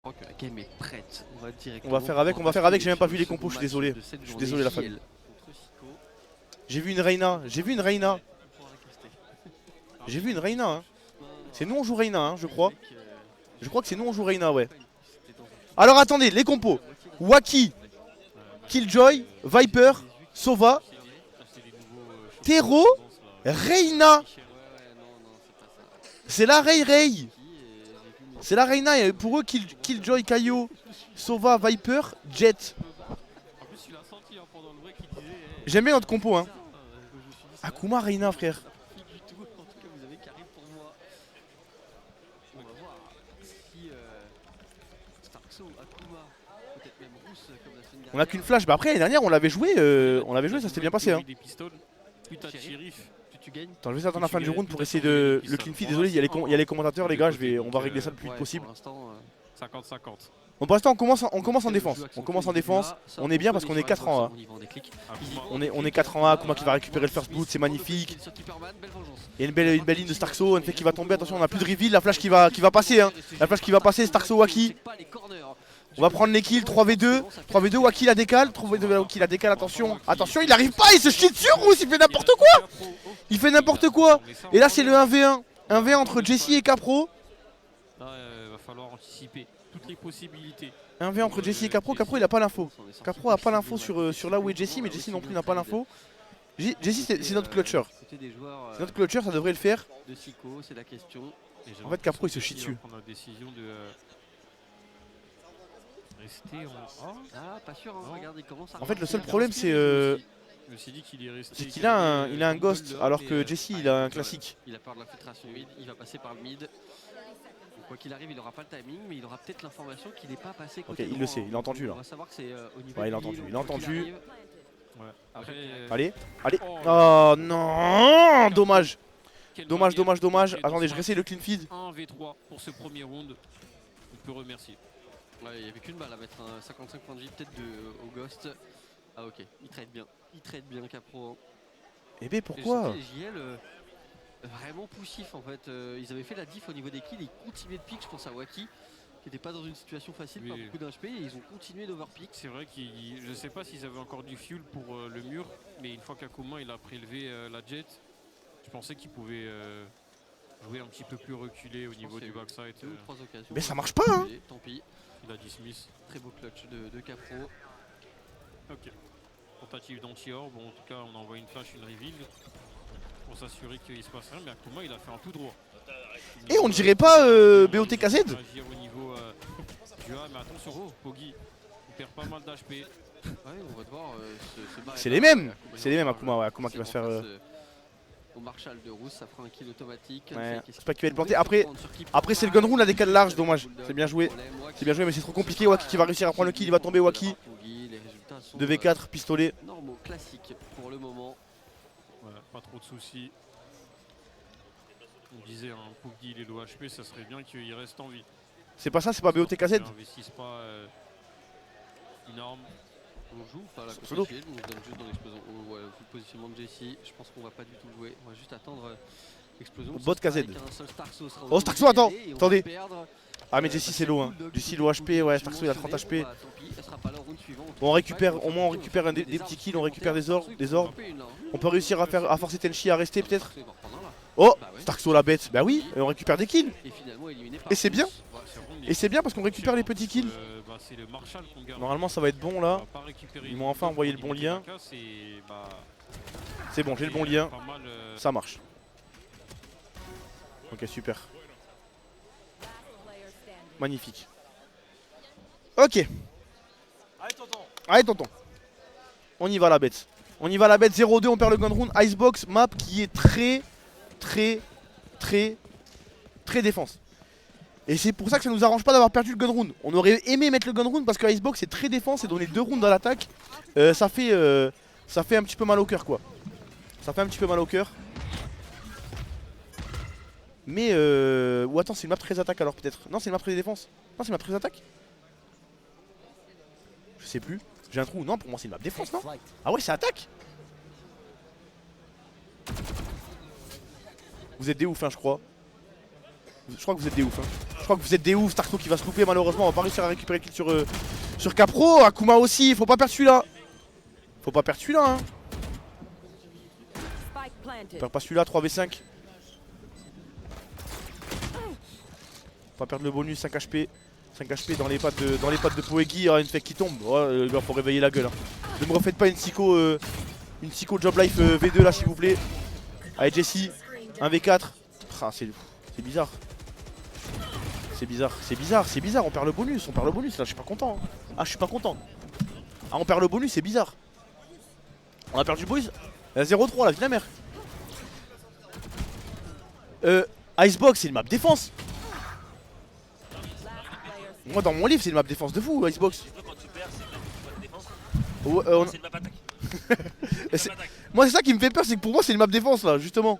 Je crois que la game est prête. On va faire avec, j'ai même pas vu les compos, je suis désolé. Je suis désolé la famille. J'ai vu une Reina, J'ai vu une Reina, hein. C'est nous on joue Reina, hein, je crois. Je crois que c'est nous on joue Reina, ouais. Alors attendez, les compos. Waki, Killjoy, Viper, Sova, Tero, Reina. C'est la Ray. C'est la Reina, et pour eux Killjoy, Kaio, Sova, Viper, Jet. J'aime bien notre compo, hein. Akuma, Reina, frère. On a qu'une flash, bah après l'année dernière on l'avait joué, ça s'était bien passé, hein. Attends, je vais attendre la fin du round pour essayer de le clean feed. Désolé, il y a les commentateurs, les gars, on va régler ça le plus vite possible. 50-50. Bon, pour l'instant on commence en défense. On est bien parce qu'on est 4 en A. On est 4 en A, Akuma qui va récupérer le first boot, c'est magnifique. Il y a une belle ligne de Starkso, un fait qui va tomber, attention on a plus de reveal, la flash qui va passer, hein. La flash qui va passer, Starkso, Waki. On va prendre les kills, 3v2, Waki la décale, attention, il arrive pas, il se chie dessus, Rousse, il fait n'importe quoi. Et là c'est le 1v1, entre Jessie et Capro. Va falloir anticiper toutes les possibilités. 1v1 entre Jessie et Capro, il a pas l'info. Capro a pas l'info sur là où est Jessie, mais Jessie non plus n'a pas l'info. Jessie c'est notre clutcher. C'est notre clutcher, ça devrait le faire. En fait Capro il se chie dessus. En fait le seul problème c'est qu'il a un ghost alors que Jessie il a un classique. Il a peur de l'infiltration mid, il va passer par le mid. Quoi qu'il arrive, il aura pas le timing, mais il aura peut-être l'information qu'il n'est pas passé côté. Ok, il le sait, il a entendu là. On va savoir que c'est au niveau. Ouais, il a entendu. Ouais. Après, allez. Oh non, dommage. Attendez, je réessaye le clean feed. 1v3 pour ce premier round. On peut remercier. Ouais, il n'y avait qu'une balle à mettre, 55 points de vie peut-être au Ghost. Ah ok, il trade bien Capro. Eh ben pourquoi? Les JL vraiment poussif en fait. Ils avaient fait la diff au niveau des kills, ils continuaient de pick, je pense à Waki, qui n'était pas dans une situation facile, pas beaucoup d'HP, et ils ont continué d'overpick. C'est vrai que je sais pas s'ils avaient encore du fuel pour le mur, mais une fois qu'Akuma il a prélevé la jet, je pensais qu'il pouvait jouer un petit peu plus reculé au niveau du backside. Mais ça marche pas, hein. Tant pis. Il a dismiss. Très beau clutch de Capro. Ok. Tentative d'anti-orb, bon en tout cas on a envoyé une flash, une reveal pour s'assurer qu'il se passe rien, mais Akuma il a fait un tout droit. Et on dirait pas BOTKZ. Au niveau du A, mais attention, Poggy, il perd pas mal d'HP. Ouais, on va devoir c'est les mêmes Akuma, ouais, Akuma qui va se faire au Marshall de Rousse, ça fera un kill automatique. Ouais, c'est pas qu'il va être planté. Après c'est le gun room, la décale large, dommage. C'est bien joué, mais c'est trop compliqué. Waki qui va réussir à prendre le kill, il va tomber Waki. 2v4, pistolet. Normaux, classique pour le moment. Voilà, pas trop de soucis. On disait, un Poggy il est low HP, ça serait bien qu'il reste en vie. C'est pas ça, c'est pas BOTKZ. On n'investisse pas énorme. On joue pas la solo. On se donne juste dans l'explosion. Ouais, le positionnement de Jessie, je pense qu'on va pas du tout jouer. On va juste attendre l'explosion. Bot KZ. Oh Starkso, attendez. Ah mais Jessie c'est low, hein. Jessie low HP, ouais, Starkso il a 30 HP. Bon, on récupère des petits kills, on récupère des orbes. On peut réussir à forcer Tenchi à rester peut-être. Oh, Starkso la bête, bah oui, on récupère des kills. Et c'est bien. Parce qu'on récupère les petits kills. Normalement ça va être bon là. Ils m'ont enfin envoyé le bon lien. C'est bon, j'ai le bon lien. Ça marche. Ok, super. Magnifique. Ok. Allez tonton. On y va la bête. 0-2, on perd le gun round. Icebox, map qui est très défense. Et c'est pour ça que ça nous arrange pas d'avoir perdu le gun round. On aurait aimé mettre le gun round parce que Icebox c'est très défense et donner 2 rounds dans l'attaque. Ça fait un petit peu mal au cœur quoi. Mais ou attends, c'est une map très attaque alors peut-être. Non, c'est une map très défense. Non, c'est une map très attaque. Je sais plus. J'ai un trou. Non, pour moi c'est une map défense, non? Ah ouais, c'est attaque. Vous êtes des ouf, hein, je crois. Je crois que vous êtes des ouf, hein. crois que vous êtes des ouf. Starkso qui va se louper malheureusement. On va pas réussir à récupérer le kill sur Capro. Akuma aussi, faut pas perdre celui-là. Faut pas perdre celui-là hein. On perd pas celui-là, 3v5. Faut pas perdre le bonus, 5 HP. 5 HP dans les pattes de Poegi. Une fake qui tombe. Oh, le gars faut réveiller la gueule hein. Ne me refaites pas une psycho Job Life V2 là s'il vous plaît. Allez Jesse, 1v4. Ah, c'est bizarre. C'est bizarre, on perd le bonus là, je suis pas content. Hein. Ah, je suis pas content. Ah, on perd le bonus, c'est bizarre. On a perdu le bonus. 0-3 la vie de la mère. Icebox, c'est une map défense. Moi dans mon livre, c'est une map défense de fou, Icebox. Moi c'est ça qui me fait peur, c'est que pour moi c'est une map défense là, justement.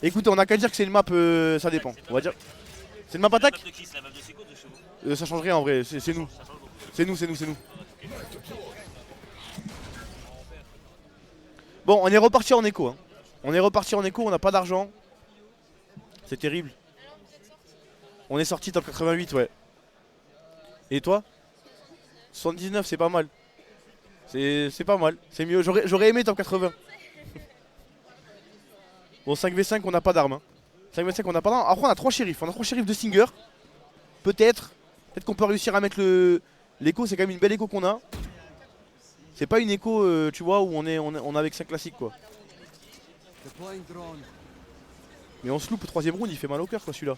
Écoutez, on a qu'à dire que c'est une map, ça dépend, on va dire. C'est une map attaque. Ça change rien en vrai, c'est nous. C'est nous. Bon, on est reparti en écho hein. On n'a pas d'argent. C'est terrible. On est sorti top 88 ouais. Et toi? 79 c'est pas mal. C'est pas mal, c'est mieux, j'aurais aimé top 80. Bon 5v5 on n'a pas d'armes hein. 5v5 on n'a pas d'armes. Après on a 3 shérifs, de Stinger. Peut-être qu'on peut réussir à mettre l'écho, c'est quand même une belle écho qu'on a. C'est pas une écho tu vois où on est avec 5 classiques quoi. Mais on se loupe au 3ème round, il fait mal au cœur quoi celui-là.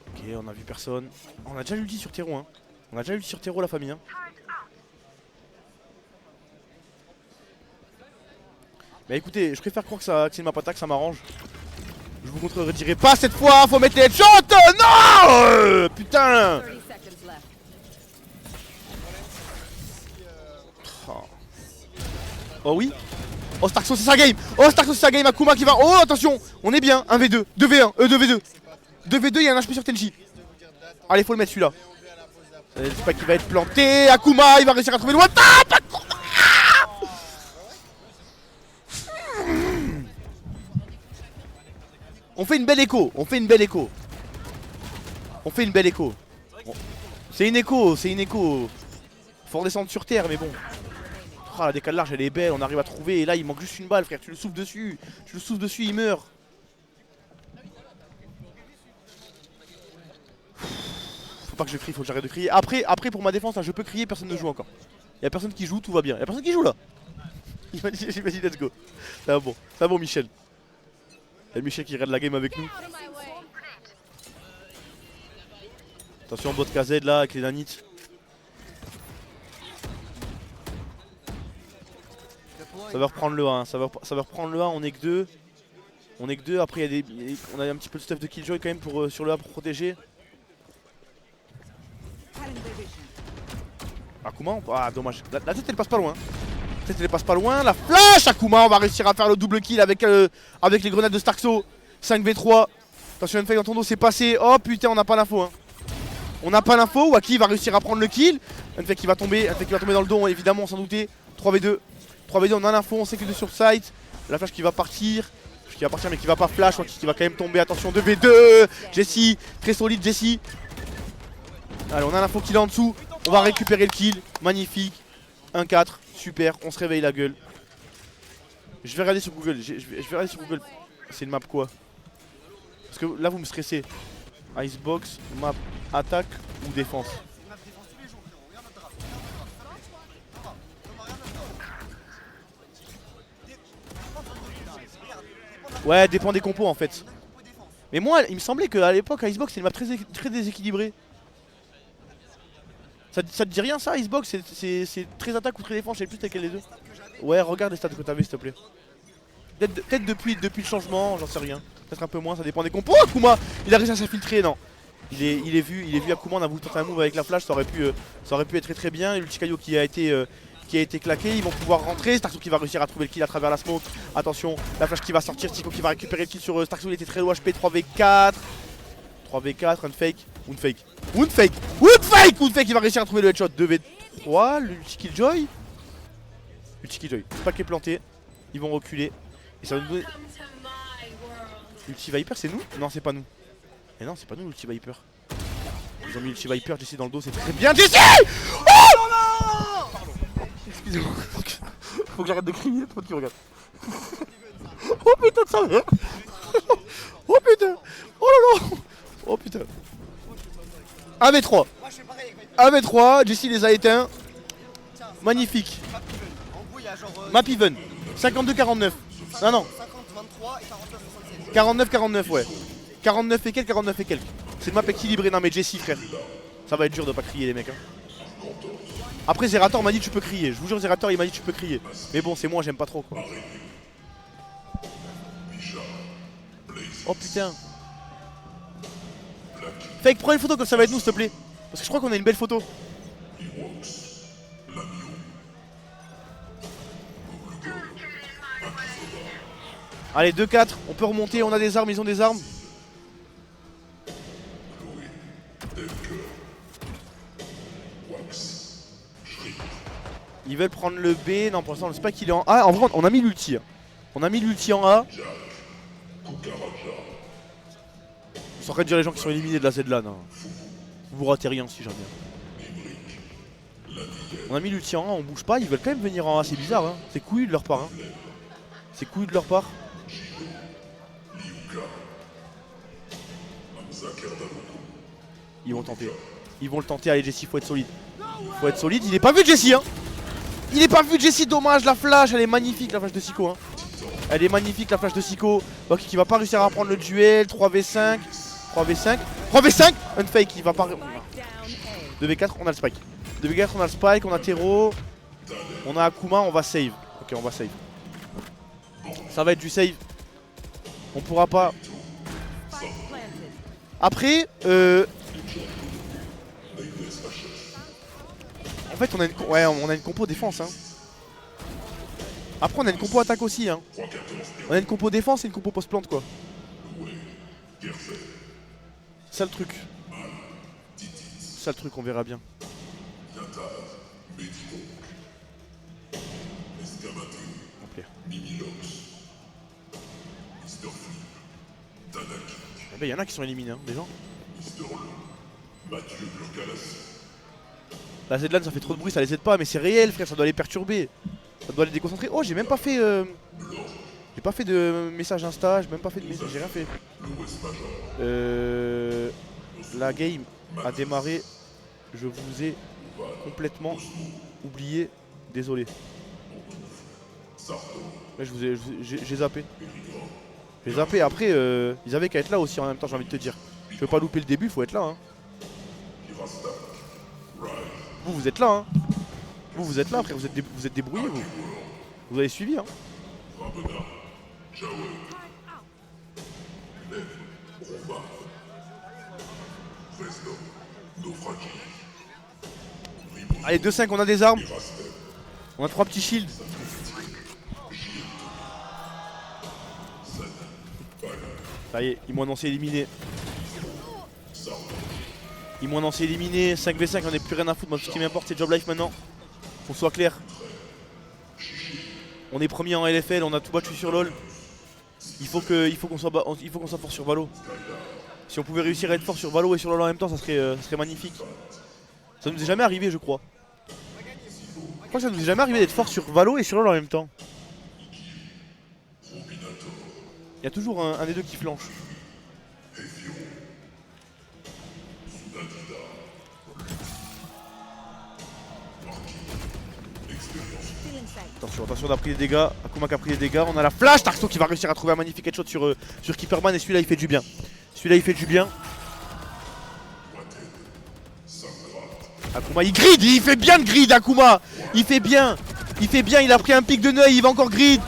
Ok, on a vu personne. On a déjà l'ulti sur Terreau hein. La famille hein. Bah écoutez, je préfère croire que c'est une map attaque, ça m'arrange. Je vous contredirai pas cette fois, faut mettre les headshots. Non putain. Oh oui. Oh Starkso c'est sa game. Akuma qui va. Oh attention. On est bien. 1v2. 2v1. 2v2. 2v2 il y a un HP sur Tenji. Allez faut le mettre celui-là. C'est pas qu'il va être planté. Akuma il va réussir à trouver le one tap. On fait une belle écho. C'est une écho. Faut redescendre sur terre mais bon. Ah, la décale large elle est belle, on arrive à trouver et là il manque juste une balle frère, tu le souffles dessus, il meurt. Faut pas que je crie, faut que j'arrête de crier. Après pour ma défense là, je peux crier, personne ne joue encore. Y'a personne qui joue, tout va bien. Y'a personne qui joue là. Vas-y let's go. Ça va bon Michel. Y'a Michel qui raid la game avec nous. Attention bot KZ là avec les nanites. Ça va reprendre le 1, ça va reprendre le 1, on est que 2. Après on a un petit peu de stuff de Killjoy quand même sur le A pour protéger. Akuma, ah dommage, la tête elle passe pas loin. La flash Akuma, on va réussir à faire le double kill avec les grenades de Starkso. 5v3. Attention Unfake dans ton dos c'est passé. Oh putain on n'a pas l'info hein. Waki va réussir à prendre le kill. Unfake qui va tomber dans le dos évidemment on s'en doutait. 3v2, on a l'info, on sait que de sur site. La flash qui va partir, mais qui va pas flash, qui va quand même tomber. Attention 2v2. Jesse, très solide Jesse. Allez on a l'info qu'il est en dessous. On va récupérer le kill, magnifique. 1-4, super, on se réveille la gueule. Je vais regarder sur Google, c'est une map quoi? Parce que là vous me stressez. Icebox, map, attaque ou défense? Ouais, dépend des compos en fait. Mais moi, il me semblait qu'à l'époque, Icebox c'est une map très déséquilibrée. Ça te dit rien ça, Icebox? C'est très attaque ou très défense, je sais plus c'était quel les deux. Ouais, regarde les stats que t'avais s'il te plaît. Peut-être depuis le changement, j'en sais rien. Peut-être un peu moins, ça dépend des compos. Oh, Akuma, il a réussi à s'infiltrer, non. Il est vu Akuma, on a voulu tenter un move avec la flash, ça aurait pu être très bien. Et l'ultikayo qui a été claqué, ils vont pouvoir rentrer. Starkso qui va réussir à trouver le kill à travers la smoke. Attention, la flash qui va sortir, Tico qui va récupérer le kill sur Starkso, il était très low HP, 3v4. 3v4, un fake, wound fake. Wound fake, wound fake, wound fake, il va réussir à trouver le headshot. 2v3, l'ulti killjoy. Ulti killjoy, paquet planté. Ils vont reculer. Et ça va nous donner. Ulti Viper, c'est nous? Non, c'est pas nous. Et non, c'est pas nous l'ulti Viper. Ils ont mis l'ulti Viper, Jesse dans le dos, c'est très bien. Jesse! Oh! Excusez-moi. Faut que j'arrête de crier, toi qui regarde. Oh putain de sa mère. Oh putain. Oh là là. Oh putain. 1v3. 1v3, Jesse les a éteints. Magnifique. Map even. 52-49. Non, non. 49-49, ouais. 49 et quelques, 49 et quelques. C'est une map équilibrée. Non mais Jesse frère. Ça va être dur de pas crier les mecs. Hein. Après Zerator m'a dit tu peux crier. Je vous jure Zerator il m'a dit tu peux crier. Mais bon c'est moi j'aime pas trop quoi. Oh putain. Fake, prends une photo comme ça va être nous s'il te plaît. Parce que je crois qu'on a une belle photo. Allez 2-4, on peut remonter, on a des armes, ils ont des armes. Ils veulent prendre le B, non pour l'instant on ne sait pas qu'il est en A. En vrai on a mis l'ulti. On a mis l'ulti en A. Ils sont en train de dire les gens qui sont éliminés de la Z-LAN. Hein. Vous ratez rien si jamais. On a mis l'ulti en A, on bouge pas, ils veulent quand même venir en A, c'est bizarre hein. C'est couillu de leur part hein. C'est couillu de leur part. Ils vont tenter. Ils vont le tenter, allez Jesse, faut être solide. Faut être solide, il est pas vu Jesse hein. Il est pas vu Jesse, dommage, la flash, elle est magnifique la flash de Siko hein. Elle est magnifique la flash de Siko. Ok, qui va pas réussir à prendre le duel, 3v5. 3v5. 3v5 un fake, il va pas... 2v4, on a le spike. 2v4, on a le spike, on a Tero. On a Akuma, on va save. Ok, on va save. Ça va être du save. On pourra pas... Après, en fait, on a une compo défense. Hein. Après, on a une compo attaque aussi. Hein. On a une compo défense et une compo post-plante, quoi. Ça le truc. Ça le truc, on verra bien. Il y en a qui sont éliminés, hein, des gens. La Z-LAN ça fait trop de bruit, ça les aide pas, mais c'est réel frère, ça doit les perturber. Ça doit les déconcentrer. Oh j'ai même pas fait j'ai pas fait de message Insta, j'ai même pas fait de message, j'ai rien fait. La game a démarré. Je vous ai complètement oublié. Désolé. Là j'ai zappé. J'ai zappé, après ils avaient qu'à être là aussi en même temps, j'ai envie de te dire. Je veux pas louper le début, faut être là hein. Vous êtes là hein. Vous êtes là frère, vous êtes débrouillés vous. Vous avez suivi hein. Allez 2-5, on a des armes. On a 3 petits shields. Ça y est, ils m'ont annoncé éliminé. Ils m'ont annoncé éliminé. 5v5, on n'est plus rien à foutre. Moi, tout ce qui m'importe, c'est Job Life maintenant. Qu'on soit clair. On est premier en LFL, on a tout battu sur LoL. Il faut qu'on soit fort sur Valo. Si on pouvait réussir à être fort sur Valo et sur LoL en même temps, ça serait magnifique. Ça nous est jamais arrivé, je crois. Je crois que ça nous est jamais arrivé d'être fort sur Valo et sur LoL en même temps. Il y a toujours un des deux qui flanche. Attention, attention, on a pris des dégâts. Akuma qui a pris des dégâts. On a la flash. Tarso qui va réussir à trouver un magnifique headshot sur Keeperman. Et celui-là il fait du bien. Celui-là il fait du bien. Akuma il grid. Il fait bien de grid Akuma. Il fait bien. Il fait bien. Il a pris un pic de Neuil. Il va encore grid.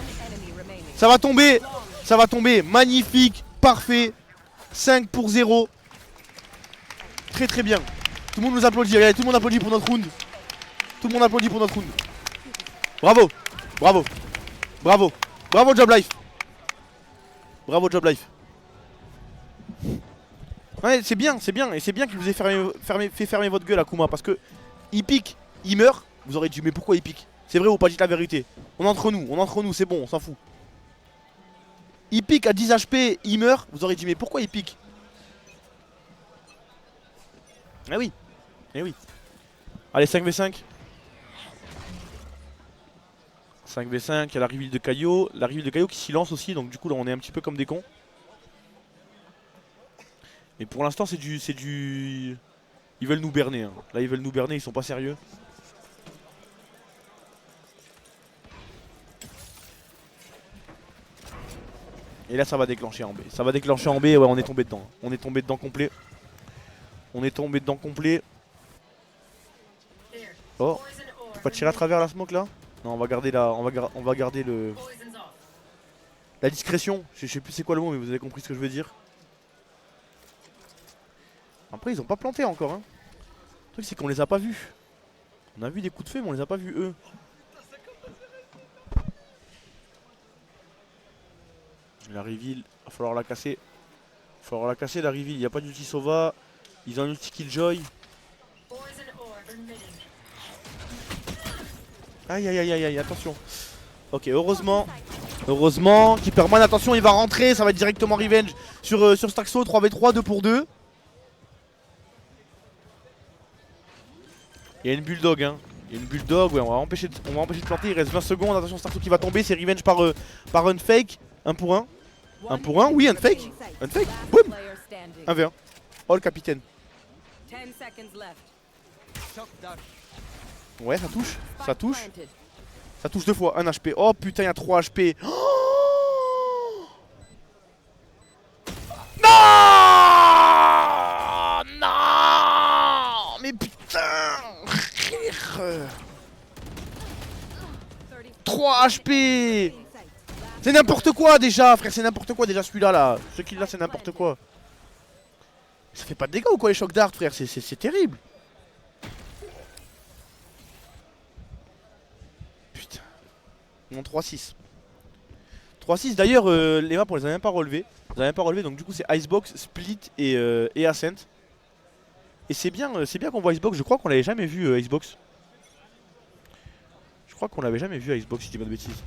Ça va tomber. Ça va tomber. Magnifique. Parfait. 5-0. Très très bien. Tout le monde nous applaudit. Regardez, tout le monde applaudit pour notre round. Tout le monde applaudit pour notre round. Bravo, bravo, bravo, bravo Job Life. Bravo Job Life. Ouais, c'est bien, et c'est bien qu'il vous ait fait fermer votre gueule, Akuma, parce que il pique, il meurt, vous aurez dit mais pourquoi il pique? C'est vrai ou pas, dites la vérité. On est entre nous, c'est bon, on s'en fout. Il pique à 10 HP, il meurt, vous aurez dit mais pourquoi il pique? Eh oui, eh oui. Allez, 5v5. 5v5, il y a la reveal de Caillot. La reveal de Caillot qui s'y lance aussi, donc du coup là on est un petit peu comme des cons. Mais pour l'instant c'est du... Ils veulent nous berner, hein. Là ils veulent nous berner, ils sont pas sérieux. Et là ça va déclencher en B. Ça va déclencher en B, ouais on est tombé dedans. On est tombé dedans complet. On est tombé dedans complet. Oh, faut pas tirer à travers la smoke là? Non, on va garder la, on va garder le, la discrétion. Je sais plus c'est quoi le mot, mais vous avez compris ce que je veux dire. Après ils ont pas planté encore hein. Le truc c'est qu'on les a pas vus. On a vu des coups de feu mais on les a pas vus eux. La reveal, va falloir la casser. Va falloir la casser la reveal, il n'y a pas d'ulti Sova. Ils ont un ulti Killjoy. Aïe aïe aïe aïe, attention. Ok, heureusement. Heureusement. Keeperman, attention, il va rentrer. Ça va être directement revenge sur Starkso. 3v3, 2 pour 2. Il y a une bulldog, hein. Il y a une bulldog, ouais, on va empêcher de planter. Il reste 20 secondes. Attention, Starkso qui va tomber. C'est revenge par Unfake. 1 pour 1. 1 pour 1, oui, Unfake. Unfake, boum. 1v1. Oh, le capitaine. Ouais, ça touche. Ça touche. Ça touche 2 fois. 1 HP. Oh putain, il y a 3 HP. Oh non! Non! Mais putain! 3 HP! C'est n'importe quoi déjà, frère, c'est n'importe quoi déjà celui-là là. Ce kill là, c'est n'importe quoi. Ça fait pas de dégâts ou quoi les chocs d'art, frère? C'est terrible. Putain. Non, 3-6. 3-6 d'ailleurs, les maps on les a même pas relevés. On les a même pas relevés, donc du coup c'est Icebox, Split et Ascent. Et c'est bien qu'on voit Icebox, je crois qu'on l'avait jamais vu Icebox. Je crois qu'on l'avait jamais vu Icebox si je dis pas de bêtises.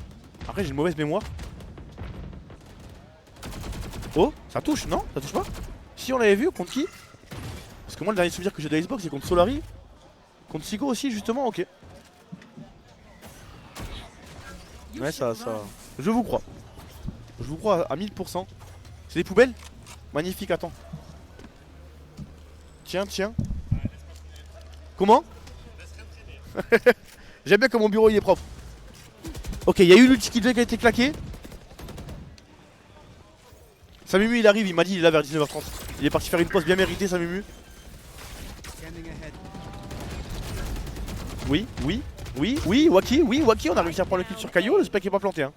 Après j'ai une mauvaise mémoire. Oh, ça touche, non? Ça touche pas? Si on l'avait vu, contre qui? Parce que moi le dernier souvenir que j'ai de Xbox c'est contre Solari. Contre Psycho aussi justement, ok. Ouais ça. Je vous crois. Je vous crois à 1000%. C'est des poubelles? Magnifique, attends. Tiens. Comment? J'aime bien que mon bureau il est propre. Ok, il y a eu l'ulti qui a été claqué. Samumu il arrive, il m'a dit il est là vers 19h30. Il est parti faire une pause bien méritée Samumu. Oui, Waki, on a réussi à prendre le kill sur Caillot, le spike est pas planté hein.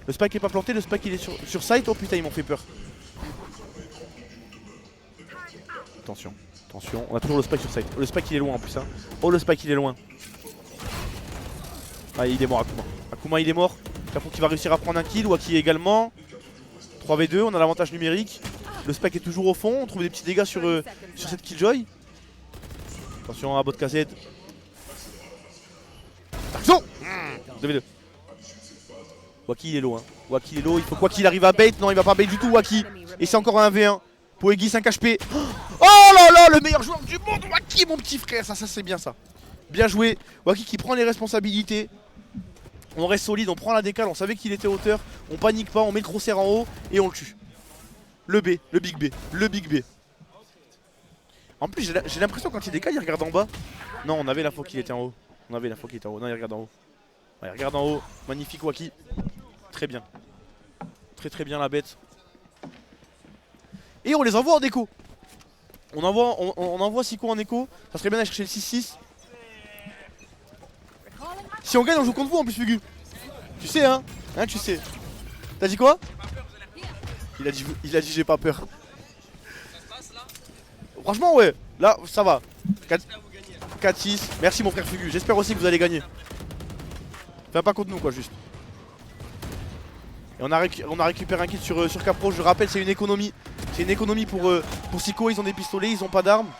Le spike est pas planté, le spike il est sur site, oh putain ils m'ont fait peur. Attention, on a toujours le spike sur site. Oh, le spike il est loin en plus hein. Oh le spike il est loin. Ah il est mort Akuma. Akuma il est mort. Capon qui va réussir à prendre un kill, Waki également. 3v2, on a l'avantage numérique. Le spike est toujours au fond, on trouve des petits dégâts sur cette Killjoy. Attention à bot cassette. Attention 2v2. Waki il est low hein. Waki il est low, il faut quoi qu'il arrive à bait. Non il va pas bait du tout Waki. Et c'est encore un 1v1. Poegi 5 HP. Oh là là, le meilleur joueur du monde, Waki mon petit frère. Ça c'est bien ça. Bien joué. Waki qui prend les responsabilités. On reste solide, on prend la décale, on savait qu'il était hauteur, on panique pas, on met le crossaire en haut et on le tue. Le B, le big B. En plus j'ai l'impression quand il décale il regarde en bas. Non on avait la fois qu'il était en haut. Non il regarde en haut. Ouais, il regarde en haut, magnifique Waki. Très bien. Très bien la bête. Et on les envoie en écho. On envoie Siko en écho, ça serait bien d'aller chercher le 6-6. Si on gagne on joue contre vous en plus Fugu. Tu sais hein, tu sais. T'as dit quoi? Il a dit j'ai pas peur. Franchement ouais, là ça va. 4-6, merci mon frère Fugu, j'espère aussi que vous allez gagner. Fais pas contre nous quoi juste. Et on a récupéré un kill sur Capro, je rappelle c'est une économie C'est une économie pour Sicko, ils ont des pistolets, ils ont pas d'armes.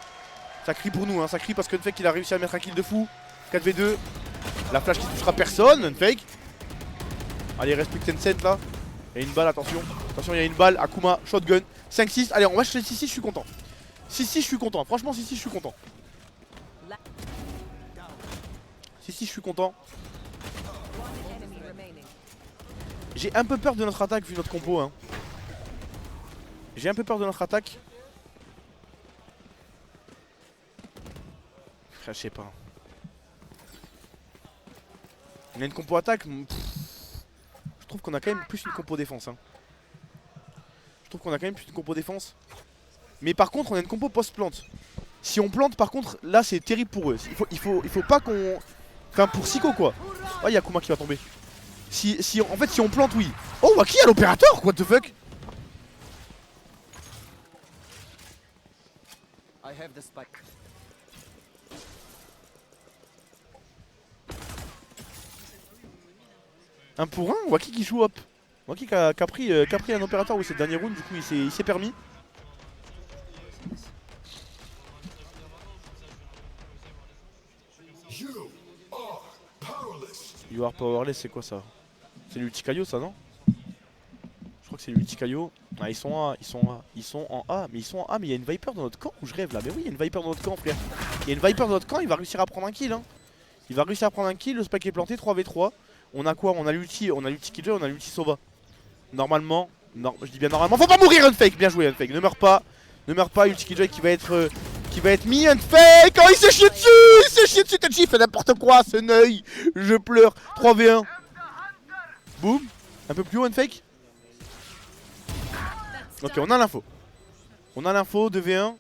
Ça crie pour nous, hein. Ça crie parce que Unfake il a réussi à mettre un kill de fou. 4v2. La flash qui touchera personne, Unfake. Allez, il reste plus que Tencent là. Il y a une balle, attention. Attention, il y a une balle. Akuma, shotgun. 5-6. Allez, on va chercher 6-6, je suis content. 6-6, je suis content. Franchement, 6-6, je suis content. 6-6, je suis content. J'ai un peu peur de notre attaque vu notre compo. Hein. J'ai un peu peur de notre attaque. Je sais pas. On a une compo attaque. Je trouve qu'on a quand même plus une compo défense. Hein. Je trouve qu'on a quand même plus une compo défense. Mais par contre, on a une compo post-plante. Si on plante, par contre, là c'est terrible pour eux. Il faut pas qu'on. Enfin, pour Sicko quoi. Oh, il y a Akuma qui va tomber. En fait, si on plante, oui. Oh, Waki à l'opérateur, what the fuck. Un pour un, Waki qui joue hop. Waki qui a pris un opérateur, oui, c'est le dernier round, du coup il s'est permis. You are powerless, c'est quoi ça? C'est l'ulti Kaio ça, non? Je crois que c'est l'ulti Kaio. Ah, ils sont en A, ils sont en A, mais il y a une Viper dans notre camp ou je rêve là? Mais oui, il y a une Viper dans notre camp, frère. Il y a une Viper dans notre camp, il va réussir à prendre un kill. Hein. Il va réussir à prendre un kill, le spike est planté, 3v3. On a quoi? On a l'ulti Killjoy, on a l'ulti Sova. Normalement, non, je dis bien normalement, faut pas mourir Unfake, bien joué Unfake, ne meurs pas, ulti Killjoy qui va être mis Unfake. Oh, il s'est chié dessus, Tenchi, il fait n'importe quoi, ce neuil, je pleure. 3v1. Boum, un peu plus haut Unfake. Ok, on a l'info. 2v1.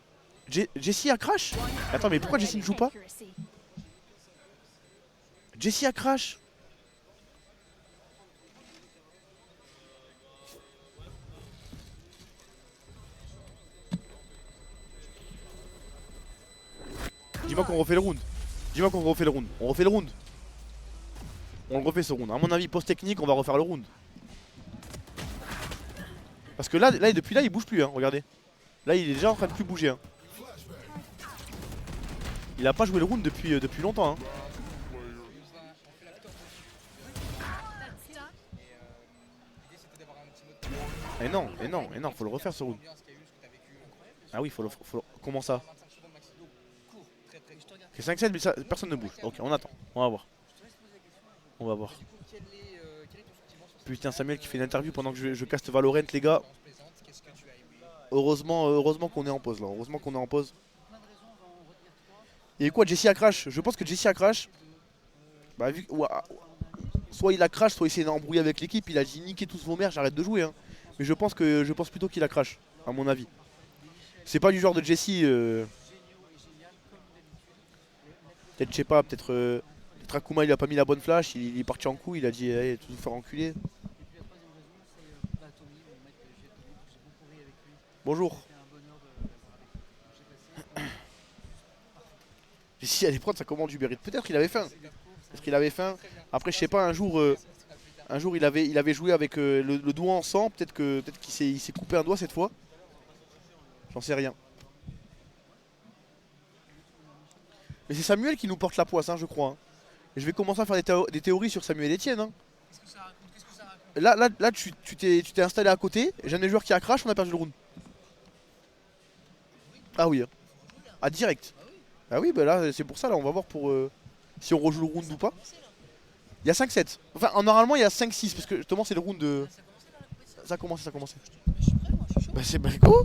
Jessie a crash. Attends, mais pourquoi Jessie ne joue pas? Jessie a crash. Dis-moi qu'on refait le round. On refait le round. On le refait ce round. À mon avis, post-technique, on va refaire le round. Parce que là, depuis là, il bouge plus, hein, regardez. Là, il est déjà en train de plus bouger. Hein. Il a pas joué le round depuis longtemps. Hein. Et non, faut le refaire ce round. Ah oui, faut le. Comment ça? C'est 5-7, mais ça, personne ne bouge. Ok, on attend. On va voir. Putain, Samuel qui fait une interview pendant que je caste Valorant, les gars. Heureusement qu'on est en pause là. Et quoi, Jessie a crash? Je pense que Jessie a crash. Bah, soit il a crash, soit il s'est embrouillé avec l'équipe. Il a dit niquez tous vos mères, j'arrête de jouer. Hein. Mais je pense plutôt qu'il a crash, à mon avis. C'est pas du genre de Jessie. Peut-être, je sais pas, peut-être Akuma il a pas mis la bonne flash, il est parti en couille, il a dit hey, tout nous faire enculer. Bonjour. Ici allez prendre sa commande Uber Eats. Peut-être qu'il avait faim. Après je sais pas, un jour il avait joué avec le doigt en sang, peut-être qu'il s'est coupé un doigt cette fois. J'en sais rien. Mais c'est Samuel qui nous porte la poisse, hein, je crois. Hein. Et je vais commencer à faire des théories sur Samuel Etienne. Hein. Là tu t'es installé à côté, j'ai un des joueurs qui a crash, on a perdu le round. Ah oui. Hein. Ah direct. Ah oui, bah là c'est pour ça, là on va voir pour si on rejoue le round ou pas. Il y a 5-7. Enfin normalement il y a 5-6 parce que justement c'est le round de. Ça a commencé. Bah c'est go.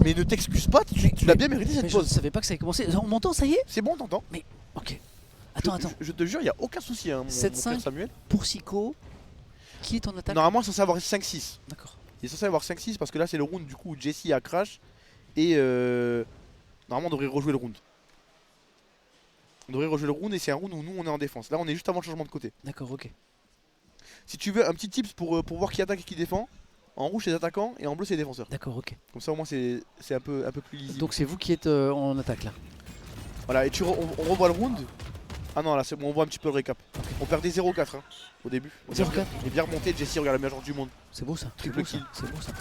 Mais ne t'excuse pas, tu l'as bien mérité cette pause. Je savais pas que ça avait commencé. On m'entend, ça y est? C'est bon, t'entends? Mais ok. Attends. Je te jure, il n'y a aucun souci, hein, mon frère Samuel. Pour Sicko, qui est en attaque? Normalement, il est censé avoir 5-6. D'accord. Il est censé avoir 5-6 parce que là, c'est le round du coup où Jessie a crash. Et normalement, on devrait rejouer le round. Et c'est un round où nous, on est en défense. Là, on est juste avant le changement de côté. D'accord, ok. Si tu veux un petit tips pour voir qui attaque et qui défend, en rouge, c'est les attaquants et en bleu, c'est les défenseurs. D'accord, ok. Comme ça, au moins, c'est un peu plus lisible. Donc, c'est vous qui êtes en attaque là. Voilà, et on revoit le round. Ah non, là c'est bon, on voit un petit peu le récap. Okay. On perdait 0-4 hein, au début. 0-4. Il est bien remonté, Jessie regarde la meilleure joueur du monde. C'est beau ça. Triple kill. C'est beau ça.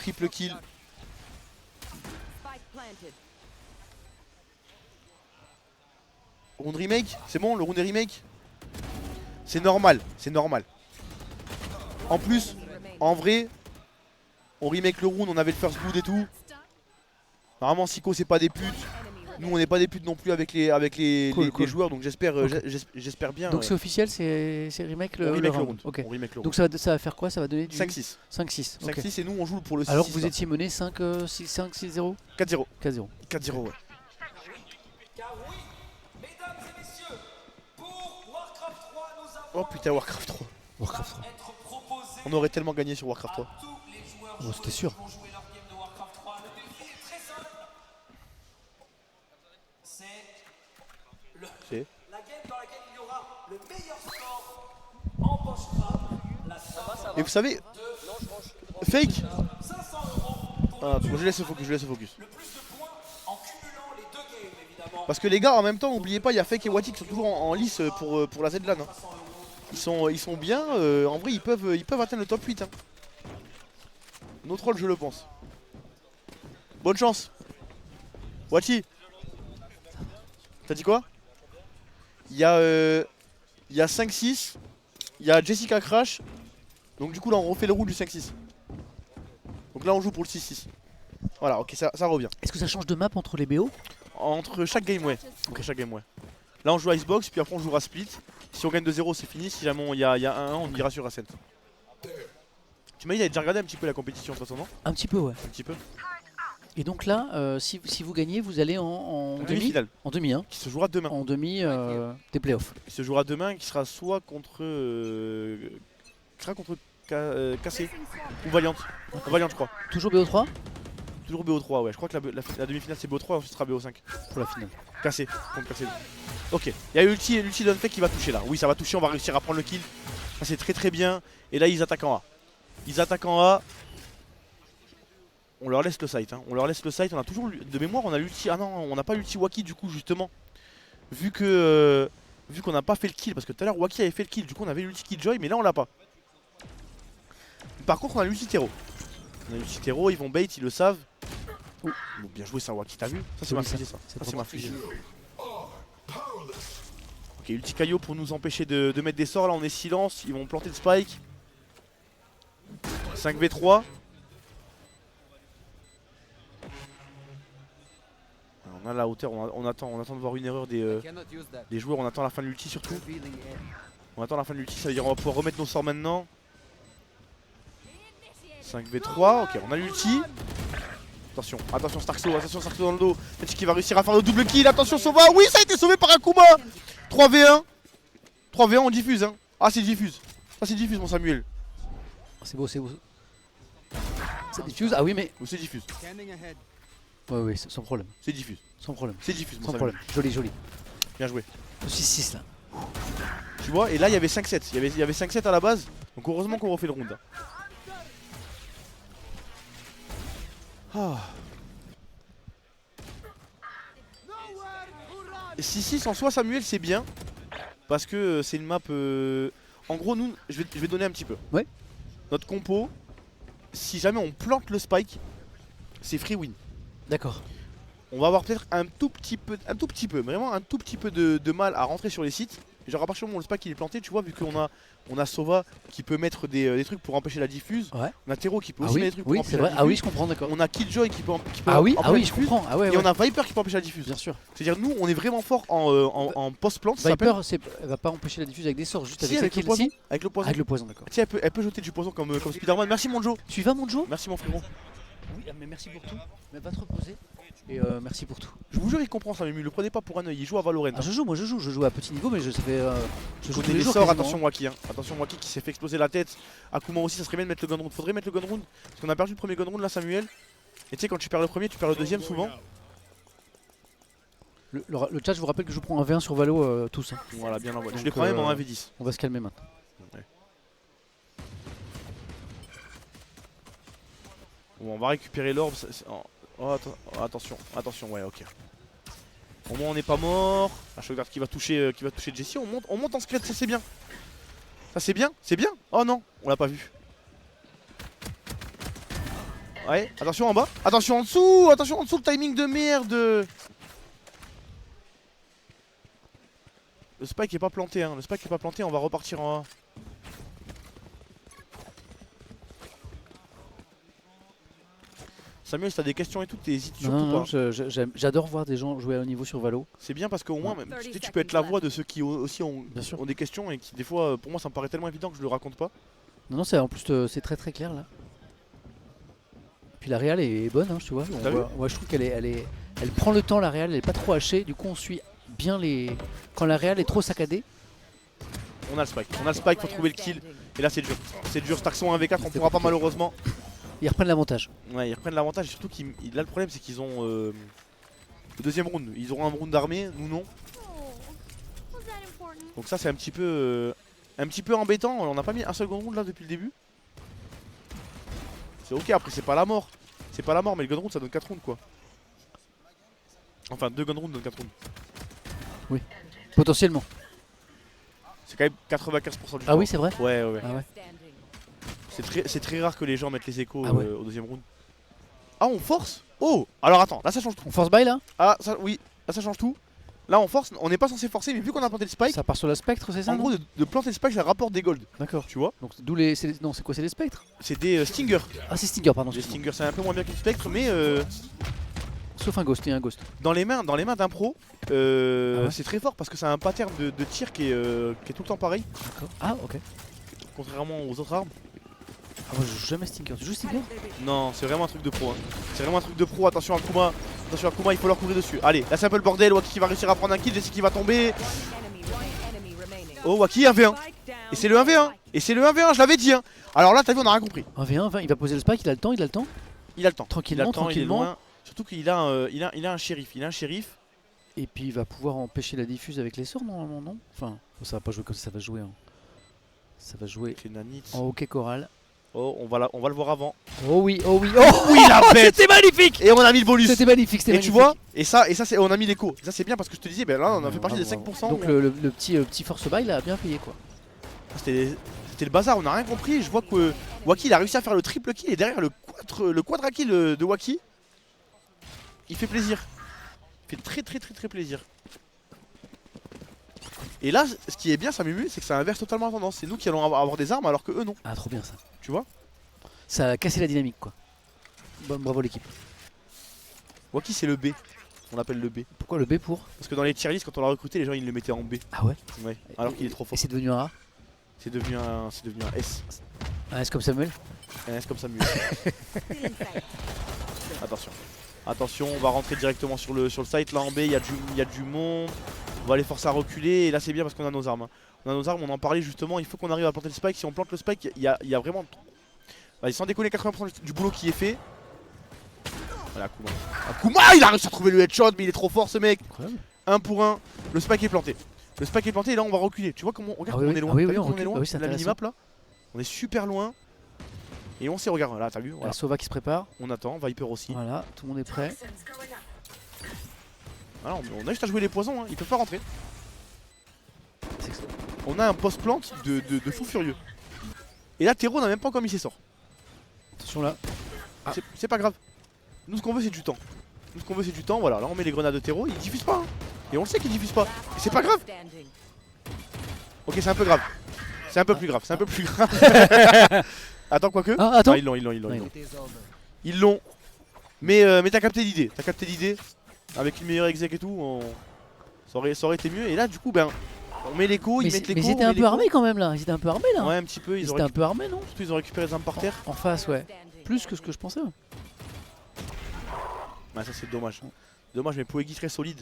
triple kill. Round remake, c'est bon, le round est remake. C'est normal, c'est normal. En plus, en vrai, on remake le round, on avait le first blood et tout. Normalement, Siko c'est pas des putes. Nous on n'est pas des putes non plus avec les joueurs, donc j'espère j'espère bien. Donc c'est officiel, c'est remake le round. Okay. On remake le donc ça va faire quoi? Ça va donner du 5-6. 5-6. 5-6 et nous on joue pour le 6-6. Alors que vous étiez mené 5-6-0 4-0. 4-0. 4-0 ouais. Oh putain, Warcraft 3. Warcraft 3. On aurait tellement gagné sur Warcraft 3. Oh, c'était sûr. C'est la game dans laquelle il y aura le meilleur score empochera la somme. Et vous savez, fake. Ah, bon, je laisse le focus, Le plus de points en cumulant les deux games évidemment. Parce que les gars, en même temps, n'oubliez pas, il y a Fake et Wati qui sont toujours en lice pour la Z-LAN. Hein. Ils sont bien, en vrai ils peuvent atteindre le top 8. Hein. Notre rôle, je le pense. Bonne chance. Wati. T'as dit quoi? Il y a 5-6. Il y a Jessica Crash. Donc du coup là on refait le roule du 5-6. Donc là on joue pour le 6-6. Voilà, ok, ça revient. Est-ce que ça change de map entre les BO? Entre chaque game, ouais. Entre chaque game, ouais. Là on joue Icebox, puis après on jouera Split. Si on gagne 2-0 c'est fini, si jamais il y a 1-1 on ira sur Ascent. Tu m'as dit, il avait déjà regardé un petit peu la compétition de toute façon, non? Un petit peu, ouais. Un petit peu. Et donc là, si vous gagnez, vous allez en demi-finale. En demi, hein. Qui se jouera demain. En demi des playoffs. Qui se jouera demain, qui sera soit contre... Cassé ou Valiant. Valiant je crois. Toujours BO3? Toujours BO3, ouais. Je crois que la demi-finale c'est BO3 et ensuite ce sera BO5. Pour la finale. Cassé, contre Cassé. Ok, il y a l'ulti d'Unfake qui va toucher là. Oui, ça va toucher, on va réussir à prendre le kill. Ça c'est très très bien. Et là ils attaquent en A. Ils attaquent en A. On leur laisse le site, hein. On leur laisse le site. On a toujours de mémoire, on a l'ulti. Ah non, on n'a pas l'ulti Waki du coup justement. Vu qu'on n'a pas fait le kill, parce que tout à l'heure Waki avait fait le kill, du coup on avait l'ulti Killjoy, mais là on l'a pas. Par contre on a l'ulti Tero. On a l'ulti Tero, ils vont bait, ils le savent. Oh. Bon, bien joué ça Waki, t'as vu? Ça c'est ma fusée ça. Ça c'est ma fusée. Ok, ulti Kaio pour nous empêcher de mettre des sorts. Là on est silence, ils vont planter le spike. 5v3. On a la hauteur, on attend de voir une erreur des joueurs, on attend la fin de l'ulti surtout. On attend la fin de l'ulti, ça veut dire on va pouvoir remettre nos sorts maintenant. 5v3, ok, on a l'ulti. Attention, attention Starkso dans le dos. Peut-être qu'il va réussir à faire le double kill, attention Sova, oui ça a été sauvé par Akuma. 3v1, on diffuse hein. Ah c'est diffuse, ça c'est diffuse mon Samuel. C'est beau, c'est beau. Ça diffuse, ah oui mais... Ou c'est diffuse. Ouais, oui, sans problème. C'est diffuse. Sans problème. C'est diffuse, sans problème. Joli, joli. Bien joué. 6-6 là. Tu vois, et là il y avait 5-7. Il y avait 5-7 à la base. Donc heureusement qu'on refait le round. Ah. 6-6 en soi, Samuel, c'est bien. Parce que c'est une map. En gros, nous, je vais donner un petit peu. Ouais. Notre compo, si jamais on plante le spike, c'est free win. D'accord. On va avoir peut-être un tout petit peu, vraiment un tout petit peu de mal à rentrer sur les sites. Genre à partir du moment où le spike il est planté, tu vois, vu qu'on a Sova qui peut mettre des trucs pour empêcher la diffuse. Ouais. On a Tero qui peut aussi mettre des trucs pour empêcher la diffuse. Ah oui, je comprends, d'accord. On a Killjoy qui peut je comprends. Ah ouais, et on a Viper qui peut empêcher la diffuse. Bien sûr. C'est-à-dire nous, on est vraiment fort en post-plant. Viper, elle va pas empêcher la diffuse avec des sorts, juste si, avec le poison. Avec le poison. Avec le poison, d'accord. Tu sais, elle peut jeter du poison comme Spider-Man. Merci mon Joe. Tu vas mon Joe? Merci mon frérot. Oui, mais merci pour tout. Mais va te reposer. Et merci pour tout. Je vous jure, il comprend ça, mais le prenez pas pour un œil. Il joue à Valorant. Ah, je joue à petit niveau, mais ça fait. Je joue tous les les jours. Sorts, attention Waki, hein. Attention Waki qui s'est fait exploser la tête. Akuma aussi, ça serait bien de mettre le gun round. Faudrait mettre le gun round. Parce qu'on a perdu le premier gun round là, Samuel. Et tu sais, quand tu perds le premier, tu perds le deuxième souvent. Le chat, je vous rappelle que je prends un V1 sur Valo tous. Hein. Voilà, bien envoyé. Je les prends même en 1v10. On va se calmer maintenant. Ouais. Bon, on va récupérer l'orbe. Oh, attention, ouais, ok. Au moins on n'est pas mort. Ah, je regarde qui va toucher Jessie. On monte en secret, ça c'est bien. Ça c'est bien, c'est bien. Oh non, on l'a pas vu. Ouais, attention en bas. Attention en dessous. Attention en dessous, le timing de merde. Le spike est pas planté, hein. Le spike est pas planté, on va repartir en A. Samuel, si t'as des questions et tout, t'hésites surtout pas. J'adore voir des gens jouer à haut niveau sur Valo. C'est bien parce qu'au moins, même, tu peux être la voix de ceux qui aussi ont des questions et qui, des fois, pour moi, ça me paraît tellement évident que je le raconte pas. Non, en plus, c'est très très clair là. Puis la réal est bonne, hein, tu vois. Ouais, je trouve elle prend le temps, la réal, elle est pas trop hachée. Du coup, on suit bien les. Quand la réal est trop saccadée. On a le spike, faut trouver le kill. Et là, c'est dur. C'est dur, Starkson 1v4, on pourra pas malheureusement. Ils reprennent l'avantage. Ouais, ils reprennent l'avantage et surtout là, le problème, c'est qu'ils ont le deuxième round. Ils auront un round d'armée, nous non. Donc ça, c'est un petit peu embêtant. On n'a pas mis un seul gun round là depuis le début. C'est ok, après c'est pas la mort. C'est pas la mort, mais le gun round ça donne 4 rounds quoi. Enfin 2 gun rounds donnent 4 rounds. Oui, potentiellement. C'est quand même 95% du temps. Ah oui, c'est vrai. Ouais, ouais, ouais. Ah ouais. C'est très rare que les gens mettent les échos au deuxième round. Ah, on force. Oh, alors attends, là ça change tout. On force buy là. Ah, ça, oui, là ça change tout. Là on force, on n'est pas censé forcer, mais vu qu'on a planté le spike. Ça part sur la spectre, c'est ça? En gros, de planter le spike, ça rapporte des gold. D'accord. Tu vois? Donc d'où les. Non, c'est quoi? C'est les spectres? C'est des Stinger. Ah, c'est Stinger, pardon. Les Stinger, c'est un peu moins bien qu'une spectre, mais. Sauf un ghost, il y a un ghost. Dans les mains d'un pro, c'est très fort parce que ça a un pattern de tir qui est tout le temps pareil. D'accord. Ah, ok. Contrairement aux autres armes. Ah, moi je joue jamais Stinger. Tu joues Stinger? Non, c'est vraiment un truc de pro. Hein. C'est vraiment un truc de pro. Attention à Kuma. Attention à Kuma, il faut leur courir dessus. Allez, là c'est un peu le bordel. Waki qui va réussir à prendre un kill. Je sais qu'il va tomber. Oh, Waki 1v1. Et c'est le 1v1. Et c'est le 1v1, je l'avais dit. Hein. Alors là, t'as vu, on a rien compris. 1v1, il va poser le spike, il a le temps, Il a le temps. Tranquillement, Il a le temps, tranquillement. il est loin. Surtout qu'il a, un shérif. Il a un shérif. Et puis il va pouvoir empêcher la diffuse avec les sorts normalement, non? Enfin, ça va pas jouer comme ça, ça va jouer. Hein. Ça va jouer en hockey choral. Oh, on va le voir avant. Oh oui, oh oui, Oui, la bête. C'était magnifique. Et on a mis le bonus. C'était magnifique, c'était magnifique. Et tu vois, et ça c'est, on a mis l'écho. Ça c'est bien parce que je te disais, ben là on a fait partie des 5%. Donc le petit force buy il a bien payé quoi. C'était le bazar, on a rien compris. Je vois que Waki il a réussi à faire le triple kill et derrière le quadra kill de Waki, il fait plaisir. Il fait très plaisir. Et là, ce qui est bien, ça m'émue, c'est que ça inverse totalement la tendance. C'est nous qui allons avoir des armes alors que eux non. Ah, trop bien ça. Tu vois? Ça a cassé la dynamique quoi. Bon, bravo l'équipe. Waki c'est le B. On l'appelle le B. Pourquoi le B pour? Parce que dans les tier list, quand on l'a recruté, les gens ils le mettaient en B. Ah ouais? Ouais. Alors qu'il est trop fort. Et c'est devenu un A? C'est devenu un S. Un S comme Samuel? Un S comme Samuel. Attention. Attention, on va rentrer directement sur le site. Là en B, il y a du monde. On va les forcer à reculer. Et là, c'est bien parce qu'on a nos armes. Hein. On a nos armes, on en parlait justement. Il faut qu'on arrive à planter le spike. Si on plante le spike, il y a vraiment. Allez, sans déconner, 80% du boulot qui est fait. Voilà, Kuma. Kuma, il a réussi à trouver le headshot, mais il est trop fort ce mec. Incroyable. 1 pour 1. Le spike est planté. Le spike est planté et là, on va reculer. Tu vois comment regarde, on est loin. Oui, on recule. est loin. Ah oui, c'est la minimap là. On est super loin. Et on s'y regarde. Là, t'as vu voilà. Sova qui se prépare. On attend. Viper aussi. Voilà, tout le monde est prêt. Alors, on a juste à jouer les poisons, hein. Ils peuvent pas rentrer. On a un post-plante de fou furieux. Et là, Tero n'a même pas encore mis ses sorts. Attention là. Ah. C'est pas grave. Nous, ce qu'on veut, c'est du temps. Nous, ce qu'on veut, c'est du temps. Voilà, là, on met les grenades de Tero. Il diffuse pas. Hein. Et on le sait qu'il diffuse pas. Et c'est pas grave. Ok, c'est un peu grave. C'est un peu plus grave. C'est un peu plus grave. Attends, quoique. Ah, attends. Ah, ils l'ont. Mais t'as capté l'idée. T'as capté l'idée. Avec une meilleure exec et tout, ça aurait été mieux. Et là, du coup, ben, on met l'écho, ils mettent l'écho. Mais ils étaient un peu armés quand même là. Ils étaient un peu armés là. Ouais, un petit peu. Ils étaient un peu armés, non? Surtout, ils ont récupéré les armes par terre. En face, ouais. Plus que ce que je pensais. Ouais, ça, c'est dommage. Dommage, mais Poegi très solide.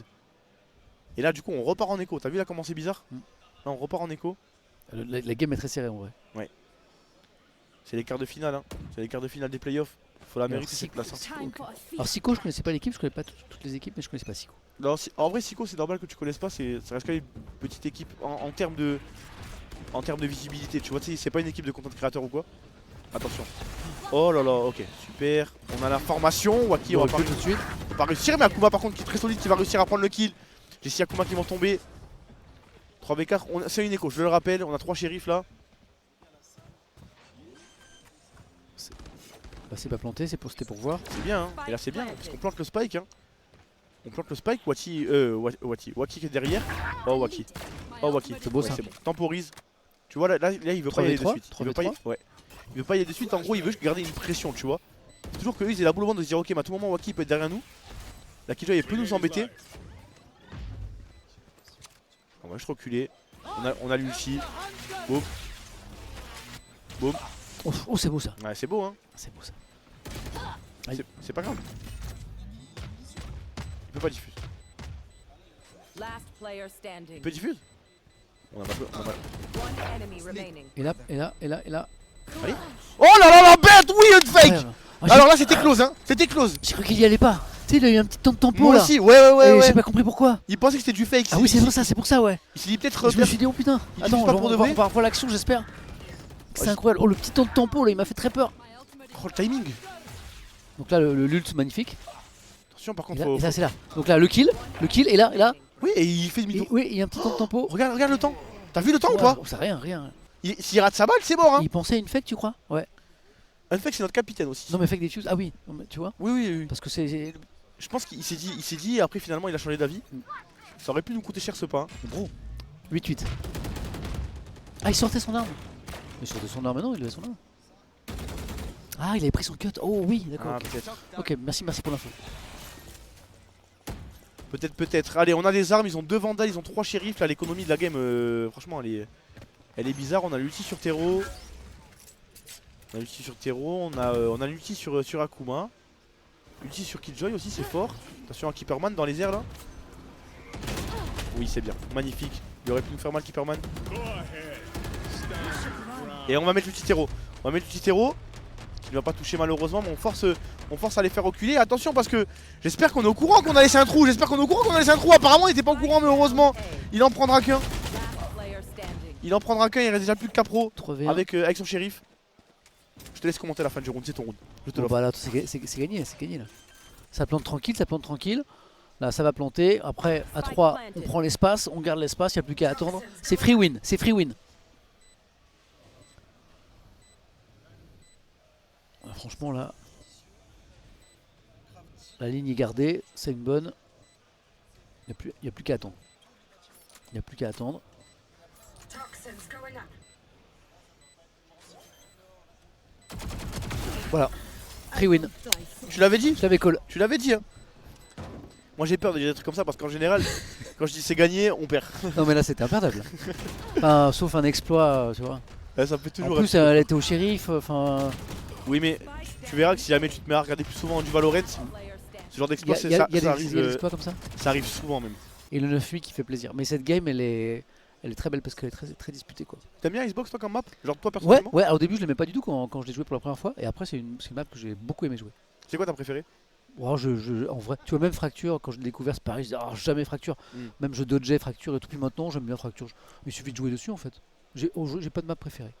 Et là, du coup, on repart en écho. T'as vu là comment c'est bizarre? Là, on repart en écho. La game est très serrée en vrai. Ouais. C'est les quarts de finale. Hein. C'est les quarts de finale des playoffs. Faut la mériter cette place. Hein. Alors Siko, je connaissais pas l'équipe, je connais pas toutes les équipes, mais je connaissais pas Siko. Non, en vrai, Siko, c'est normal que tu connaisses pas. Ça reste quand même une petite équipe en termes de visibilité. Tu vois, c'est pas une équipe de content créateur ou quoi. Attention. Oh là là, ok, super. On a la formation. Waki, on va tout de suite. On va réussir, mais Akuma par contre qui est très solide, qui va réussir à prendre le kill. J'ai 6 Akuma qui vont tomber. 3v4, c'est une écho, je le rappelle. On a 3 shérifs là. Bah c'est pas planté, c'était pour voir. C'est bien, hein. Et là c'est bien, parce qu'on plante le spike. Hein. On plante le spike, Waki qui est derrière. Oh Waki. Oh Waki. C'est beau ça. C'est bon. Temporise. Tu vois là il veut pas y aller de suite. Il veut pas y aller de suite, en gros il veut garder une pression, tu vois. C'est toujours que eux ils aient la boule au ventre de se dire ok mais à tout moment Waki peut être derrière nous. La Killjoy peut nous embêter. On va juste reculer. On a l'ulti. Boum. Boum. Oh c'est beau ça. Ouais c'est beau hein. C'est beau ça. C'est pas grave. Il peut pas diffuse. Il peut diffuse. On a pas. Et là. Allez. Oh là là la bête. Oui une fake. Ouais, alors là c'était close hein. C'était close. j'ai cru qu'il y allait pas. Tu sais il a eu un petit temps de tempo Moi là. aussi ouais. J'ai pas compris pourquoi. Il pensait que c'était du fake. Ah oui c'est pour ça ouais. Il s'est dit peut-être. Je me suis dit oh putain. Il Attends diffuse pas pour de vrai. on va revoir l'action j'espère. C'est incroyable. Oh le petit temps de tempo là il m'a fait très peur. Oh le timing. Donc là le lult magnifique. Attention par contre Et là c'est là. Donc là le kill et là. Oui et il fait demi-tour. Oui il y a un petit temps de tempo. Regarde le temps. T'as vu le temps ou pas? C'est rien. S'il rate sa balle c'est mort hein. Il pensait à une fake tu crois? Ouais. Un fake c'est notre capitaine aussi. Non mais fake des fuse. Ah oui non, mais tu vois. Oui. Parce que c'est. Je pense qu'il s'est dit et après finalement il a changé d'avis. Ça aurait pu nous coûter cher ce pas. Gros. 8-8. Ah il sortait son arme. Il sortait son arme non il avait son arme. Ah il avait pris son cut. Oh oui d'accord. Ah, peut-être. Ok merci pour l'info. Peut-être. Allez on a des armes, ils ont 2 vandales, ils ont 3 shérifs. Là l'économie de la game franchement elle est bizarre. On a l'ulti sur Tero. On a l'ulti sur Akuma. Ulti sur Killjoy aussi c'est fort. Attention à Keeperman dans les airs là. Oui c'est bien, magnifique. Il aurait pu nous faire mal Keeperman. Et on va mettre l'ulti Tero. Qui ne va pas toucher malheureusement mais on force à les faire reculer. Attention parce que j'espère qu'on est au courant qu'on a laissé un trou. Apparemment il était pas au courant mais heureusement il en prendra qu'un. Il reste déjà plus que Capro avec son shérif. Je te laisse commenter la fin du round, c'est ton round. Je te Bon, bah là c'est gagné là. Ça plante tranquille. Là ça va planter. Après à 3 on prend l'espace, on garde l'espace, il n'y a plus qu'à attendre. C'est free win. Franchement là, la ligne est gardée, c'est une bonne. Il n'y a plus qu'à attendre. Voilà, free win. Tu l'avais dit? Je l'avais call. Tu l'avais dit hein. Moi j'ai peur de dire des trucs comme ça parce qu'en général quand je dis c'est gagné on perd. Non mais là c'était imperdable. Enfin, sauf un exploit tu vois. Ouais, ça peut toujours en plus elle était au shérif, enfin... Oui mais tu verras que si jamais tu te mets à regarder plus souvent du Valorant, ce genre d'exploit ça arrive. Il y a des exploits comme ça. Ça arrive souvent même. Et le 9-8 qui fait plaisir. Mais cette game elle est très belle parce qu'elle est très disputée quoi. T'aimes bien Xbox toi comme map? Genre toi personnellement? Ouais, alors, au début je l'aimais pas du tout quand je l'ai joué pour la première fois. Et après c'est une map que j'ai beaucoup aimé jouer. C'est quoi ta préférée? En vrai, tu vois même Fracture, quand je l'ai découvert c'est pareil, je disais jamais Fracture. Même je dodgeais Fracture et tout, puis maintenant j'aime bien Fracture. Il suffit de jouer dessus en fait. J'ai pas de map préférée.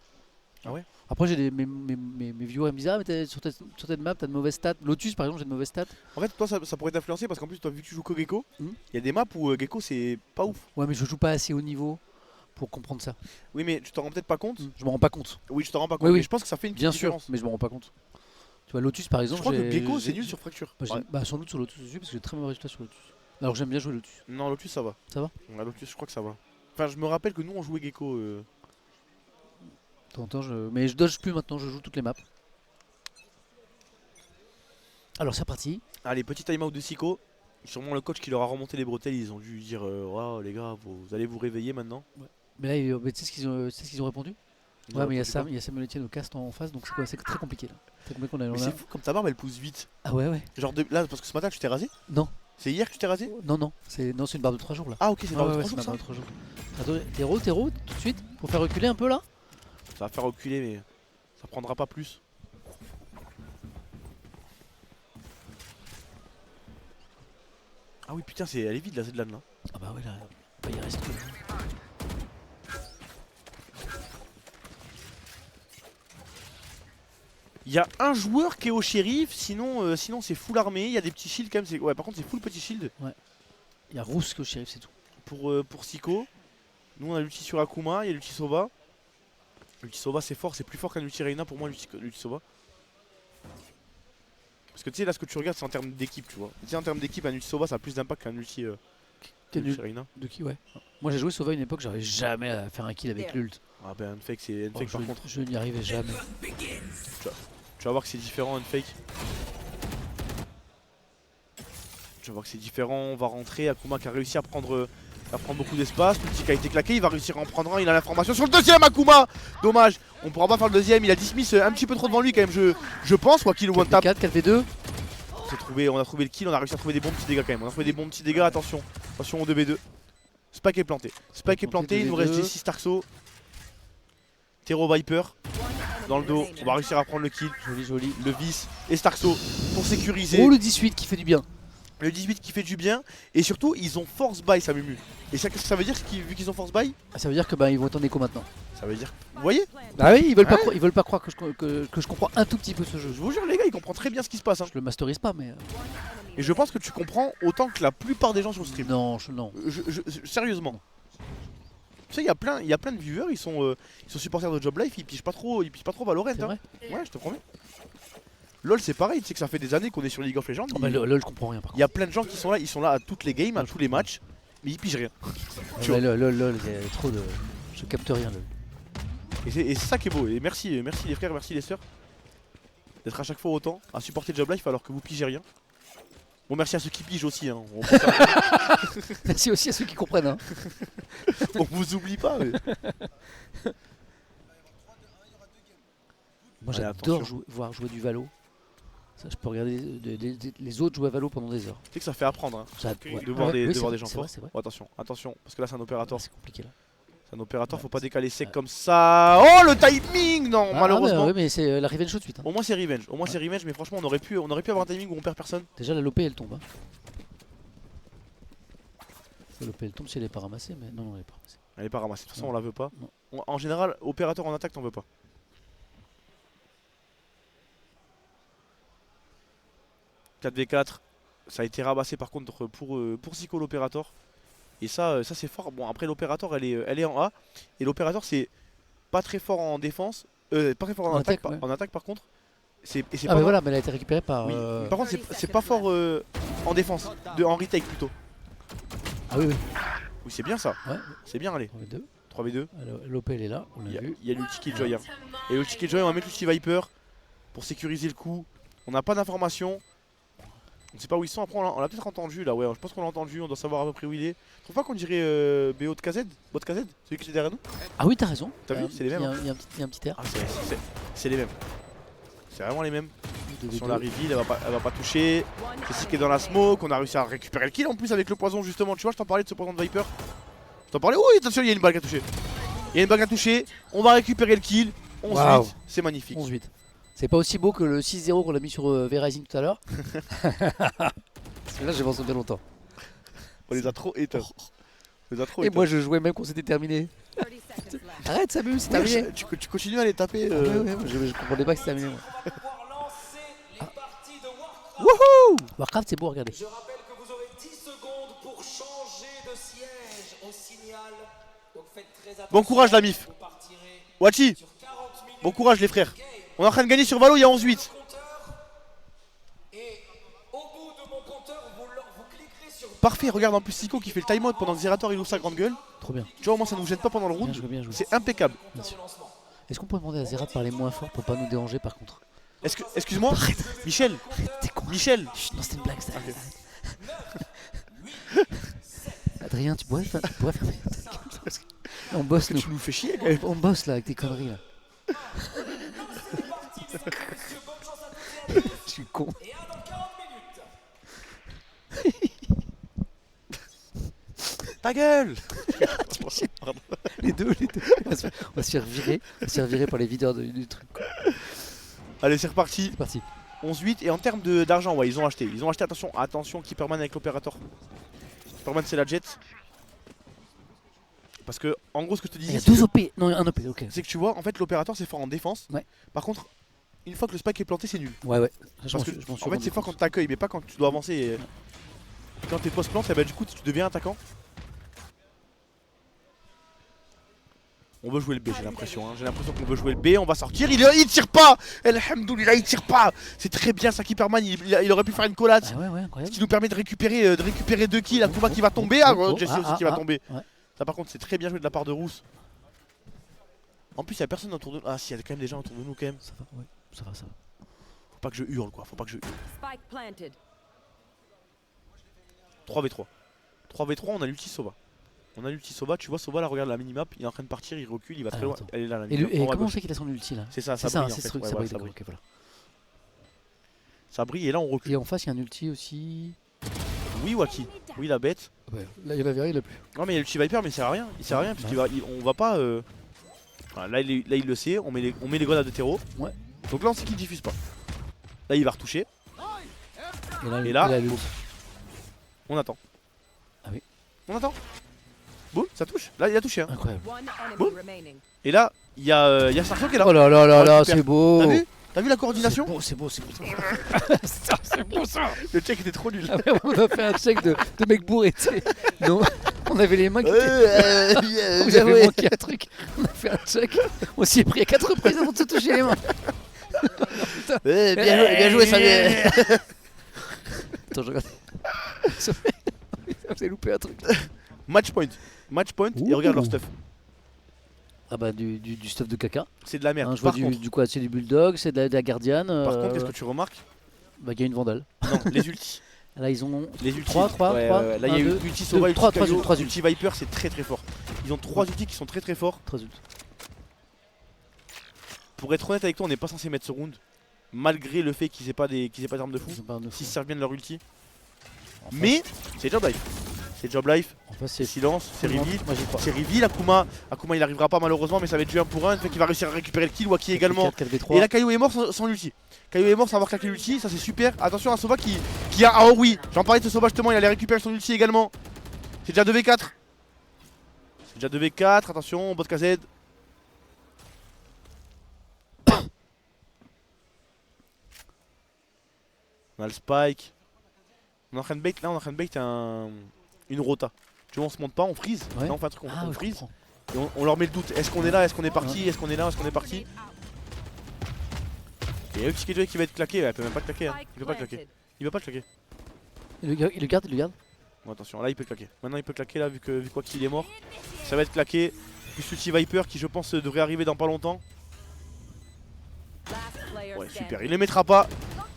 Ah ouais? Après j'ai mes viewers me disent ah mais sur cette map t'as de mauvaises stats. Lotus par exemple j'ai de mauvaises stats. En fait toi ça pourrait t'influencer parce qu'en plus toi vu que tu joues que Gecko, il y a des maps où Gecko c'est pas ouf. Ouais mais je joue pas assez haut niveau pour comprendre ça. Oui mais tu t'en rends peut-être pas compte. Je me rends pas compte. Oui je t'en rends pas compte, oui. mais je pense que ça fait une petite différence. Bien sûr, mais je me rends pas compte. Tu vois Lotus par exemple. Je crois que Gecko c'est nul sur Fracture. Bah sans doute sur Lotus aussi parce que j'ai très mauvais résultat sur Lotus. Alors que j'aime bien jouer Lotus. Non Lotus ça va. Ça va? Ouais, Lotus je crois que ça va. Enfin je me rappelle que nous on jouait Gecko. Mais je dodge plus maintenant, je joue toutes les maps. Alors c'est reparti. Allez petit timeout de Siko. Sûrement le coach qui leur a remonté les bretelles, ils ont dû dire waouh les gars vous allez vous réveiller maintenant. Ouais. Mais là tu sais ce qu'ils ont répondu? Ouais mais il y a Samuel Etienne au cast en face donc c'est très compliqué là. Mais c'est fou comme ta barbe elle pousse vite. Ah ouais. Genre là parce que ce matin tu t'es rasé? Non. C'est hier que tu t'es rasé? Non c'est une barbe de 3 jours là. Ah ok c'est une barbe de 3 jours ça. Attends, Tero tout de suite pour faire reculer un peu là. Ça va faire reculer mais ça prendra pas plus. Ah oui putain elle est vide la Zedlan là. Ah bah ouais là, il reste que... Il y a un joueur qui est au shérif, sinon c'est full armé, il y a des petits shields quand même, ouais par contre c'est full petit shield. Ouais. Il y a Rousse qui est au shérif c'est tout. Pour Siko. Nous on a l'ulti sur Akuma, il y a l'ulti Sova. L'ulti Sova c'est fort, c'est plus fort qu'un ulti Reina pour moi l'ulti Sova. Parce que tu sais, là, ce que tu regardes, c'est en termes d'équipe, tu vois. Tu sais, en termes d'équipe, un ulti Sova, ça a plus d'impact qu'un ulti Reina. De qui, ouais. Moi, j'ai joué Sova à une époque, j'arrivais jamais à faire un kill avec l'ult. Ah, ben, Unfake, c'est Unfake par contre. Je n'y arrivais jamais. Tu vas voir que c'est différent, Unfake. Tu vas voir que c'est différent. On va rentrer. Akuma qui a réussi à prendre beaucoup d'espace. L'ulti qui a été claqué, il va réussir à en prendre un. Il a l'information sur le deuxième, Akuma. Dommage, on pourra pas faire le deuxième. Il a dismiss un petit peu trop devant lui quand même, je pense. Quoi qu'il one tap. 4, 4v2. On a trouvé le kill, on a réussi à trouver des bons petits dégâts quand même. On a trouvé des bons petits dégâts, attention. Attention au 2v2. Spike est planté. Spike est planté, il nous reste Jessie, Starkso. Tero Viper. Dans le dos, on va réussir à prendre le kill. Joli. Le vice et Starkso pour sécuriser. Oh, le 18 qui fait du bien. Le 18 qui fait du bien. Et surtout, ils ont force buy, ça Mumu. Et ça, qu'est-ce que ça veut dire vu qu'ils ont force buy? Ça veut dire que ils vont être en écho maintenant. Ça veut dire. Vous voyez? Bah oui, ils veulent pas croire que je comprends un tout petit peu ce jeu. Je vous jure, les gars, ils comprennent très bien ce qui se passe. Hein. Je le masterise pas, mais. Et je pense que tu comprends autant que la plupart des gens sur le stream. Non, Sérieusement. Tu sais, il y a plein de viewers, ils sont supporters de Job Life, ils pigent pas trop Valorant. C'est vrai. Ouais, je te promets. LOL, c'est pareil, tu sais que ça fait des années qu'on est sur League of Legends. Oh, bah, LOL, je comprends rien par contre. Il y a plein de gens qui sont là, ils sont là à toutes les games, à tous les matchs, mais ils pigent rien. LOL, il y a trop de. Je capte rien, LOL. Et c'est ça qui est beau. Et merci les frères, merci les sœurs d'être à chaque fois autant à supporter Job Life alors que vous pigez rien. Bon, merci à ceux qui pigent aussi. Hein. Merci aussi à ceux qui comprennent. Hein. On vous oublie pas. Mais... Moi j'adore voir jouer du Valo. Ça, je peux regarder les autres jouer à Valo pendant des heures. Tu sais que ça fait apprendre hein, ouais. de voir des gens forts. Oh, attention, parce que là c'est un opérateur. C'est compliqué là. C'est un opérateur, faut pas décaler sec comme ça. Oh le timing. Non, malheureusement. Mais c'est la revenge tout de suite. Hein. Au moins c'est revenge, mais franchement on aurait pu avoir un timing où on perd personne. Déjà la Lopé elle tombe. Hein. La Lopé elle tombe si elle est pas ramassée, mais non elle est pas ramassée. Elle est pas ramassée, de toute façon on la veut pas. En général, opérateur en attaque t'en veux pas. « 4v4, ça a été ramassé par contre pour Zico l'opérateur. Et ça c'est fort. Bon après l'opérateur elle est en A. Et l'opérateur c'est pas très fort en défense. Pas très fort en attaque, en attaque par contre. Mais voilà, mais elle a été récupérée par. Oui. Par contre c'est pas fort en défense. En retake plutôt. Ah oui. Oui c'est bien ça. Ouais. C'est bien allez. 3v2. L'OP elle est là, on l'a vu. Il y a l'ulti Killjoy. Hein. Et l'ulti Killjoy on va mettre l'ulti Viper pour sécuriser le coup. On n'a pas d'informations. On sait pas où ils sont, après on l'a peut-être entendu là, ouais, je pense qu'on l'a entendu, on doit savoir à peu près où il est. Je trouve pas qu'on dirait BO de KZ, Bot KZ, celui qui est derrière nous. Ah oui t'as raison. T'as vu, c'est les mêmes. Il y a un petit air. Ah, c'est les mêmes. C'est vraiment les mêmes. Sur la reveal, elle va pas toucher. Jessie qui est dans la smoke, on a réussi à récupérer le kill en plus avec le poison justement, tu vois, je t'en parlais de ce poison de Viper. Je t'en parlais, oui attention il y a une balle qui a touché. Il y a une balle qui a touché, on va récupérer le kill. 11-8, c'est magnifique. 11-8. C'est pas aussi beau que le 6-0 qu'on a mis sur Verizon tout à l'heure. Parce que là j'ai pensé bien longtemps. On les a trop éteints. Et moi je jouais même quand c'était terminé. Arrête Samu, c'est terminé. Tu continues à les taper. Ouais, je comprenais pas que c'était terminé moi. Wouhou! Warcraft c'est beau, regardez. Je rappelle que vous aurez 10 secondes pour changer de siège au signal. Donc faites très attention. Bon courage la mif. Wachi, bon courage les frères. On est en train de gagner sur Valo, il y a 11-8. Parfait, regarde en plus Zico qui fait le timeout pendant que Zerator il ouvre sa grande gueule. Trop bien. Tu vois, au moins ça nous gêne pas pendant le round. C'est impeccable. Est-ce qu'on peut demander à Zerat de parler moins fort pour pas nous déranger par contre? Excuse-moi, Michel. T'es con. Michel. Chut, non, c'était une blague ça. Adrien, tu pourrais fermer ta gueule. On bosse nous. Tu nous fais chier quand même. On bosse là avec tes conneries là. Je suis con. Ta gueule. Les deux. On va se faire virer par les videurs du truc. Quoi. Allez, c'est reparti. C'est parti. 11-8 et en termes d'argent, ouais, ils ont acheté, attention, Keeperman avec l'opérateur. Keeperman c'est la jet. Parce que en gros ce que je te disais, il y a deux OP, non un OP, ok. C'est que tu vois, en fait l'opérateur c'est fort en défense. Ouais. Par contre, une fois que le spike est planté, c'est nul. Ouais. Parce que en fait c'est fort quand tu t'accueilles, mais pas quand tu dois avancer. Et quand tes post plantes, bah, du coup tu deviens attaquant. On veut jouer le B, j'ai l'impression. J'ai l'impression qu'on veut jouer le B. On va sortir. Il tire pas. Alhamdoulilah, il tire pas. C'est très bien ça, Keeperman. Il aurait pu faire une collade. Ah ouais, incroyable. Ce qui nous permet de récupérer 2 kills. Akuma qui va tomber. Jesse aussi qui va tomber. Ouais. Ça, par contre, c'est très bien joué de la part de Rousse. En plus, il y a personne autour de nous. Ah, si, il y a quand même des gens autour de nous, quand même. Ça va, ouais. Ça va. Faut pas que je hurle, quoi. Faut pas que je hurle. Spike planted. 3v3. 3v3, on a l'ulti Sova. Tu vois Sova là, regarde la minimap, il est en train de partir, il recule, il va très loin. Elle est là la Et, minimap. et comment on sait qu'il a son ulti là? C'est ça, ça C'est ça, brille en c'est fait. ce truc, Ouais, ça voilà, brille, ça d'accord, brille. ok, voilà. Ça brille et là on recule. Et en face, il y a un ulti aussi. Oui, Waki. Oui, la bête. Ouais, là, il y a la verre, il a plus. Non, mais il y a l'ulti Viper, mais il sert à rien. Il sert à rien puisqu'on on va pas. Voilà, là, il le sait, on met les grenades de terreau. Ouais. Donc là, on sait qu'il diffuse pas. Là, il va retoucher. Et là, On attend. Ah oui. On attend. Boum, ça touche. Là, il a touché. Hein. incroyable. Boum. Et là, il y a Sarko qui est là. Oh là là là là, super. c'est beau. T'as vu la coordination? C'est beau. C'est beau ça. Le check était trop nul. Ah ouais, on a fait un check de mec bourré, tu sais. Non, on avait les mains qui étaient... Vous avez manqué un truc. On a fait un check. On s'y est pris à 4 reprises avant de se toucher les mains. Bien joué, Samuel. Attends, je regarde. Ça vous avez loupé un truc. Match point et regarde leur stuff. Ah bah du stuff de caca. C'est de la merde. Hein, je vois du quoi? C'est du bulldog, c'est de la gardienne. Par contre, qu'est-ce que tu remarques? Bah il y a une vandale. Non, les ultis. Là ils ont Les ultis. 3. Là il y a eu ulti Sova, ulti 3 Kaio, ultis. ulti Viper, c'est très fort. Ils ont 3 ultis qui sont très forts. 3 ultis. Pour être honnête avec toi, on n'est pas censé mettre ce round. Malgré le fait qu'ils aient pas d'armes de fou. S'ils servent bien de leur ulti. Mais c'est job life. C'est job life. En fait, C'est silence, c'est reveal. Moi j'y crois. C'est reveal. Akuma il arrivera pas malheureusement, mais ça va être du 1 pour 1. Fait qu'il va réussir à récupérer le kill. Waki également. 4v3. Et là, Kaio est mort sans l'ulti. Kaio est mort sans avoir claqué l'ulti, ça c'est super. Attention à Sova qui a. Ah oh oui, j'en parlais de ce Sova justement, il allait récupérer son ulti également. C'est déjà 2v4. C'est déjà 2v4, attention, bot KZ. On a le spike. On est en train de bait, là on est en train de bait une rota. Tu vois, on se monte pas, on freeze. Ouais. Là on fait un truc, on freeze. Comprends. Et on leur met le doute. Est-ce qu'on est là? Est-ce qu'on est parti? Est-ce qu'on est là? Est-ce qu'on est parti? Et il y a le petit Killjoy qui va être claqué, elle peut même pas claquer. Hein. Il peut pas claquer. Il va pas claquer. Il le garde. Bon, attention, là il peut claquer. Maintenant il peut claquer là vu quoi qu'il est mort. Ça va être claqué. Plus l'ulti Viper qui je pense devrait arriver dans pas longtemps. Ouais super, il les mettra pas.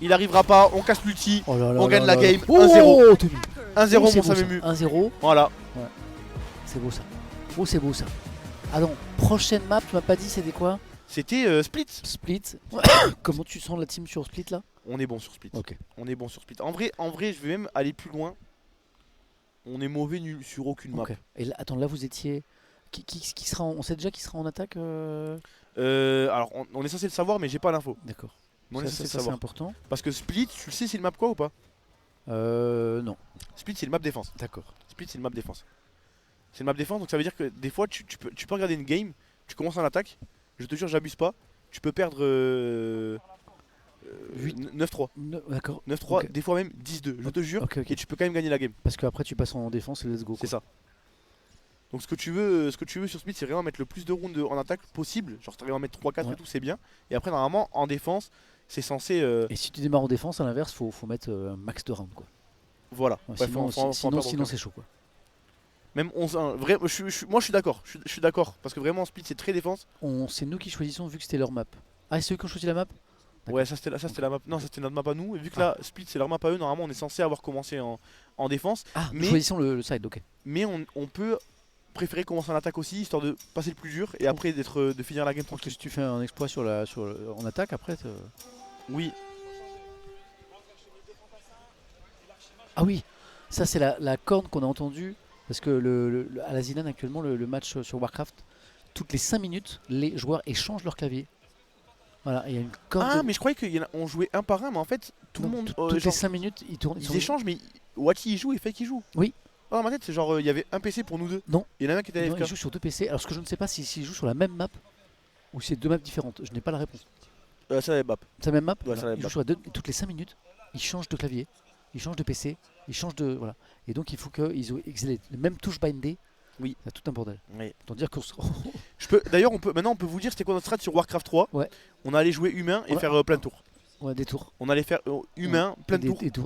Il arrivera pas, on casse l'ulti. Oh là là on gagne là la là. game. Oh, 1-0. Tony. 1-0 Oh, c'est mon beau, ça. Samumu. 1-0. Voilà. C'est beau ça. Oh c'est beau ça. Ah non, prochaine map, tu m'as pas dit c'était quoi? C'était Split. Split. Comment tu sens la team sur Split là? On est bon sur Split. Ok. On est bon sur Split. En vrai, je vais même aller plus loin. On est mauvais nul sur aucune map. Ok. Et là, attends, là vous étiez... Qui sera on sait déjà qui sera en attaque Alors on est censé le savoir mais j'ai pas l'info. D'accord. On est censé le Ça c'est savoir. important. Parce que Split, tu le sais c'est le map quoi ou pas? Non. Split c'est le map défense. D'accord. Split c'est le map défense. C'est le map défense donc ça veut dire que des fois tu peux regarder une game, tu commences en attaque, je te jure j'abuse pas, tu peux perdre 9-3. D'accord. 9-3, Ok. des fois même 10-2, je te jure, Ok. et tu peux quand même gagner la game. Parce qu'après tu passes en défense et let's go. C'est ça. Donc ce que tu veux sur Split c'est vraiment mettre le plus de rounds en attaque possible, genre t'arrives à mettre 3-4 Ouais. et tout c'est bien. Et après normalement en défense c'est censé... Et si tu démarres en défense, à l'inverse, faut mettre un max de rounds quoi. Voilà. Ouais, Ouais, sinon faut en perdre sinon aucun. c'est chaud quoi. Même 11-1, moi je suis d'accord, je suis d'accord, parce que vraiment Split c'est très défense. C'est nous qui choisissons vu que c'était leur map. Ah c'est eux qui ont choisi la map? D'accord. Ouais ça c'était la map, non ça c'était notre map à nous, et vu que là Split c'est leur map à eux, normalement on est censé avoir commencé en défense, Ah, nous mais- choisissons le side, ok. mais on peut préférer commencer en attaque aussi, histoire de passer le plus dur, et après de finir la game Parce que tranquille. si tu fais un exploit en attaque après... Oui, Ah oui, ça c'est la corne qu'on a entendue, parce que à la Zilan actuellement, le match sur Warcraft, toutes les 5 minutes, les joueurs échangent leur clavier. Voilà, et il y a une corne. ah mais je croyais qu'on jouait un par un, mais en fait tout le monde... toutes les genre, 5 minutes, ils tournent. ils échangent, mais Waki il joue et Fake il joue. Oui. Oh, dans ma tête c'est genre il y avait un PC pour nous deux. Non. Il y en a un qui était Non, ils AFK. jouent sur 2 PC. Alors ce que je ne sais pas, s'ils jouent sur la même map ou c'est 2 maps différentes. Je n'ai pas la réponse. Ça va bap. C'est la même map. Ouais, ça va Ils être jouent sur toutes les 5 minutes, ils changent de clavier, ils changent de PC, ils changent de... Voilà. Et donc il faut qu'ils aient les mêmes touches bindées Oui. C'est tout un bordel. Oui. Autant dire qu'on D'ailleurs, maintenant on peut vous dire c'était quoi notre strat sur Warcraft 3. Ouais. On allait jouer humain et faire plein de tours. Ouais, des tours. On allait faire humain, plein de tours, des tours,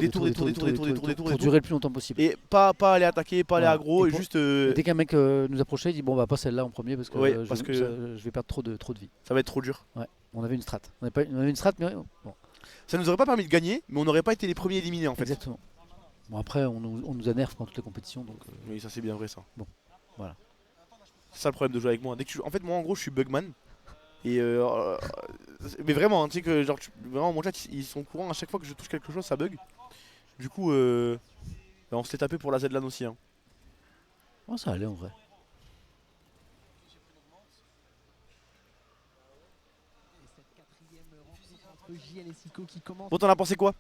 pour durer le plus longtemps possible. Et pas aller attaquer, pas aller aggro, et juste. Dès qu'un mec nous approchait, il dit bon bah pas celle-là en premier parce que, je vais perdre trop de vie. Ça va être trop dur. Ouais. On avait une strat. On avait une strat, mais bon. Ça nous aurait pas permis de gagner, mais on n'aurait pas été les premiers éliminés en fait. Exactement. Bon après on nous a nerf pendant toutes les compétitions donc. Oui, ça c'est bien vrai ça. Bon, voilà. C'est ça le problème de jouer avec moi. En fait moi en gros je suis bugman. Et mais vraiment, tu sais que genre vraiment mon chat ils sont au courant à chaque fois que je touche quelque chose ça bug. Du coup on se l'est tapé pour la Z-LAN aussi hein. Oh ça allait en vrai. Bon t'en as pensé quoi?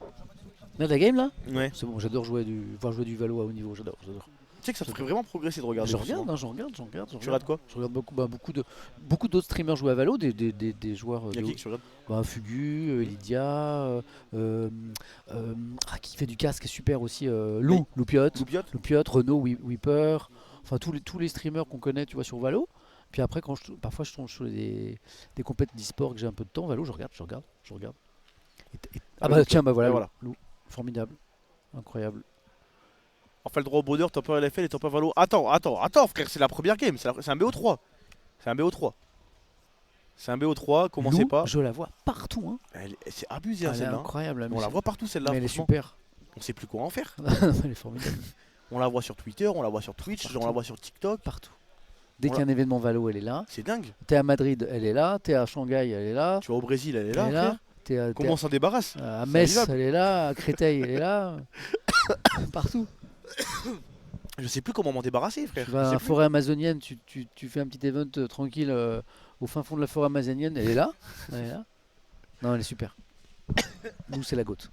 Là la game là? Ouais. C'est bon, j'adore jouer du Valo à haut niveau, j'adore. Tu sais que ça te ferait vraiment progresser de regarder. Je regarde. Tu regardes quoi? Je regarde beaucoup d'autres streamers jouer à Valo, des joueurs. Y'a qui tu regardes? Fugu, Lydia, qui fait du casque, qui est super aussi. Loupiot, Renault, Weeper, enfin tous les streamers qu'on connaît, tu vois, sur Valo. Puis après, parfois je tombe sur des compétitions d'e-sport que j'ai un peu de temps, Valo, je regarde. Tiens, voilà. Lou, formidable, incroyable. Enfin le droit au bonheur, top 1 LFL et top 1 Valo. Attends frère, c'est la première game, c'est un BO3. C'est un BO3, commencez pas. Je la vois partout hein. C'est abusé elle est celle-là. Incroyable. On la voit partout celle-là. Elle est super. On sait plus quoi en faire. Elle est formidable. On la voit sur Twitter, on la voit sur Twitch, on la voit sur TikTok. Partout. Dès qu'il y a un événement Valo, elle est là. C'est dingue. T'es à Madrid, elle est là. T'es à Shanghai, elle est là. Tu vas au Brésil, elle est là. Comment on s'en débarrasse? À Metz, elle est là. À Créteil, elle est là. Partout. Je sais plus comment m'en débarrasser, frère. Tu vas à la forêt amazonienne, tu fais un petit event tranquille au fin fond de la forêt amazonienne, elle est là. Non, elle est super. Nous, c'est la goutte.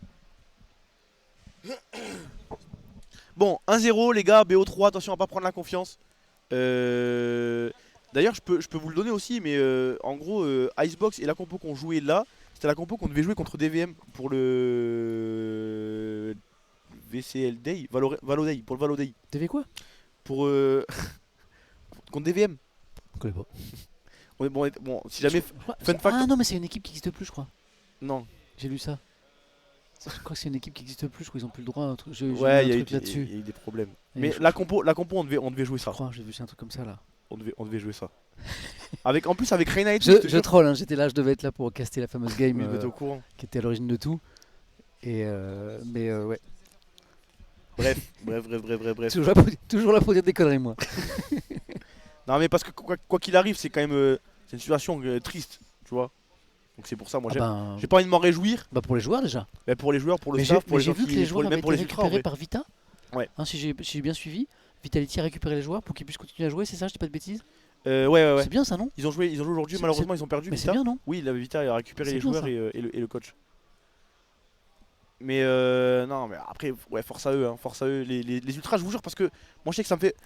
Bon, 1-0 les gars, BO3, attention à pas prendre la confiance. D'ailleurs, je peux vous le donner aussi, mais en gros, Icebox et la compo qu'on jouait là, c'était la compo qu'on devait jouer contre DVM pour le VCL Day, Valo Day, pour le Valo Day. DV quoi? Pour contre DVM. Je connais pas. Bon, si jamais fun fact. Ah non, mais c'est une équipe qui n'existe plus, je crois. Non. J'ai lu ça. Je crois que c'est une équipe qui n'existe plus, je crois qu'ils ont plus le droit à un truc. Ouais, il y a eu des problèmes. Mais la compo, on devait jouer ça. Je crois, j'ai vu un truc comme ça là. On devait jouer ça. En plus avec Reyna et tout. Je troll, hein, j'étais là, je devais être là pour caster la fameuse game oui, au courant. Qui était à l'origine de tout. Et ouais. Bref. Toujours là pour dire des conneries, moi. Non, mais parce que quoi qu'il arrive, c'est quand même c'est une situation triste, tu vois. Donc c'est pour ça, moi j'ai pas envie de m'en réjouir. Bah pour les joueurs déjà. Bah pour les joueurs, pour le staff, pour les gens qui... J'ai vu que les joueurs avaient été récupérés par Vita. Ouais. Hein, si j'ai bien suivi, Vitality a récupéré les joueurs pour qu'ils puissent continuer à jouer, c'est ça, je dis pas de bêtises? Ouais. C'est bien ça, non? Ils ont joué aujourd'hui, malheureusement ils ont perdu. Mais c'est bien, non? Oui, la Vita a récupéré les joueurs et le coach. Mais non, mais après, ouais, force à eux, les ultras, je vous jure, parce que moi je sais que ça me fait.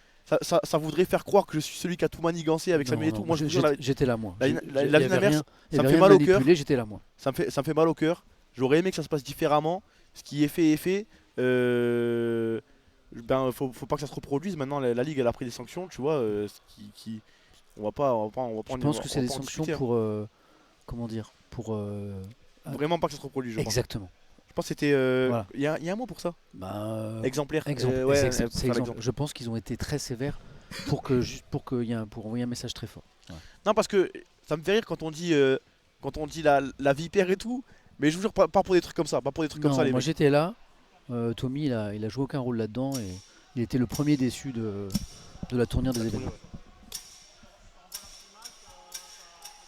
Ça voudrait faire croire que je suis celui qui a tout manigancé avec Samuel et tout. Moi j'étais là, moi. La vie inverse, ça me fait mal au cœur. J'étais là, moi. Ça me fait mal au cœur. J'aurais aimé que ça se passe différemment. Ce qui est fait est fait. Faut pas que ça se reproduise. Maintenant, la ligue elle a pris des sanctions, tu vois. On va pas. Je pense que c'est des sanctions pour. Comment dire? Pour. Vraiment pas que ça se reproduise. Exactement. Je pense que c'était. Il y a un mot pour ça. Exemplaire. Ouais, c'est exemple. Je pense qu'ils ont été très sévères pour envoyer un message très fort. Ouais. Non, parce que ça me fait rire quand on dit la vipère et tout, mais je vous jure pas pour des trucs comme ça, Moi j'étais là. Tommy il a joué aucun rôle là-dedans et il était le premier déçu de la tournure des événements.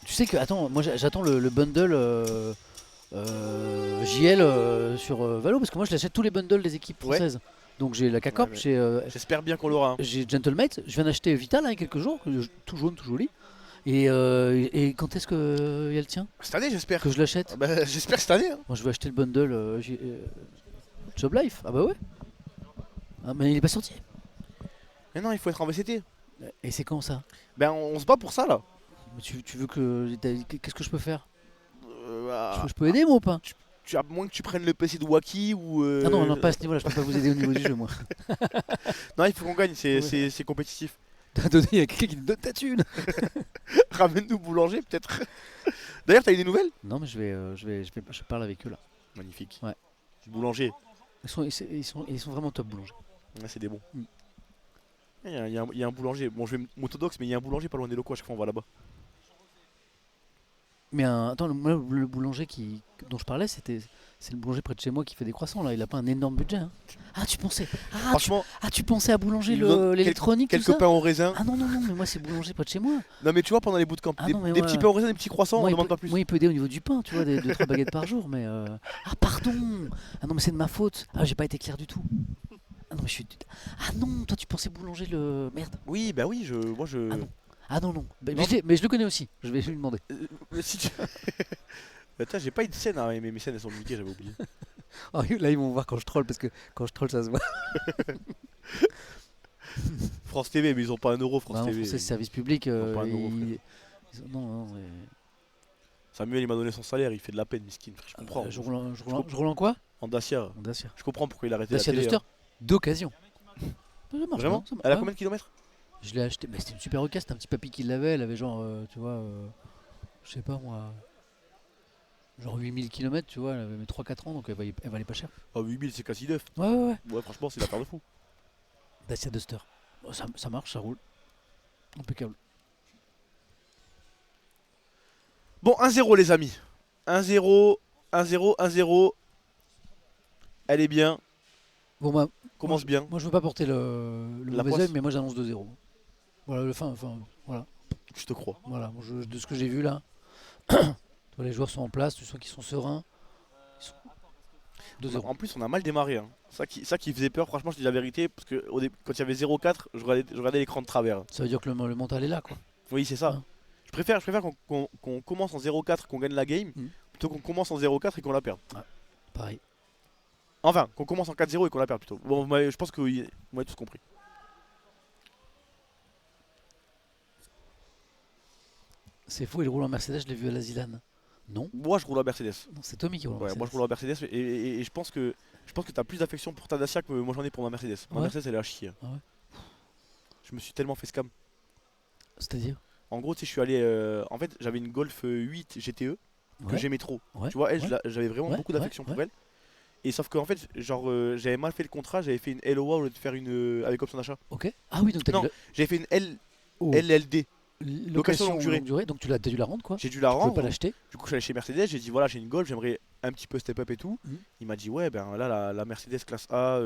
Tu sais que moi j'attends le bundle. JL sur Valo parce que moi je l'achète tous les bundles des équipes françaises. Donc j'ai la K-Corp, j'espère bien qu'on l'aura. J'ai Gentlemate, je viens d'acheter Vital il y a quelques jours, tout jaune, tout joli. Et quand est-ce que y a le tien? Cette année j'espère. Que je l'achète. J'espère cette année. Moi je vais acheter le bundle Job Life. Ah bah ouais. Ah, mais il est pas sorti. Mais non, il faut être en VCT. Et c'est quand ça? On se bat pour ça là. Mais tu veux que... Qu'est-ce que je peux faire? Je peux aider moi ou pas? À moins que tu prennes le PC de Wacky ou... Ah non, pas à ce niveau là, je peux pas vous aider au niveau du jeu moi. Non, il faut qu'on gagne, c'est compétitif. T'as donné, il y a quelqu'un qui te donne ta thune. Ramène-nous boulanger peut-être. D'ailleurs, t'as eu des nouvelles? Non, mais je parle avec eux là. Magnifique. Ouais. Boulanger. Ils sont vraiment top boulangers. Ouais, c'est des bons. Mm. Il y a un boulanger. Bon, je vais m'orthodoxe, mais il y a un boulanger pas loin des locaux. À chaque fois, on va là-bas. Mais attends, le boulanger dont je parlais, c'est le boulanger près de chez moi qui fait des croissants là. Il a pas un énorme budget. Hein. Ah, tu pensais Franchement, tu pensais à boulanger il me donne l'électronique, tout quelques ça pains au raisin. Ah non, mais moi c'est boulanger près de chez moi. Non, mais tu vois, pendant les bootcamps, Ah des, non, mais des moi- petits pains au raisin, des petits croissants, Moi, on il demande peut, pas plus. moi, il peut aider au niveau du pain, tu vois, 2-3 baguettes par jour, mais. Ah, pardon. Ah non, mais c'est de ma faute. Ah, j'ai pas été clair du tout. Ah non, mais je suis. Ah non, toi tu pensais boulanger le. Merde. Oui, bah oui, moi je. Ah non. Ah non. Bah, Non. mais je le connais aussi. Je vais lui demander. Si tu... Attends, j'ai pas une scène, hein, mais mes scènes elles sont niquées, j'avais oublié. Oh, là, ils vont voir quand je troll parce que quand je troll, ça se voit. France TV, mais ils ont pas un euro, France Bah, non, TV. c'est service public. ont pas un euro, Non. Samuel, il m'a donné son salaire, il fait de la peine, miskin. Je comprends. Je roule en quoi En Dacia, En Dacia. je comprends pourquoi il a arrêté la Dacia télé. Duster d'occasion. Ça marche Vraiment bien, ça marche. Elle a Ouais. combien de kilomètres? Je l'ai acheté, mais c'était une super occasion, c'était un petit papy qui l'avait, elle avait genre, tu vois, je sais pas moi, genre 8000 km, tu vois, elle avait 3-4 ans, donc elle valait pas cher. Ah, 8000, c'est quasi neuf. Ouais. Ouais, franchement, c'est l'affaire de fou. Dacia Duster. Bon, ça marche, ça roule. Impeccable. Bon, 1-0, les amis. 1-0, 1-0, 1-0. Elle est bien, Bon, bah, commence bien. moi je veux pas porter le La mauvais poisse. oeil, mais moi j'annonce 2-0. Voilà, voilà. Je te crois. Voilà, de ce que j'ai vu là, toi, les joueurs sont en place, tu sens qu'ils sont sereins. Ils sont 2-0. En plus, on a mal démarré. Hein. Ça qui faisait peur, franchement, je dis la vérité. Parce que quand il y avait 0-4, je regardais l'écran de travers. Ça veut dire que le mental est là, quoi. Oui, c'est ça. Hein. Je préfère qu'on commence en 0-4, qu'on gagne la game, plutôt qu'on commence en 0-4 et qu'on la perde. Pareil. Enfin, qu'on commence en 4-0 et qu'on la perde plutôt. Bon, je pense que vous m'avez tous compris. C'est faux, il roule en Mercedes, je l'ai vu à la Zilane. Non, Moi, je roule en Mercedes. non, c'est Tommy qui roule en Ouais, Mercedes. moi, je roule en Mercedes et je pense que tu as plus d'affection pour ta Dacia que moi j'en ai pour ma Mercedes. Ma Ouais. Mercedes, elle est à chier. Ah ouais. Je me suis tellement fait scam. C'est-à-dire En gros, tu sais, je suis allé. En fait, j'avais une Golf 8 GTE que Ouais. j'aimais trop. Ouais, Tu vois, elle, ouais. j'avais vraiment Ouais, beaucoup d'affection ouais, pour elle. Et sauf qu'en fait, genre, j'avais mal fait le contrat, j'avais fait une LOA au lieu de faire une avec option d'achat. Ok. Ah oui, donc t'as Non, dû j'avais fait une Oh. LLD. location longue durée. donc tu as dû la rendre quoi. J'ai dû la Tu peux rendre. pas l'acheter. Du coup, je suis allé chez Mercedes, j'ai dit voilà, j'ai une Golf, j'aimerais un petit peu step up et tout. Mhm. Il m'a dit ouais, ben là, la Mercedes classe A,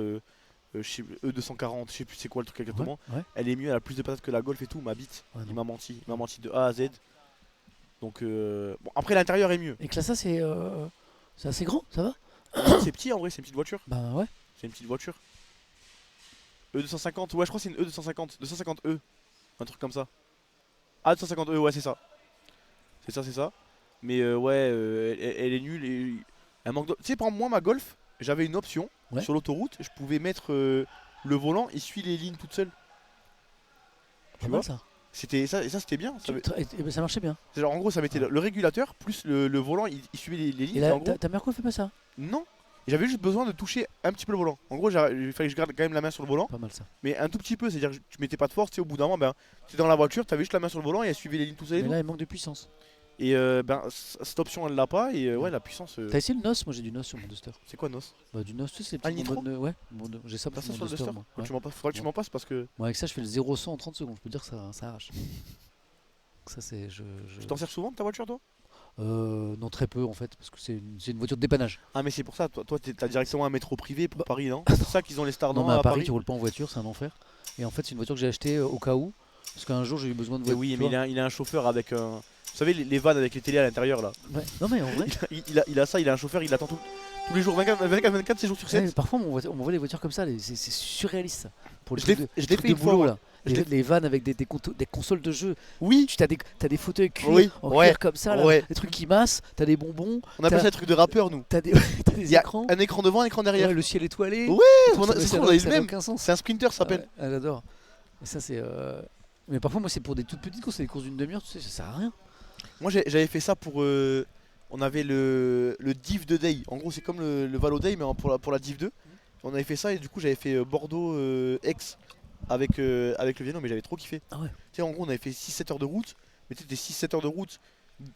je sais- E240, je sais plus c'est quoi le truc exactement. Ouais. Elle est mieux, elle a plus de patates que la Golf et tout, ma bite. Ouais, Il non. m'a menti. Il m'a menti de A à Z. Donc, bon, après, l'intérieur est mieux. Et que là, ça c'est assez grand, ça va. C'est petit en vrai, c'est une petite voiture. Bah ouais. C'est une petite voiture. E250, ouais, je crois que c'est une E250. 250E. Un truc comme ça. Ah, 250E, ouais, c'est ça. C'est ça. Mais ouais, elle est nulle. Et elle manque de... Tu sais, par exemple, moi, ma Golf, j'avais une option Ouais. sur l'autoroute. Je pouvais mettre le volant, il suit les lignes toutes seules. Pas Tu mal vois ça. C'était ça, et ça c'était bien. Et ben, ça marchait bien. C'est genre, en gros, ça mettait le régulateur plus le volant, il suivait les lignes. Et et là, en gros, ta mère quoi fait pas ça. non. Et j'avais juste besoin de toucher un petit peu le volant. En gros, il fallait que je garde quand même la main sur le volant. Pas mal ça. Mais un tout petit peu, c'est-à-dire que tu mettais pas de force, tu sais, au bout d'un moment, ben, tu es dans la voiture, tu avais juste la main sur le volant et elle suivait les lignes tout seul et Mais tout. là, il manque de puissance. Et ben, cette option elle l'a pas, et ouais, la puissance. T'as essayé le NOS? Moi j'ai du NOS sur mon Duster. C'est quoi NOS? Bah du NOS, tu sais, c'est les Ah, petits nitro bonbonnes, ouais. J'ai ça T'as pour ça mon sur le Duster. Duster? Moi. Faut que Ouais. tu m'en passes- Faudrait que tu m'en passes parce que Moi avec ça, je fais le 0-100 en 30 secondes. Je peux dire que ça arrache. Ça c'est tu t'en sers souvent de ta voiture, toi? Non, très peu en fait, parce que c'est une voiture de dépannage. Ah, mais c'est pour ça, toi t'as directement un métro privé pour Bah, Paris, non? C'est pour ça qu'ils ont les stars Non, dans mais à à Paris, tu roules pas en voiture, c'est un enfer. Et en fait, c'est une voiture que j'ai achetée au cas où, parce qu'un jour j'ai eu besoin de Et voiture. oui, tu mais vois. il a un chauffeur avec un. Vous savez, les vannes avec les télés à l'intérieur là. Ouais. Non, mais en vrai, Il a ça, il a un chauffeur, il attend tous les jours, 24, 7 jours sur 7. ouais, parfois on m'envoie des voitures comme ça, c'est surréaliste ça. Pour les Je l'ai trucs je l'ai trucs fait de une fois. boulot moi. là. Je l'ai- Les vannes avec des consoles de jeu. Oui, Tu t'as des fauteuils cuir, Oui, en ouais, cuir comme ça, là, ouais. des trucs qui massent, t'as des bonbons, on appelle t'as- ça un truc de rappeur, nous. t'as des, t'as des Il y a écrans, un écran devant, un écran derrière. ouais, le ciel étoilé. Ouais, Putain, c'est ça ça, n'a- on a eu ça le n'a même. aucun sens. C'est un sprinter, ça s'appelle. Ouais, j'adore. Et ça c'est. Mais parfois moi c'est pour des toutes petites courses, c'est des courses d'une demi-heure, tu sais, ça sert à rien. Moi j'avais fait ça pour. On avait le Div 2 Day. En gros, c'est comme le Valo Day, mais pour la Div 2. On avait fait ça et du coup, j'avais fait Bordeaux Aix. avec le Vietnam, mais j'avais trop kiffé. Ah ouais. Tu sais, en gros, on avait fait 6-7 heures de route, mais tu sais, tes 6-7 heures de route,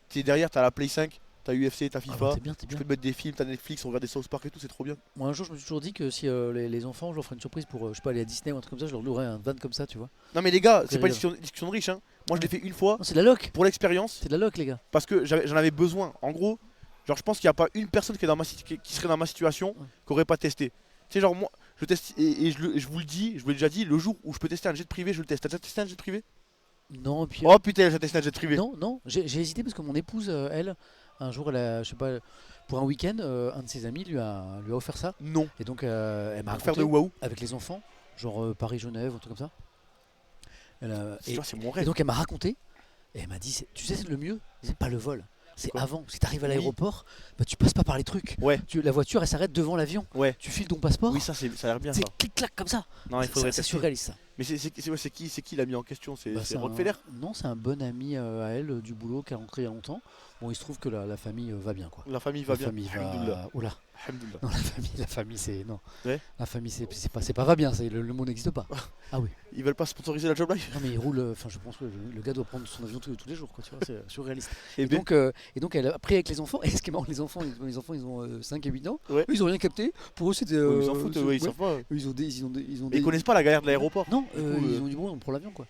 t'es derrière, t'as la Play 5, t'as UFC, t'as Ah FIFA, bah, t'es bien, t'es tu bien. peux te mettre des films, t'as Netflix, on regarde des South Park et tout, c'est trop bien. Moi, un jour, je me suis toujours dit que si les enfants, je leur ferais une surprise pour, je sais pas, aller à Disney ou un truc comme ça, je leur louerais un van comme ça, tu vois. Non, mais les gars, c'est pas une rigolo. discussion de riche, hein. Moi, je l'ai fait une fois Non, c'est de la loc. pour l'expérience, C'est de la loc, les gars. parce que j'en avais besoin. En gros, genre, je pense qu'il n'y a pas une personne qui, est dans qui serait dans ma situation Ouais. qui aurait pas testé. Tu sais, genre, moi, je teste, et je vous le dis, je vous l'ai déjà dit, le jour où je peux tester un jet privé, je le teste. T'as déjà testé un jet privé? Non, et puis. Oh putain, j'ai testé un jet privé. Non, j'ai hésité parce que mon épouse, elle, un jour, elle a, je sais pas, pour un week-end, un de ses amis lui a offert ça. Non. Et donc, elle m'a Pour faire raconté, de waouh. avec les enfants, genre Paris-Genève, un truc comme ça. Et C'est mon et rêve. donc, elle m'a raconté, et elle m'a dit, tu sais, c'est le mieux, c'est pas le vol. C'est Quoi? avant. Si t'arrives à Oui. l'aéroport, bah, tu passes pas par les trucs. Ouais. La voiture, elle s'arrête devant l'avion. Ouais. Tu files ton passeport. Oui, ça a l'air bien ça. C'est clic-clac comme ça. Non, il faudrait C'est tester. surréaliste ça. Mais c'est qui l'a mis en question? C'est Bah, Rockefeller? Non, c'est un bon ami à elle du boulot qui est rentré il y a longtemps. Bon, il se trouve que la famille va bien quoi. La famille va La bien. famille Alhamdoulilah. va. Oula. Alhamdoulilah. Non, la famille c'est non. Ouais. La famille c'est pas va bien. Le mot n'existe pas. Ah oui. Ils veulent pas sponsoriser la Job Life? Non mais il roule. Enfin, je pense que le gars doit prendre son avion tous les jours quoi. Tu vois, c'est surréaliste. Et Et ben, donc elle a pris avec les enfants. Et ce qui est marrant, les enfants ils ont 5 et 8 ans. Ouais. Eux, ils ont rien capté. Pour eux c'était. ils s'en foutent, ouais, ils ouais. savent pas. Eux, ils ont Ils connaissent pas la galère de l'aéroport. Non, coup, ils ont dit bon, on prend l'avion quoi.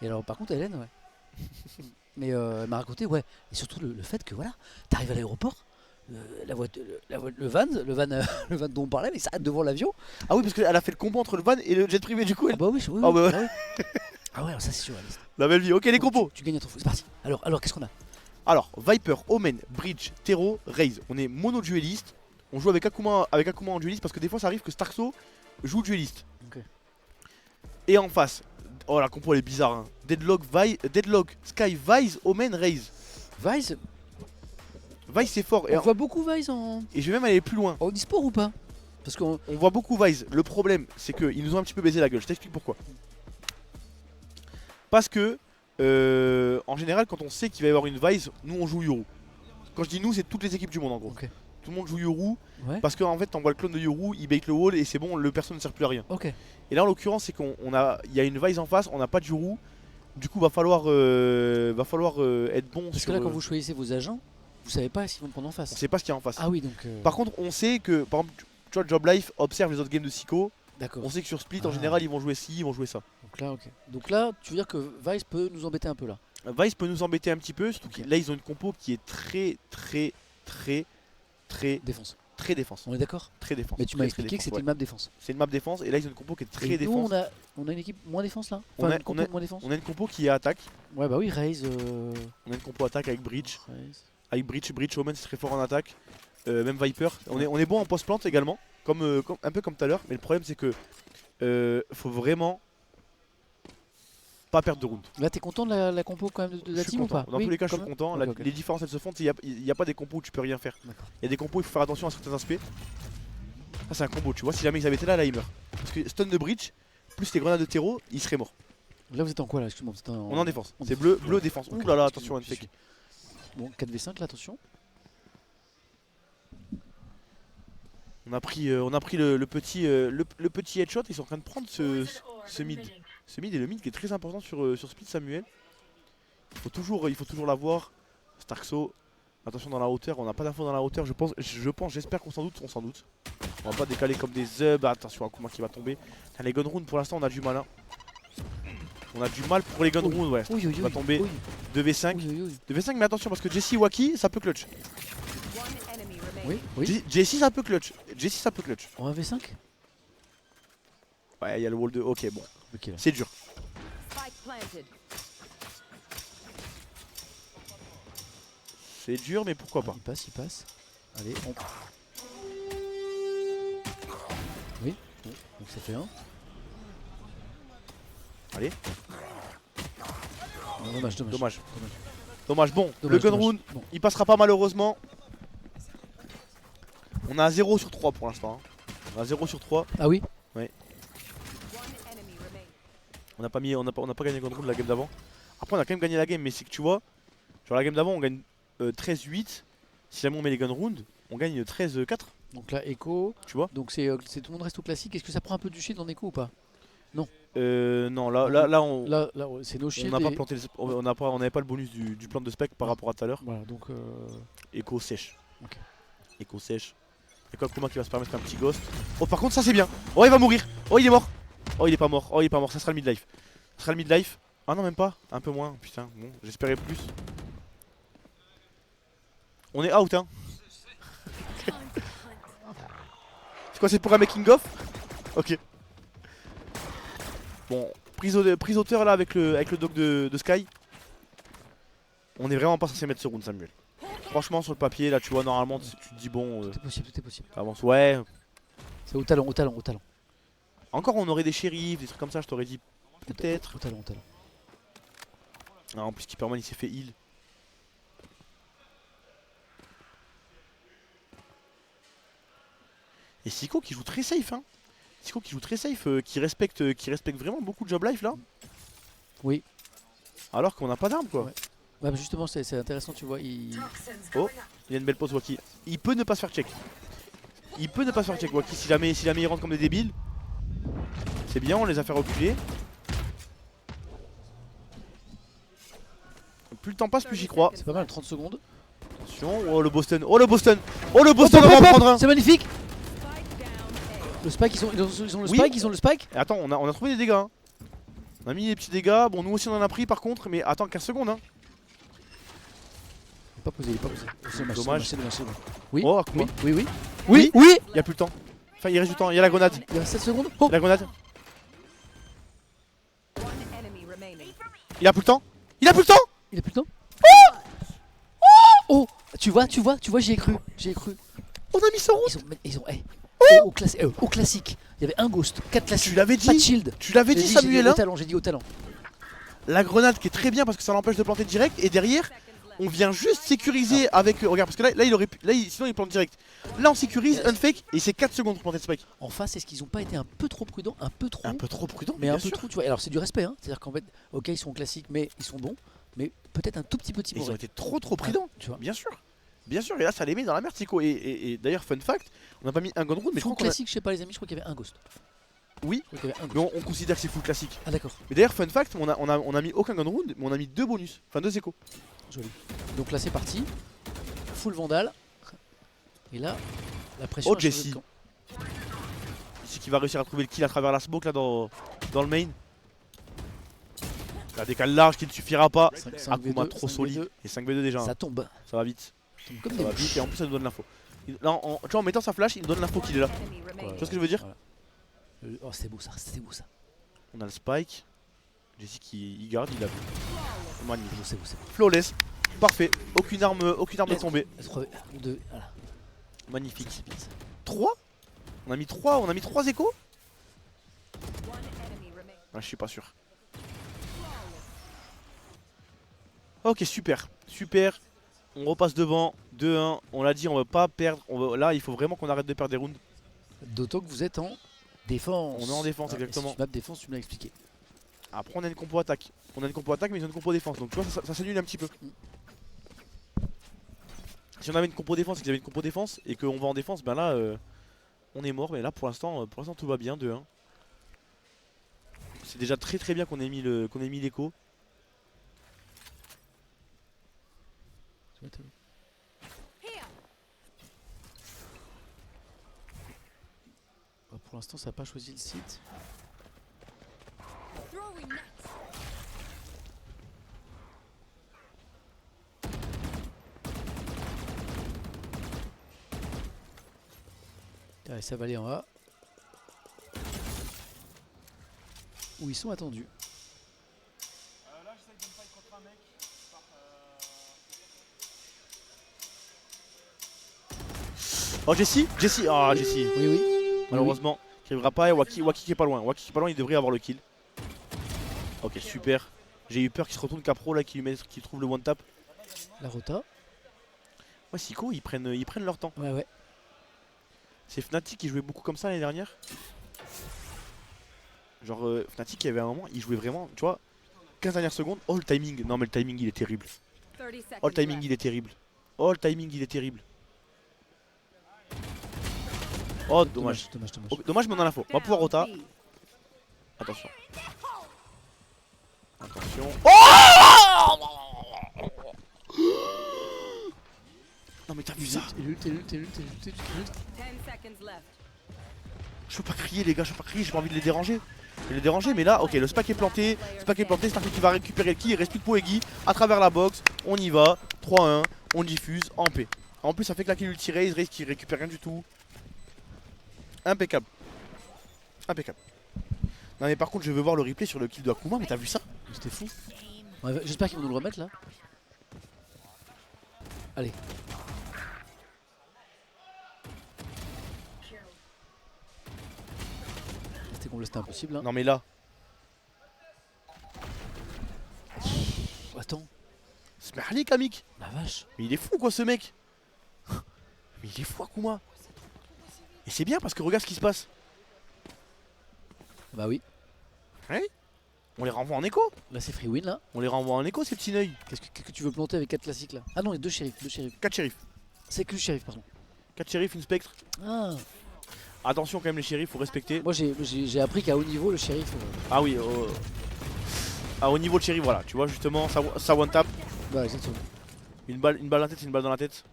Et alors par contre Hélène, ouais. Mais elle m'a raconté, ouais, et surtout le fait que voilà, t'arrives à l'aéroport, le van dont on parlait, mais il s'arrête devant l'avion. Ah oui, parce qu'elle a fait le combo entre le van et le jet privé du coup. Ah bah oui, Ah bah ouais. ah ouais. Ah ouais, alors ça c'est surréaliste. La belle vie. Ok, les compos. Tu gagnes à ton fou. C'est parti. Alors qu'est-ce qu'on a? Alors, Viper, Omen, Bridge, Tero, Raze. On est mono-dueliste. On joue avec Akuma en dueliste parce que des fois ça arrive que Starkso joue dueliste. Ok. Et en face, oh la compo elle est bizarre. Hein. Deadlock, Sky, Vise, Omen, Raze. Vice, Vise c'est fort. on voit beaucoup Vice en Et je vais même aller plus loin. e-sport ou pas? Parce qu'on. On voit beaucoup Vise. Le problème, c'est qu'ils nous ont un petit peu baisé la gueule. Je t'explique pourquoi. Parce que, en général, quand on sait qu'il va y avoir une Vise, nous on joue Yoru. Quand je dis nous, c'est toutes les équipes du monde en gros. Ok. Tout le monde joue Yoru. Ouais. Parce qu'en fait, t'envoies le clone de Yoru, il bait le wall et c'est bon, le perso ne sert plus à rien. Ok. Et là, en l'occurrence, c'est il y a une Vise en face, on n'a pas de Yoru. Du coup, va falloir être bon. Parce que là, quand vous choisissez vos agents, vous savez pas s'ils vont prendre en On face. sait pas ce qu'il y a en face. Ah oui, donc. Par contre, on sait que, par exemple, tu vois, Job Life observe les autres games de Sicko. D'accord. On sait que sur Split, en Ah. général, ils vont jouer ci, ils vont jouer ça. Donc là, ok. Donc là, tu veux dire que Vice peut nous embêter un peu là. Vice peut nous embêter un petit peu, surtout Ok. que là, ils ont une compo qui est très Défense. défense. On est d'accord? Très défense. Mais tu m'as Très, très expliqué que défense, c'était ouais. une map défense. C'est une map défense, et là, ils ont une compo qui est très Et défense. nous, on a une équipe moins défense là. On Enfin, a- une compo moins défense. On a une compo qui est attaque. Ouais, bah oui, Raze. On a une compo attaque avec Breach. Raze. Avec Breach Omen, c'est très fort en attaque. Même Viper. On est bon en post-plante également, un peu comme tout à l'heure. Mais le problème, c'est que faut vraiment pas perdre de round. Là, t'es content de la compo quand même de la Je suis team ou content. pas? Dans Oui, tous les cas, je quand suis même. content. Ok, ok. Les différences, elles se font. Il n'y a pas des compos où tu peux rien faire. D'accord. Il y a des compos où il faut faire attention à certains aspects. Ça, c'est un combo. Tu vois, si jamais ils avaient été là, il meurt. Parce que stun de Breach, plus les grenades de terreau, il serait mort. Là, vous êtes en quoi là? Excuse-moi. On est en défense. en C'est défense. bleu défense. Ok, Ouh là là, excuse-moi, attention, je Unfake. Bon, 4v5 là, attention. On a pris le petit headshot. Ils sont en train de prendre ce mid. Ce mid est le mid qui est très important sur Split Samuel. Il faut toujours l'avoir. Starkso, attention dans la hauteur. On n'a pas d'infos dans la hauteur. J'espère qu'on s'en doute. On s'en doute. On va pas décaler comme des zubs. Attention à Akuma qui va tomber. Putain, les gun rounds pour l'instant on a du mal. Hein. On a du mal pour les gun Oui. rounds. Ouais. Oui, oui, On va tomber. 2v5. Oui. 2v5 mais attention parce que Jesse Waki ça peut clutch. Oui. Jesse ça peut clutch. Jesse ça peut clutch. En 1v5. Ouais il y a le wall 2. Ok bon. Ok là. C'est dur. C'est dur mais pourquoi pas. Il passe. Allez, on. Oui. Bon, donc ça fait un. Allez. Non, dommage. Dommage. Bon, le Dommage, gun dommage. round, Bon. il passera pas malheureusement. On a un 0 sur 3 pour l'instant. Hein. On a un 0 sur 3. Ah oui. On n'a pas gagné le gun round la game d'avant. Après on a quand même gagné la game mais c'est que tu vois, genre la game d'avant on gagne 13-8. Si jamais on met les gun round, on gagne 13-4. Donc là, Echo. Tu vois. Donc c'est tout le monde reste au classique. Est-ce que ça prend un peu du shield en Echo ou pas? Non, là on. Là, c'est no shield. On n'a pas planté on n'avait pas le bonus du plan de spec par rapport à tout à l'heure. Voilà, donc. Écho sèche. Ok. Écho sèche. Y'a quoi Kuma qui va se permettre un petit ghost. Oh, par contre, ça c'est bien. Oh, il va mourir. Oh, il est mort. Oh, il est pas mort. Oh, il est pas mort. Ça sera le midlife. Ça sera le midlife. Ah non, même pas. Un peu moins. Putain, bon, j'espérais plus. On est out, hein. C'est quoi, c'est pour un making of? Ok. Bon, prise hauteur là avec le dog de Sky. On est vraiment pas censé mettre ce round, Samuel. Franchement, sur le papier, là, tu vois, normalement, tu te dis bon. Tout est possible, tout est possible. Avance, ouais. C'est au talent, au talent, au talent. Encore, on aurait des shérifs, des trucs comme ça, je t'aurais dit peut-être. Au talent, au talent. Ah, en plus, Keeperman il s'est fait heal. Et Siko qui joue très safe, hein. Siko qui joue très safe, qui respecte vraiment beaucoup de job life là. Oui. Alors qu'on n'a pas d'armes quoi. Ouais. Ouais, bah justement, c'est intéressant, tu vois. Oh, il y a une belle pause, Waki. Il peut ne pas se faire check. Il peut ne pas se faire check, Waki. Si jamais il rentre comme des débiles, c'est bien, on les a fait reculer. Plus le temps passe, plus j'y crois. C'est pas mal, 30 secondes. Attention, oh le Boston, oh le Boston, oh le Boston, on va en prendre un. C'est magnifique. Le spike, ils ont le spike, ils ont le spike. Et attends, on a trouvé des dégâts. Hein. On a mis des petits dégâts, bon nous aussi on en a pris par contre, mais attends 15 secondes hein. Il est pas posé, il est pas posé. C'est dommage. C'est dommage. Oui, oh, oui, oui, oui. Oui, oui. Il y a plus le temps. Enfin il reste du temps, il y a la grenade. Il reste 7 secondes. Oh. La grenade. Il a plus le temps. Il a plus le temps. Il a plus le temps. Oh, tu vois, j'y ai cru. On a mis son route. Ils ont au classique. Il y avait un ghost, 4 classiques. Tu l'avais dit. Pas de shield. Tu l'avais dit Samuel. J'ai dit au talent. La grenade qui est très bien parce que ça l'empêche de planter direct. Et derrière, on vient juste sécuriser avec. Regarde, parce que là il aurait pu. Sinon il plante direct. Là on sécurise, unfake et c'est 4 secondes pour planter le spike. En face, est-ce qu'ils ont pas été un peu trop prudents? Un peu trop, mais un peu trop, tu vois. Alors c'est du respect, hein. C'est-à-dire qu'en fait, ok, ils sont classiques, mais ils sont bons. Mais peut-être un tout petit peu timoré. Ils ont été trop prudents, tu vois. Bien sûr. Bien sûr, et là ça les met dans la merde, Siko. Et d'ailleurs, fun fact, on n'a pas mis un gun round, mais je full crois qu'on classique, je sais pas les amis, je crois qu'il y avait un ghost. Oui, je crois qu'il y avait un mais ghost. on considère que c'est full classique. Ah d'accord. Mais d'ailleurs, fun fact, on a mis aucun gun round, mais on a mis 2 bonus, enfin 2 échos. Joli. Donc là c'est parti. Full vandal. Et là, la pression. Oh Jesse. Ici qui va réussir à trouver le kill à travers la smoke là dans le main. La décale large qui ne suffira pas. Akuma trop solide. Et 5v2 déjà. Ça tombe. Ça va vite. Comme ça va vite et en plus ça nous donne l'info. Là, tu vois, en mettant sa flash, il nous donne l'info qu'il est là. Tu vois ce que je veux dire? Oh c'est beau ça, c'est beau ça. On a le spike. Jesse qui garde, il a vu. Magnifique. C'est beau. Flawless. Parfait. Aucune arme est tombée. 2, voilà. Magnifique. 3 On a mis 3 échos. Ah, je suis pas sûr. Ok, super. On repasse devant. 2-1. On l'a dit, on va pas perdre. Là, il faut vraiment qu'on arrête de perdre des rounds. D'autant que vous êtes en défense. On est en défense, exactement. Si tu map défense, tu me l'as expliqué. Après, on a une compo attaque. Mais ils ont une compo défense. Donc, tu vois, ça s'annule un petit peu. Si on avait une compo défense et qu'ils avaient une compo défense et qu'on va en défense, ben là, on est mort. Mais là, pour l'instant, tout va bien. 2-1. C'est déjà très bien qu'on ait mis l'écho. Pour l'instant, ça n'a pas choisi le site. Allez, ça va aller en A. Où ils sont attendus. Là, j'essaie de me fight contre un mec. Oh, Jesse. Ah, Jesse. Oui. Malheureusement, qui arrivera pas. Et Waki qui est pas loin. Il devrait avoir le kill. Ok, super. J'ai eu peur qu'il se retourne Capro là, qu'il trouve le one tap. La rota. Ouais, Siko, ils prennent leur temps. Ouais. C'est Fnatic qui jouait beaucoup comme ça l'année dernière. Genre, Fnatic, il y avait un moment, il jouait vraiment, tu vois, 15 dernières secondes. Oh, le timing. Non, mais le timing, il est terrible. Oh, le timing, il est terrible. Oh, dommage. Dommage, mais on a l'info. On va pouvoir rota. Attention. Attention. Oh non mais t'as vu ça? Je peux pas crier les gars, je peux pas crier, j'ai pas envie de les déranger. Je vais les déranger mais là, ok, le spack est planté, Starky qui va récupérer le kill, il reste plus que Poegi à travers la box, on y va, 3-1, on diffuse en paix. En plus ça fait claquer l'ulti raise, Raze qui récupère rien du tout. Impeccable. Impeccable. Non mais par contre je veux voir le replay sur le kill de Akuma, mais t'as vu ça? C'était fou. Ouais, j'espère qu'ils vont nous le remettre là. Allez. C'était impossible hein. Non mais là. Attends. Smerli Kamik. La vache. Mais il est fou quoi ce mec. Mais il est fou Akuma. Et c'est bien parce que regarde ce qui se passe. Bah oui. Ouais. On les renvoie en écho. Là c'est free win là. On les renvoie en écho ces petits neuils. Qu'est-ce que tu veux planter avec 4 classiques là? Ah non, les 2 shérifs. 4 shérifs. C'est que le shérif pardon. 4 shérifs, une spectre. Ah. Attention quand même les shérifs, faut respecter. Moi j'ai appris qu'à haut niveau le shérif. Ah oui, à haut niveau de shérif voilà, tu vois justement ça one tap. Bah exactement. Une balle dans la tête, c'est une balle dans la tête.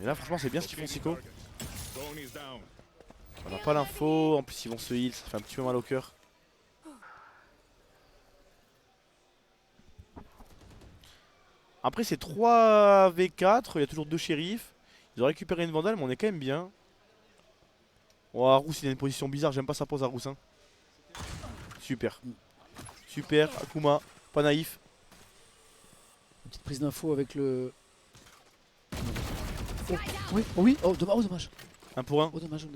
Et là franchement c'est bien ce qu'ils font Siko. On n'a pas l'info, en plus ils vont se heal, ça fait un petit peu mal au cœur. Après c'est 3v4, il y a toujours 2 shérifs. Ils ont récupéré une vandale mais on est quand même bien. Oh Arous il a une position bizarre, j'aime pas sa pose Arous hein. Super. Super, Akuma, pas naïf. Une petite prise d'info avec le... Oh, oui, oh oui, oh dommage. 1 pour 1. Oh dommage.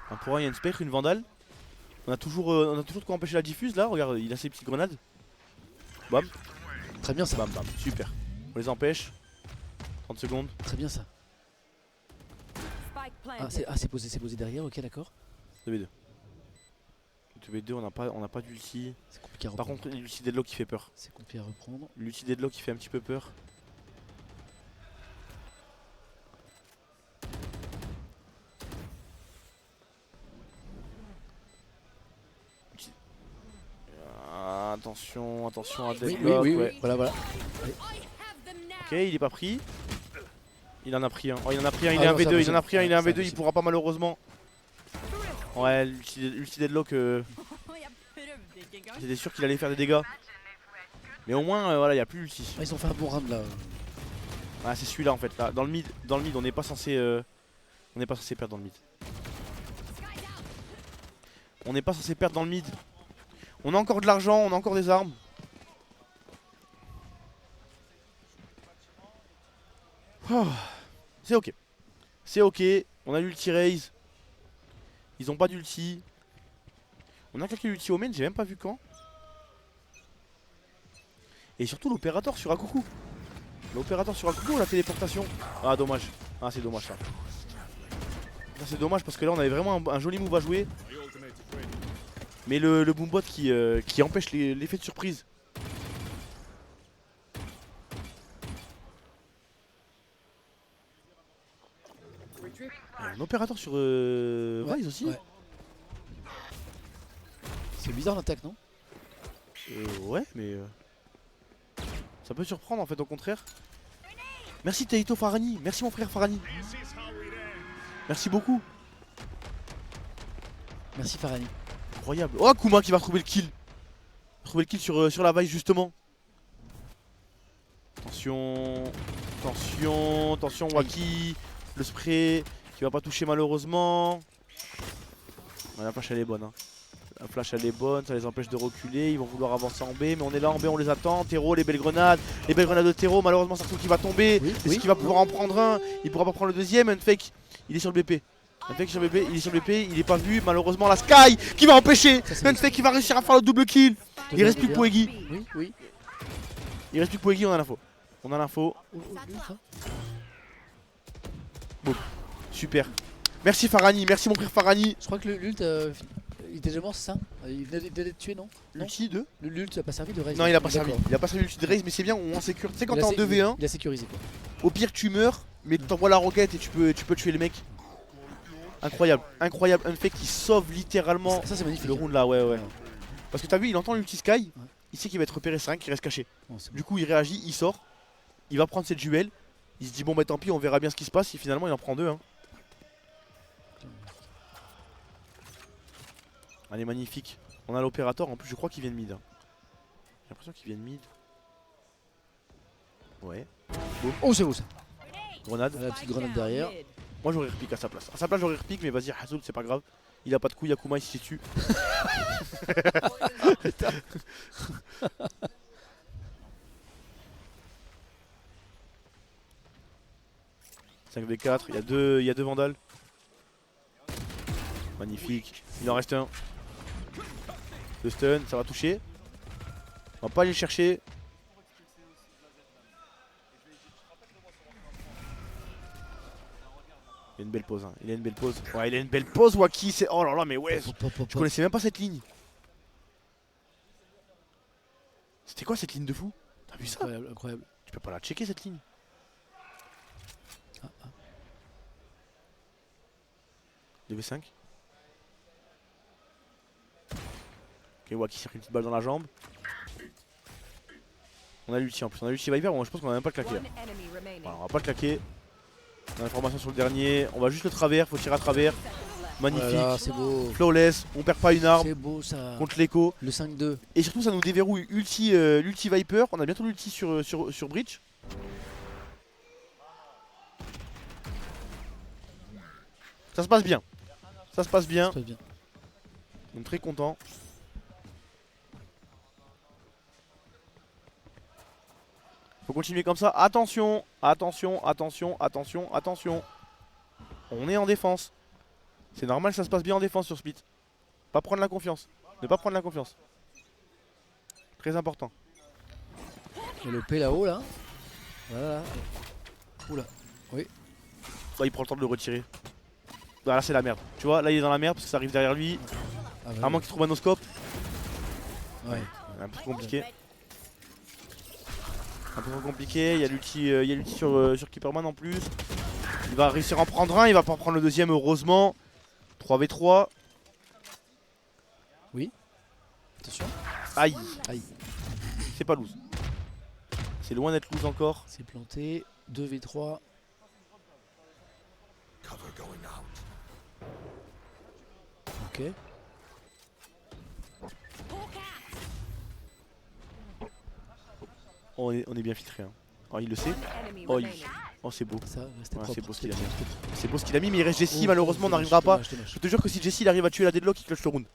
1 pour 1, il y a une spectre, une vandale. On a toujours de quoi empêcher la diffuse là, regarde, il a ses petites grenades. Bam. Très bien ça. Bam bam, super. On les empêche. 30 secondes. Très bien ça. Ah c'est posé derrière, ok d'accord. 2v2. 2v2, on n'a pas d'ulti. C'est compliqué à Par reprendre. contre l'ulti deadlock qui fait peur. C'est compliqué à reprendre. L'ulti deadlock qui fait un petit peu peur. Attention à deadlock. Oui, ouais. voilà. Ok, il est pas pris. Il en a pris un. Oh, il en a pris un, il est un V2, il en a pris un, il est un V2, il pourra pas malheureusement. Ouais, l'ulti deadlock. J'étais sûr qu'il allait faire des dégâts. Mais au moins, voilà, il n'y a plus l'ulti. Ah, ils ont fait un bon round là. Ah, c'est celui-là en fait. Là. Dans le mid, on n'est pas censé. On n'est pas censé perdre dans le mid. On n'est pas censé perdre dans le mid. On a encore de l'argent, on a encore des armes. Oh, c'est ok. C'est ok. On a l'ulti raise. Ils ont pas d'ulti. On a claqué l'ulti au main, j'ai même pas vu quand. Et surtout l'opérateur sur Akuku. L'opérateur sur Akuku ou la téléportation. Ah dommage. Ah c'est dommage ça. Ça c'est dommage parce que là on avait vraiment un joli move à jouer. Mais le boombot qui empêche l'effet de surprise. Un opérateur sur Ryze aussi. Ouais. C'est bizarre l'attaque non? Ouais mais ça peut surprendre en fait au contraire. Merci Taito Farani, merci mon frère Farani. Merci beaucoup. Merci Farani. Incroyable. Oh Akuma qui va retrouver le kill. Trouver le kill sur la Vice justement. Attention, Waki. Le spray qui va pas toucher malheureusement. Ouais, la flash elle est bonne hein. La flash elle est bonne, ça les empêche de reculer, ils vont vouloir avancer en B, mais on est là en B, on les attend. Tero, les belles grenades de Tero, malheureusement Sarko qui va tomber. Est-ce qu'il va pouvoir en prendre un? Il pourra pas prendre le deuxième. Unfake, il est sur le BP. Unfake sur le BP, il est sur le BP, il est pas vu, malheureusement la Sky qui va empêcher. Unfake qui va réussir à faire le double kill. Il reste plus que Poegi. Oui. Il reste plus que Poegi, on a l'info. Bon, super. Merci Farani, merci mon frère Farani. Je crois que l'ult il était déjà mort, c'est ça? Il venait d'être tué, non? L'ulti de L'ult n'a pas servi de raise. Non, il a pas servi. Il a pas servi l'ulti de raise, mais c'est bien, on sécure. Tu sais, quand t'es en 2v1, il a sécurisé quoi. au pire tu meurs, mais t'envoies la roquette et tu peux tuer les mecs. Incroyable, incroyable. Unfake qui sauve littéralement Ça c'est magnifique. le round là, ouais. Parce que t'as vu, il entend l'ulti Sky, il sait qu'il va être repéré 5, il reste caché. Du coup, il réagit, il sort, il va prendre cette duel. Il se dit, bon, bah tant pis, on verra bien ce qui se passe. Et finalement, il en prend 2. Hein. Allez, magnifique. On a l'opérateur, en plus, je crois qu'il vient de mid. Hein. J'ai l'impression qu'il vient de mid. Ouais. Boum. Oh, c'est beau ça. Grenade. La petite grenade derrière. Moi, j'aurais repique à sa place. À sa place, j'aurais repique, mais vas-y, Hazoul, c'est pas grave. Il a pas de couilles, Akuma, il s'y dessus. 5v4, il y a deux vandales. Magnifique. Il en reste un. Le stun, ça va toucher. On va pas aller le chercher. Il a une belle pause. Hein. Il a une belle pause. Ouais, il a une belle pause, Waki. Oh là là, mais ouais. Je connaissais même pas cette ligne. C'était quoi cette ligne de fou? T'as vu ça? Incroyable, incroyable. Tu peux pas la checker cette ligne. 2v5. Ok, Waki s'est pris une petite balle dans la jambe. On a l'ulti en plus, on a l'ulti Viper, bon, je pense qu'on va même pas le claquer. Voilà, on va pas le claquer. On a l'information sur le dernier, on va juste le travers, faut tirer à travers. Magnifique, voilà, c'est beau. Flawless, on perd pas une arme. C'est beau ça. Contre l'écho. Le 5-2. Et surtout ça nous déverrouille l'ulti Viper, on a bientôt l'ulti sur Breach. Ça se passe bien. Ça se passe bien. Ça se passe bien. On est très content. Faut continuer comme ça. Attention, attention, attention, attention, attention. On est en défense. C'est normal que ça se passe bien en défense sur Split. Pas prendre la confiance. Ne pas prendre la confiance. Très important. Et le P là-haut là. Voilà. Oula. Oui. Là, il prend le temps de le retirer. Ah, là c'est la merde. Tu vois, là il est dans la merde parce que ça arrive derrière lui. Ah, À moins qu'il trouve un no-scope. Ouais. Un peu trop compliqué. Un peu trop compliqué. Il y a l'ulti sur Keeperman en plus. Il va réussir à en prendre un. Il va pas prendre le deuxième heureusement. 3v3. Oui. Attention. Aïe. Aïe. C'est pas loose. C'est loin d'être loose encore. C'est planté. 2v3. Ok. Oh, on est bien filtré. Hein. Oh, il le sait. Oh, oh c'est beau. Ça, c'était Ouais, propre. c'est beau ce qu'il a mis. C'était propre. C'est beau ce qu'il a mis, mais il reste Jessie. Oh, Malheureusement, on dommage, n'arrivera pas. dommage, dommage. Je te jure que si Jessie il arrive à tuer la deadlock, il clutch le round.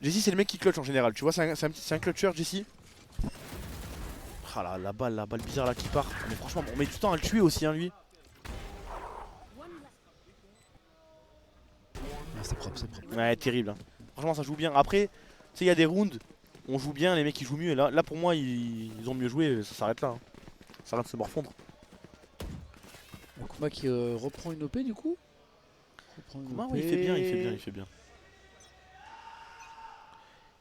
Jessie, c'est le mec qui clutch en général. Tu vois, c'est un clutcher, Jessie. Ah la balle bizarre là qui part. Mais franchement, on met du temps à le tuer aussi, hein, lui. Ah, c'est propre, c'est propre. Ouais, terrible. Hein. Franchement, ça joue bien. Après, tu sais, il y a des rounds, on joue bien, les mecs ils jouent mieux. Et là pour moi, ils ont mieux joué. Ça s'arrête là. Hein. Ça arrête de se morfondre. Akuma qui reprend une OP du coup. Ouais, il fait bien, il fait bien, il fait bien.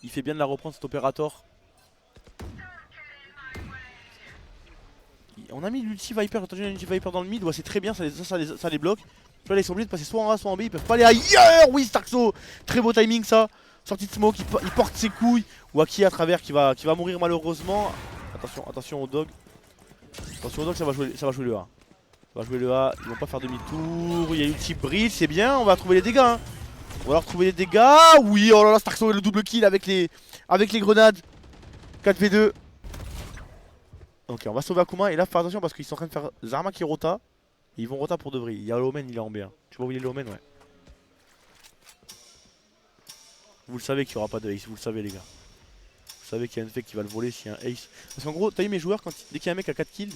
Il fait bien de la reprendre cet opérateur. On a mis l'ulti Viper, attention, l'ulti Viper dans le mid, ouais, c'est très bien, ça les bloque. Tu vois, là, ils sont obligés de passer soit en A soit en B, ils peuvent pas aller ailleurs. Oui, Starkso, très beau timing ça. Sortie de smoke, il porte ses couilles. Waki à travers qui va mourir malheureusement. Attention au dog. Attention au dog, ça va jouer le A. Ça va jouer le A, ils vont pas faire demi-tour. Il y a l'ulti Breach, c'est bien, on va retrouver les dégâts. Hein. On va leur trouver les dégâts. Oui, oh là là, Starkso le double kill avec les grenades. 4v2. Ok, on va sauver Akuma et là faire attention parce qu'ils sont en train de faire Zarma qui rota. Et ils vont rota pour de vrai. Il y a l'Omen, il est en B1. Tu vois où il est l'Omen, ouais. Vous le savez qu'il n'y aura pas de ace, vous le savez les gars. Vous savez qu'il y a un fake qui va le voler s'il y a un ace. Parce qu'en gros, t'as vu mes joueurs, dès qu'il y a un mec à 4 kills,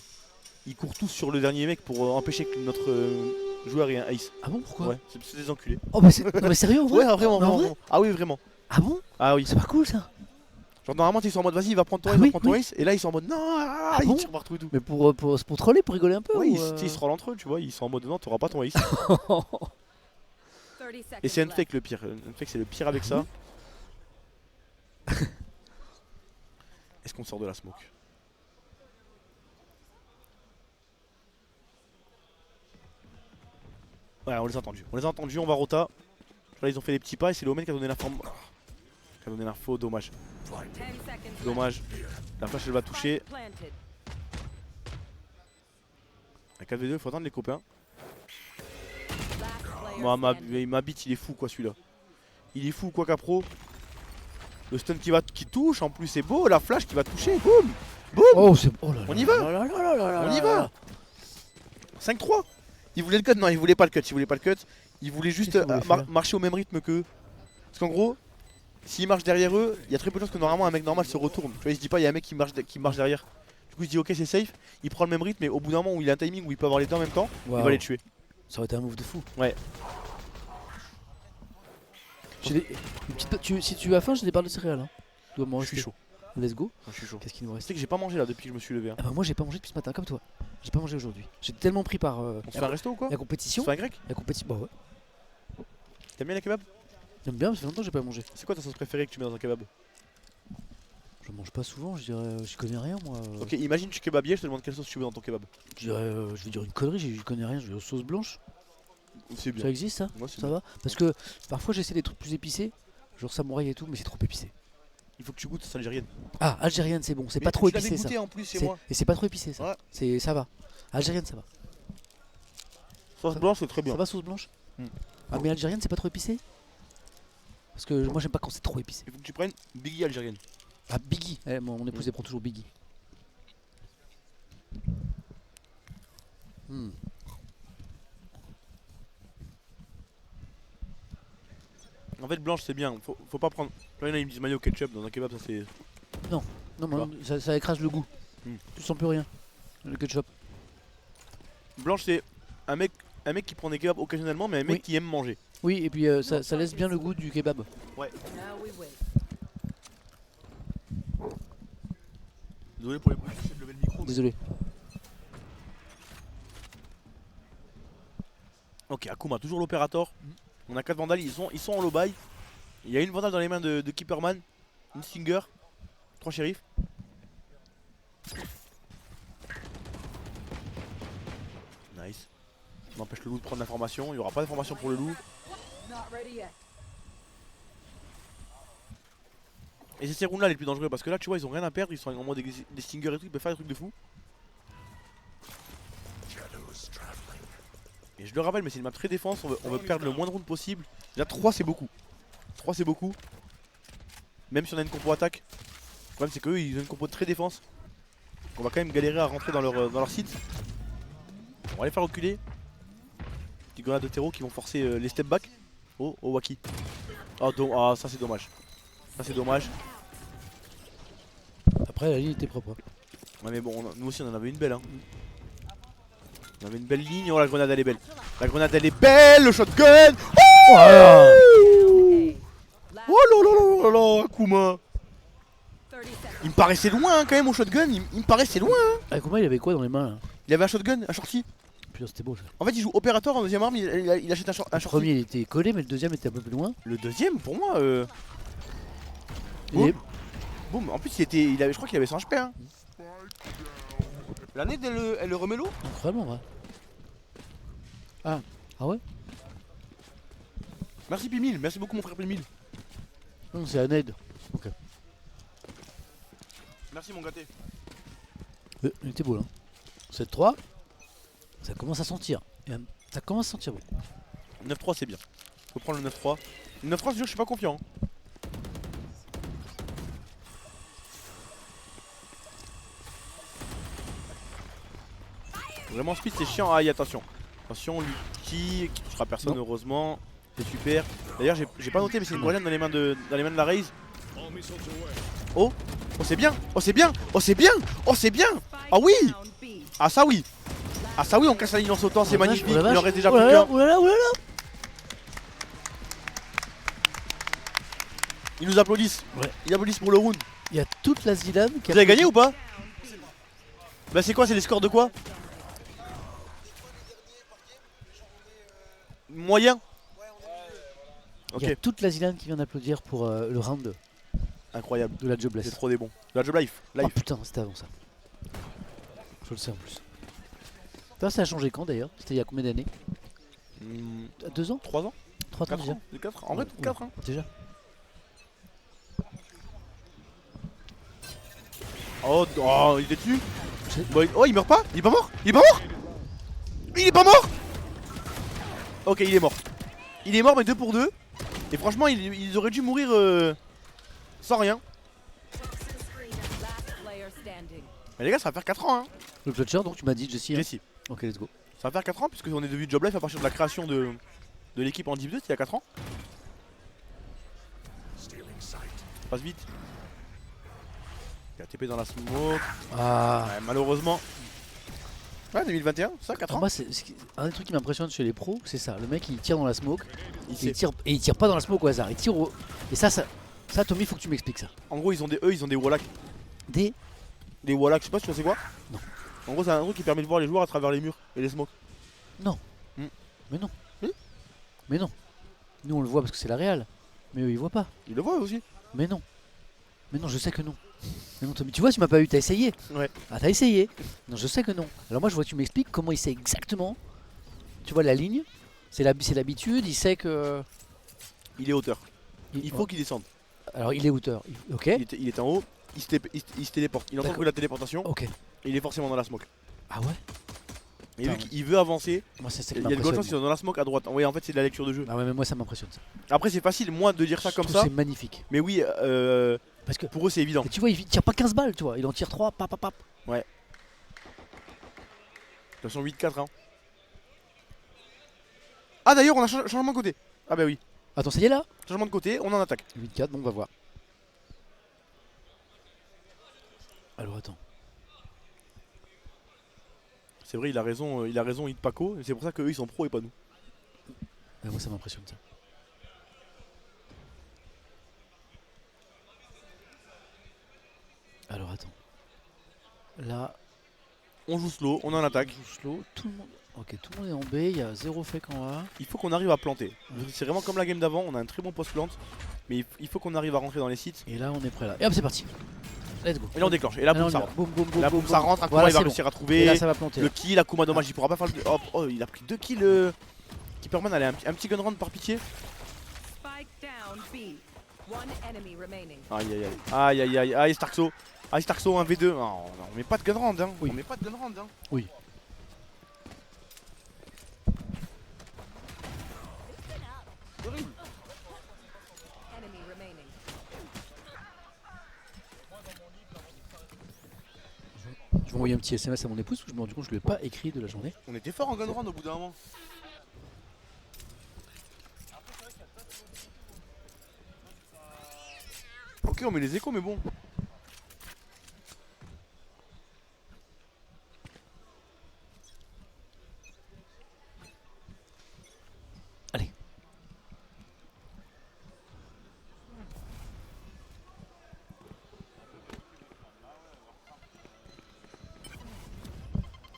ils courent tous sur le dernier mec pour empêcher que notre joueur ait un ace. Ah bon, pourquoi? Ouais, c'est des enculés. Oh bah c'est non, mais sérieux en vrai? Ouais, vraiment, Non, vraiment. Ah oui, vraiment. Ah bon? Ah oui. C'est pas cool ça. Genre normalement ils sont en mode vas-y il va prendre ton ace, Ah oui, il va prendre ton oui. ace. Et là ils sont en mode non, Ah ils bon tirent partout et tout. Mais pour troller, pour rigoler un peu? Oui, ou ils se rollent entre eux, tu vois, ils sont en mode non, t'auras pas ton ace. Et c'est Unfake le pire. Unfake c'est le pire avec ça. Est-ce qu'on sort de la smoke? Ouais, on les a entendus. On les a entendus, on va rota. Là, ils ont fait des petits pas et c'est l'Omen qui a donné l'info. Qui a donné l'info, dommage. Dommage. La flash elle va toucher. La 4v2, il faut attendre les copains. Moi, ma bite, il est fou quoi celui-là. Il est fou quoi Capro. Le stun qui touche en plus, c'est beau. La flash qui va toucher. Boum. Boum. Oh, c'est. Oh là là. On y va. On y va. 5-3. Il voulait le cut, non, il voulait pas le cut. Il voulait pas le cut. Il voulait juste marcher au même rythme qu'eux. Parce qu'en gros, s'il marche derrière eux, il y a très peu de chances que normalement un mec normal se retourne. Tu vois, il se dit pas, il y a un mec qui marche derrière. Du coup, il se dit, ok, c'est safe. Il prend le même rythme, mais au bout d'un moment où il a un timing où il peut avoir les deux en même temps, il va les tuer. Ça aurait été un move de fou. Ouais. Si tu as faim, j'ai des barres de céréales. Hein. Tu dois m'en Je suis chaud. Let's go. Je suis chaud. Qu'est-ce qu'il nous reste? Tu sais que j'ai pas mangé là depuis que je me suis levé. Hein. Ah bah moi j'ai pas mangé depuis ce matin comme toi. J'ai pas mangé aujourd'hui. J'ai tellement pris par On se fait un resto ou quoi? la compétition. On se fait un grec? La compétition. Bah ouais. T'aimes bien les kebabs? J'aime bien, ça fait longtemps que j'ai pas mangé. C'est quoi ta sauce préférée que tu mets dans un kebab? Je mange pas souvent, je dirais. J'y connais rien moi. Ok, imagine tu kebabier, je te demande quelle sauce tu veux dans ton kebab. Je dirais. Je vais dire une connerie, j'y connais rien. Je vais sauce blanche. C'est bien. Ça existe ça? Moi, c'est Ça bien. va? Parce que parfois j'essaie des trucs plus épicés. Genre samouraï et tout, mais c'est trop épicé. Il faut que tu goûtes, c'est algérienne. Ah, algérienne c'est bon, c'est Mais pas trop tu l'avais épicé goûté ça. en plus, c'est moi. Et c'est pas trop épicé ça. Ouais. Ça va. Algérienne ça va. Sauce blanche, c'est très bien. Ça va sauce blanche? Mm. Ah mais algérienne c'est pas trop épicé? Parce que moi j'aime pas quand c'est trop épicé. Il faut que tu prennes Biggie algérienne. Ah Biggie, mon épouse elle prend toujours Biggie. En fait, blanche c'est bien. Faut pas prendre. Là, il y en a, ils me disent mayo ketchup dans un kebab, ça c'est. Non, moi, ça écrase le goût. Mm. Tu sens plus rien. Le ketchup. Blanche c'est un mec qui prend des kebabs occasionnellement, mais un mec Oui. qui aime manger. Oui, et puis ça laisse bien le goût du kebab. Désolé pour les bruits, j'ai levé le micro. Désolé. Ok, Akuma, toujours l'opérateur. On a 4 vandales, ils sont en low buy. Il y a une vandale dans les mains de Keeperman, une Stinger, 3 shérifs. Nice. On empêche le loup de prendre l'information, il n'y aura pas d'information pour le loup. Et c'est ces rounds là les plus dangereux parce que là tu vois ils ont rien à perdre, ils sont en mode des Stingers et tout, ils peuvent faire des trucs de fou. Et je le rappelle, mais c'est une map très défense, on veut perdre le moins de rounds possible. Déjà 3 c'est beaucoup. 3 c'est beaucoup. Même si on a une compo attaque. Le problème c'est qu'eux ils ont une compo très défense. On va quand même galérer à rentrer dans leur site. On va les faire reculer. Petits grenades de terreau qui vont forcer les step back. Oh Waki. Oh ça c'est dommage. Ça c'est dommage. Après la ligne était propre. Ouais mais bon, nous aussi on en avait une belle hein. On avait une belle ligne, oh la grenade elle est belle. La grenade elle est belle, le shotgun. Oh là là là là, Akuma. Il me paraissait loin hein, quand même au shotgun, il me paraissait loin hein. Ah, comment il avait quoi dans les mains là? Il avait un shotgun, un shorty. Putain c'était beau ça. En fait il joue opérateur en deuxième arme, il achète un shorty. Le premier il était collé mais le deuxième était un peu plus loin. Le deuxième pour moi Et... Boum, en plus je crois qu'il avait 100 HP hein. L'année elle le remet l'eau. Incroyable ouais. Ah ouais? Merci Pimil, merci beaucoup mon frère Pimil. Non c'est un aide. Ok. Merci mon gâté. Il était beau là. 7-3. Ça commence à sentir. Ça commence à sentir bon. 9-3 c'est bien. Faut prendre le 9-3. Le 9-3 je suis pas confiant. Vraiment speed c'est chiant. Aïe attention. Attention Lucky qui touchera personne heureusement. C'est super. D'ailleurs j'ai pas noté mais c'est une grenade dans les mains de la raise. Oh c'est bien. Oh c'est bien. Oh c'est bien. Oh c'est bien. Ah oui. Ah ça oui. Ah ça oui on casse la ligne en sautant, c'est magnifique. Il en reste déjà plus qu'un. Oulala. Ils nous applaudissent. Ouais. Ils applaudissent pour le round. Il y a toute la Zidane qui a... Vous avez gagné ou pas? Bah c'est quoi, c'est les scores de quoi? Moyen. Ok. Il y a toute la Zidane qui vient d'applaudir pour le round Incroyable. de la Jobless. C'est trop des bons. De la job life. Ah putain c'était avant ça. Je le sais en plus. Ça a changé quand d'ailleurs? C'était il y a combien d'années? 2 ans 3 ans 3 ans 4 déjà. ans 4 en vrai, 4 hein. Déjà. Oh, il était dessus. Oh, il meurt pas. Il est pas mort. Il est pas mort. Il est pas mort. Ok, il est mort. Il est mort, mais 2 pour 2. Et franchement, ils auraient dû mourir sans rien. Mais les gars, ça va faire 4 ans hein. Le clutcher, donc tu m'as dit Jesse. Hein. Jesse. Ok, let's go. Ça va faire 4 ans, puisque on est devenu Job Life à partir de la création de l'équipe en Div 2, c'était il y a 4 ans. Passe vite. Il a TP dans la smoke. Ah. Ouais, malheureusement. Ouais, 2021, ça, 4 ans. Moi, un des trucs qui m'impressionne chez les pros, c'est ça. Le mec, il tire dans la smoke. Il tire pas dans la smoke au hasard. Il tire au... Et ça, Tommy, faut que tu m'expliques ça. En gros, ils ont des Wallach. Des Wallach, je sais pas si tu sais quoi. Non. En gros, c'est un truc qui permet de voir les joueurs à travers les murs et les smokes. Non. Hmm. Mais non. Oui. Mais non. Nous, on le voit parce que c'est la réal. Mais eux, ils voient pas. Ils le voient aussi. Mais non. Mais non, je sais que non. Mais non, Tommy, tu vois, tu m'as pas eu, t'as essayé. Ouais. Ah, t'as essayé. Non, je sais que non. Alors moi, je vois que tu m'expliques comment il sait exactement. Tu vois la ligne. C'est l'habitude, il sait que... Il est hauteur. Il faut qu'il descende. Alors, il est hauteur. Ok. Il est en haut. Il se téléporte. Il entend D'accord. que la téléportation. Ok. Et il est forcément dans la smoke. Ah ouais. Et vu qu'il veut avancer, Moi, c'est ça il qui y a de grandes chances m'impressionne. qu'ils sont dans la smoke à droite. Oui, en fait, c'est de la lecture de jeu. Ah ouais, mais moi, ça m'impressionne ça. Après, c'est facile, moi, de dire ça Je comme trouve ça. C'est magnifique. Mais oui, Parce que pour eux, c'est évident. et tu vois, il tire pas 15 balles, tu vois. Il en tire 3, pap. De toute façon, 8-4. Hein. Ah, d'ailleurs, on a changement de côté. Ah, bah oui. Attends, ça y est là. Changement de côté, on en attaque. 8-4, bon, on va voir. Alors attends. C'est vrai, il a raison, Hit Paco. C'est pour ça qu'eux, ils sont pros et pas nous. Mais moi, ça m'impressionne ça. Alors attends. Là, On joue slow, on en attaque. on joue slow. Tout le monde. Ok, tout le monde est en B. Il y a 0 fake en A. Il faut qu'on arrive à planter. C'est vraiment comme la game d'avant, on a un très bon post-plant. Mais il faut qu'on arrive à rentrer dans les sites. Et là, on est prêt là. Et hop, c'est parti. Let's go. Et là, on déclenche. Et là, boum, on y ça va. rentre. Boum, boum, boum. Là, boum, ça rentre. Akuma, Voilà, il va c'est réussir à Et trouver. là, ça va planter. Le kill, Akuma, dommage, il pourra pas faire le. Hop, oh, il a pris 2 kills. Keeperman, allez, un petit gun round par pitié. Aïe, aïe, aïe, aïe, Starkso. Aïe, Starkso, 1v2. Non, on met pas de gun round, hein. Oui. On met pas de gun round, hein. Oui. Je vais envoyer un petit SMS à mon épouse parce que je me rends compte que je ne lui ai pas écrit de la journée. On était fort en gun round au bout d'un moment. Ok, on met les échos, mais bon. Allez.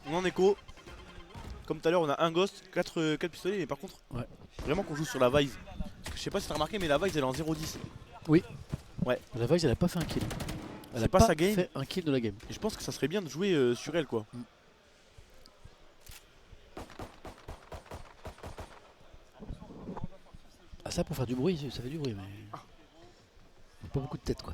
On est en écho. Comme tout à l'heure, on a un ghost, 4 pistolets, mais par contre, Ouais. vraiment qu'on joue sur la Vise. Parce que je sais pas si t'as remarqué, mais la Vise elle est en 0-10. La Vise, elle a pas fait un kill. Elle C'est a pas pas sa game. fait un kill de la game. Et je pense que ça serait bien de jouer sur elle, quoi. Ah, ça pour faire du bruit, ça fait du bruit, mais. Pas beaucoup de tête, quoi.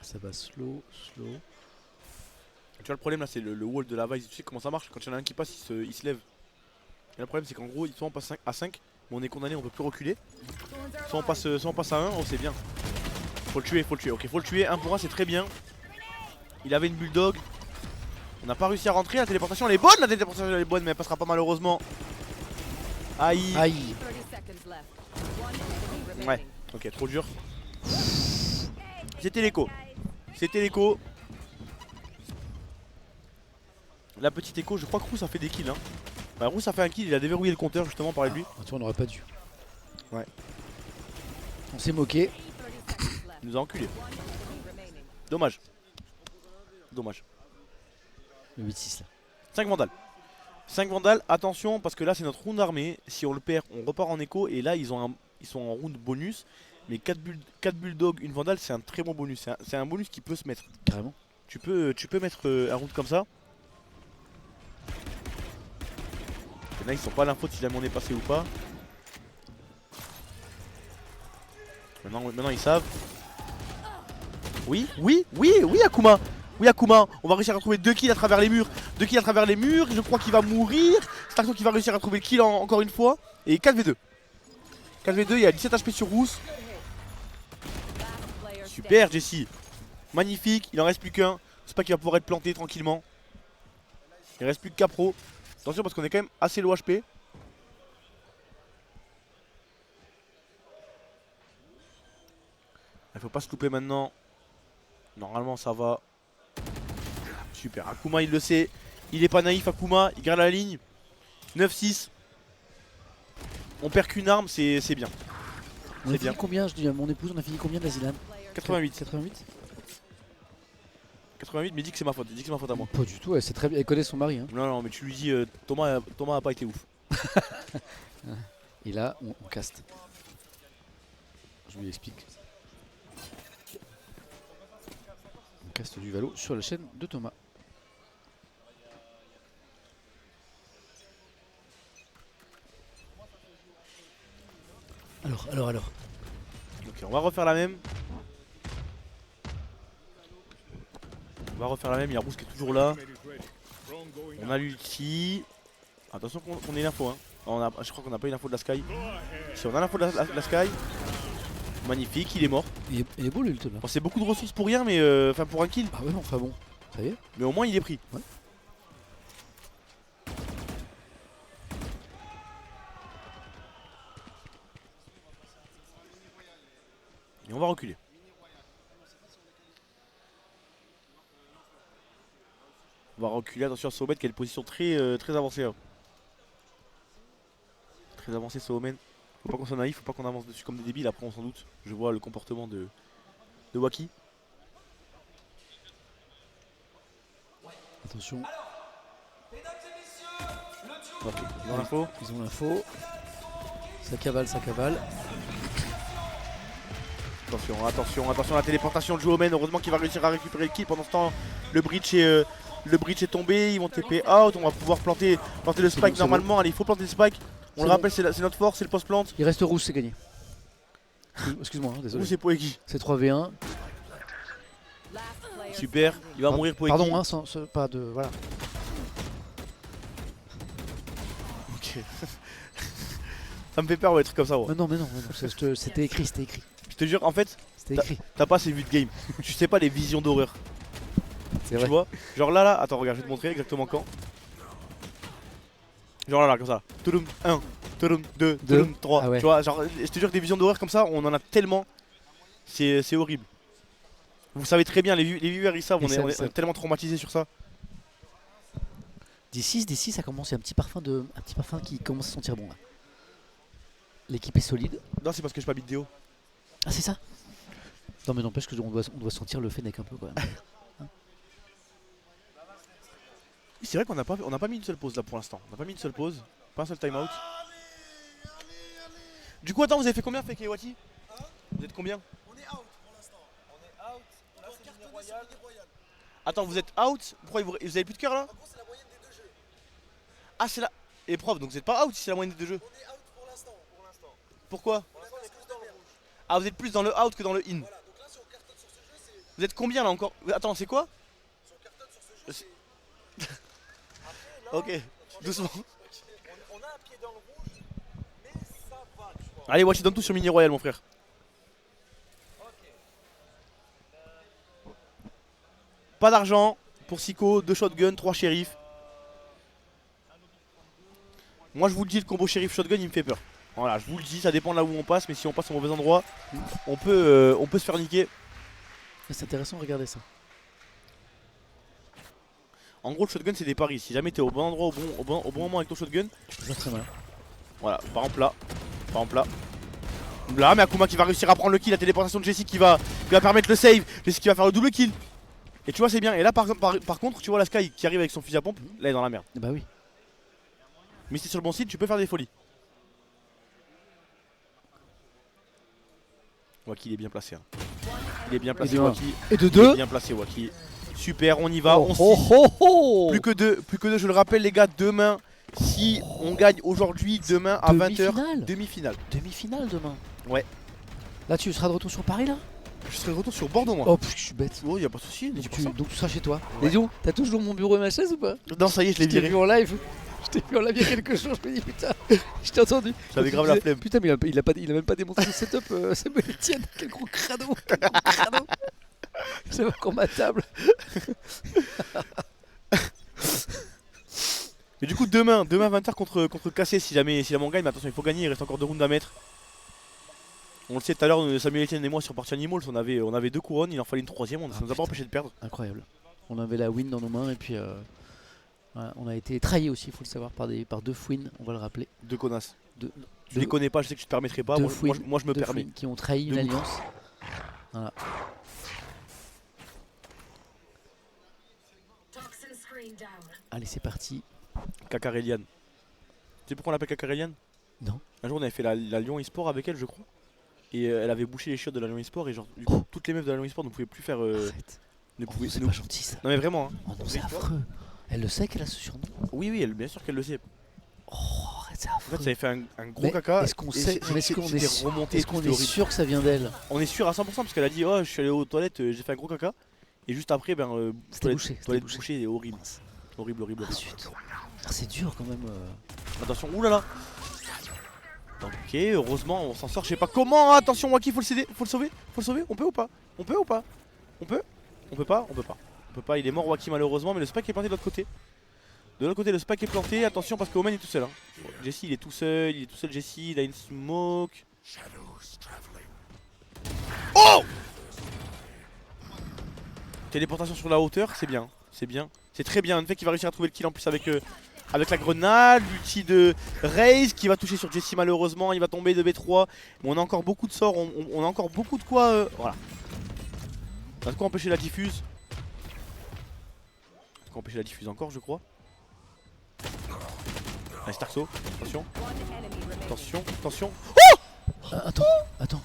Ça va slow. Tu vois, le problème là, c'est le wall de la Vise. Tu sais comment ça marche? Quand il y en a un qui passe, il se lève. Et le problème, c'est qu'en gros, soit on passe à 5, mais on est condamné, on peut plus reculer. Soit on passe à 1, oh, c'est bien. Faut le tuer. Ok, faut le tuer. 1 pour 1, c'est très bien. Il avait une bulldog. On n'a pas réussi à rentrer. La téléportation, elle est bonne. La téléportation, elle est bonne, mais elle passera pas malheureusement. Aïe. Aïe. Ouais, ok, trop dur. C'était l'écho. La petite écho, je crois que Roux a fait des kills. Hein. Bah, Roux a fait un kill, il a déverrouillé le compteur justement, parlait de lui. Ah, tu vois, on aurait pas dû. Ouais. On s'est moqué. Il nous a enculé. Dommage. Le 8-6 là. 5 vandales, attention parce que là c'est notre round armée. Si on le perd, on repart en écho et là ils sont en round bonus. Mais 4 bulldogs, une vandale, c'est un très bon bonus. C'est un bonus qui peut se mettre. Carrément. Tu peux mettre un round comme ça. Et là, ils sont pas à l'info si jamais on est passé ou pas. Maintenant ils savent. Oui, Akuma. Oui, Akuma. On va réussir à trouver 2 kills à travers les murs. 2 kills à travers les murs. Je crois qu'il va mourir. Starkso qui va réussir à trouver le kill encore une fois. Et 4v2. 4v2, il y a 17 HP sur Rousse. Super, Jesse. Magnifique. Il en reste plus qu'un. J'espère qu'il va pouvoir être planté tranquillement. Il reste plus que Capro. Attention parce qu'on est quand même assez low HP. Il faut pas se louper maintenant. Normalement ça va. Super. Akuma il le sait. Il est pas naïf Akuma. Il garde la ligne. 9-6. On perd qu'une arme, c'est bien. On a fini combien? Je dis à mon épouse, on a fini combien de la Zilan? 88. 88. 88, mais dis que c'est ma faute. Dis que c'est ma faute à moi. Pas du tout, très bien. Elle connaît son mari. Hein. Non, mais tu lui dis Thomas a pas été ouf. Et là, on caste. Je lui explique. On caste du Valo sur la chaîne de Thomas. Alors. Ok, on va refaire la même. Il y a Rousse qui est toujours là. On a l'ulti. Attention qu'on ait l'info. Hein. Je crois qu'on n'a pas eu l'info de la Sky. Si on a l'info de la Sky. Magnifique, il est mort. Il est beau l'ult là. Bon, c'est beaucoup de ressources pour rien, mais enfin pour un kill. Ah ouais, non, enfin bon. Ça y est. Mais au moins il est pris. Ouais. Et on va reculer. On va reculer, attention à Sohomen qui a une position très avancée. Hein. Très avancée Sohomen. Faut pas qu'on soit naïf, faut pas qu'on avance dessus comme des débiles, après on s'en doute. Je vois le comportement de Waki. Attention. Ok, ils ont l'info. Ils ont l'info. Ça cavale. Attention à la téléportation de Jouomen. Heureusement qu'il va réussir à récupérer le kill. Pendant ce temps, le bridge est tombé. Ils vont TP out. On va pouvoir planter le spike normalement. Allez, il faut planter le spike. On le rappelle, c'est notre force, c'est le post-plante. Il reste rouge, c'est gagné. Excuse-moi, désolé. Rouge, c'est Poegi. C'est 3v1. Super, il va mourir Poegi. Pardon, pas de. Voilà. Ok. Ça me fait peur, ouais, des trucs comme ça. Ouais. Mais non, c'était écrit. Je te jure, en fait, c'était écrit. T'as pas assez vu de game. Tu sais pas les visions d'horreur. C'est vrai. Tu vois? Genre là, attends, regarde, je vais te montrer exactement quand. Genre là, comme ça. Touloum 1, Touloum 2, Touloum 3. Ah ouais. Tu vois, genre, je te jure que des visions d'horreur comme ça, on en a tellement. C'est horrible. Vous savez très bien, les viewers ils savent, on est tellement traumatisés sur ça. D'ici, ça commence, il y a un petit parfum qui commence à sentir bon là. L'équipe est solide. Non, c'est parce que j'ai pas mis de déo. Ah, c'est ça? Non, mais n'empêche qu'on doit sentir le Fennec un peu quand même. Oui, c'est vrai qu'on n'a pas mis une seule pause là pour l'instant. On n'a pas mis une seule pause, pas un seul time out. Du coup, attends, vous avez fait combien, Fake et Wati? Vous êtes combien? On est out pour l'instant. On est out. Là, c'est Mini Royal. Attends, vous êtes out? Pourquoi vous avez plus de cœur là? En gros, c'est la moyenne des deux jeux. Ah, c'est la épreuve, donc vous êtes pas out si c'est la moyenne des deux jeux. On est out pour l'instant. Pourquoi? Pour l'instant, on est plus dans le rouge. Ah, vous êtes plus dans le out que dans le in. Voilà, donc là, si on cartonne sur ce jeu, c'est. Vous êtes combien là encore? Attends, c'est quoi? Si on cartonne sur ce jeu, c'est. Après, là, Ok, doucement. on a un pied dans le rouge, mais ça va, tu vois. Allez, Wati, donne tout sur Mini Royal, mon frère. Pas d'argent pour Siko, 2 shotguns, 3 shérifs. Moi je vous le dis, le combo shérif shotgun il me fait peur. Voilà, je vous le dis, ça dépend de là où on passe, mais si on passe au mauvais endroit, on peut se faire niquer. C'est intéressant de regarder ça. En gros, le shotgun c'est des paris. Si jamais t'es au bon endroit au bon moment avec ton shotgun, Tu peux faire très mal. voilà, par exemple là. Là, mais Akuma qui va réussir à prendre le kill, la téléportation de Jessie qui va permettre le save, Jessie qui va faire le double kill. Et tu vois, c'est bien. Et là, par contre, tu vois la Sky qui arrive avec son fusil à pompe, là, elle est dans la merde. Bah oui. Mais si t'es sur le bon site, tu peux faire des folies. Waki il est bien placé. Hein. Il est bien placé Et de Waki. Et de Il est 2. bien placé Waki. Super, on y va. Oh, On oh, oh, oh. Plus que deux, je le rappelle les gars, demain, si on gagne aujourd'hui, demain à 20h, demi-finale. Demi-finale demain. Ouais. Là tu seras de retour sur Paris là? Je serai de retour sur Bordeaux moi. Oh je suis bête. Oh y'a pas de soucis, Donc dis pas tu, ça. donc tu seras chez toi. Ouais. Et dis donc, t'as toujours mon bureau et ma chaise ou pas? Non ça y est, je l'ai Je t'ai viré. vu en live. Je t'ai vu en live il y a quelques jours, je me dis putain, je t'ai entendu. J'avais Quand grave tu la disais, flemme. Putain mais il a même pas démontré le setup, Samuel Etienne, quel gros crado, quel gros crado. C'est encore ma table. Mais du coup demain 20h contre Cassé si jamais on gagne, mais attention il faut gagner, il reste encore 2 rounds à mettre. On le sait tout à l'heure, Samuel Etienne et moi sur Party Animals, on avait 2 couronnes, il en fallait une 3ème, ça nous a pas empêché de perdre. Incroyable. On avait la win dans nos mains et puis ouais, on a été trahis aussi, il faut le savoir, par 2 fouines, on va le rappeler. 2 connasses. Deux- Tu les connais pas, je sais que tu te permettrais pas, deux moi fouines, je me deux permets. fouines qui ont trahi une De ouf. alliance. Voilà. Allez c'est parti. Kakarelian. Tu sais pourquoi on l'appelle Kakarelian? Non. Un jour on avait fait la Lyon eSport avec elle je crois. Et elle avait bouché les chiottes de la Lyon eSport et genre du coup, toutes les meufs de la Lyon eSport ne pouvaient plus faire... Arrête. ne Oh, pouvaient- c'est ne- pas gentil ça. Non mais vraiment hein. Oh non c'est affreux. Elle le sait qu'elle a ce surnom. Oui oui, bien sûr qu'elle le sait. Oh arrête c'est En affreux. fait ça avait fait un gros Mais caca. est-ce qu'on et sait, mais est-ce qu'on c'était est, remonté, est-ce qu'on c'était est horrible. sûr que ça vient d'elle? On est sûr à 100% parce qu'elle a dit oh je suis allé aux toilettes, j'ai fait un gros caca. Et juste après C'était bouché. toilette bouchée et horrible. Horrible. Ah zut. Ah, c'est dur quand même. Attention, oulala. Ok, heureusement on s'en sort, je sais pas comment, attention Waki, faut le céder, faut le sauver, on peut ou pas? On peut pas? On peut pas, il est mort Waki malheureusement, mais le spike est planté de l'autre côté. De l'autre côté le spike est planté, attention parce que Omen est tout seul. Hein. Jesse il est tout seul Jesse, il a une smoke. Oh! Téléportation sur la hauteur, c'est bien, c'est très bien, le fait qu'il va réussir à trouver le kill en plus avec la grenade, l'ulti de Raze qui va toucher sur Jesse malheureusement, il va tomber de B3. Mais on a encore beaucoup de sorts, on a encore beaucoup de quoi. Voilà. On a de quoi empêcher la diffuse. De quoi empêcher la diffuse encore je crois. Allez Starkso, attention. Attention. Attends.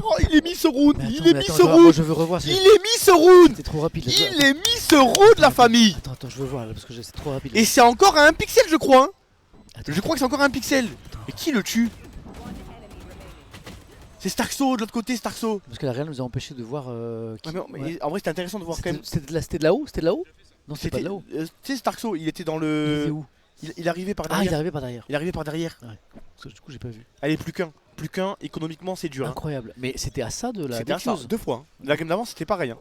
Oh, il est mis ce round, Mais il attends, est mais mis attends, ce moi, round. je veux revoir. Il est mis ce round. C'est trop rapide. Là. Il est mis ce round la famille. Attends, je veux voir là parce que c'est trop rapide. Et c'est encore à 1 pixel je crois. Hein. Attends, Je crois que c'est encore un pixel. Et qui le tue? C'est Starkso de l'autre côté, Starkso. Parce que la Real nous a empêché de voir. Qui... Ouais, mais ouais. en vrai c'était intéressant de voir quand même. C'était de là-haut? C'était de là-haut? Non, c'était pas de là-haut. Tu sais Starkso, il était dans Il était le. où? Il arrivait par Ah, il est derrière. arrivé par derrière. Il arrivait par derrière. Parce que du coup, j'ai pas vu. Allez, plus qu'un. Économiquement c'est dur. Hein. Incroyable. Mais c'était à ça de la C'était à ça, diffuse. 2 fois. Hein. La game d'avant c'était pareil. Hein.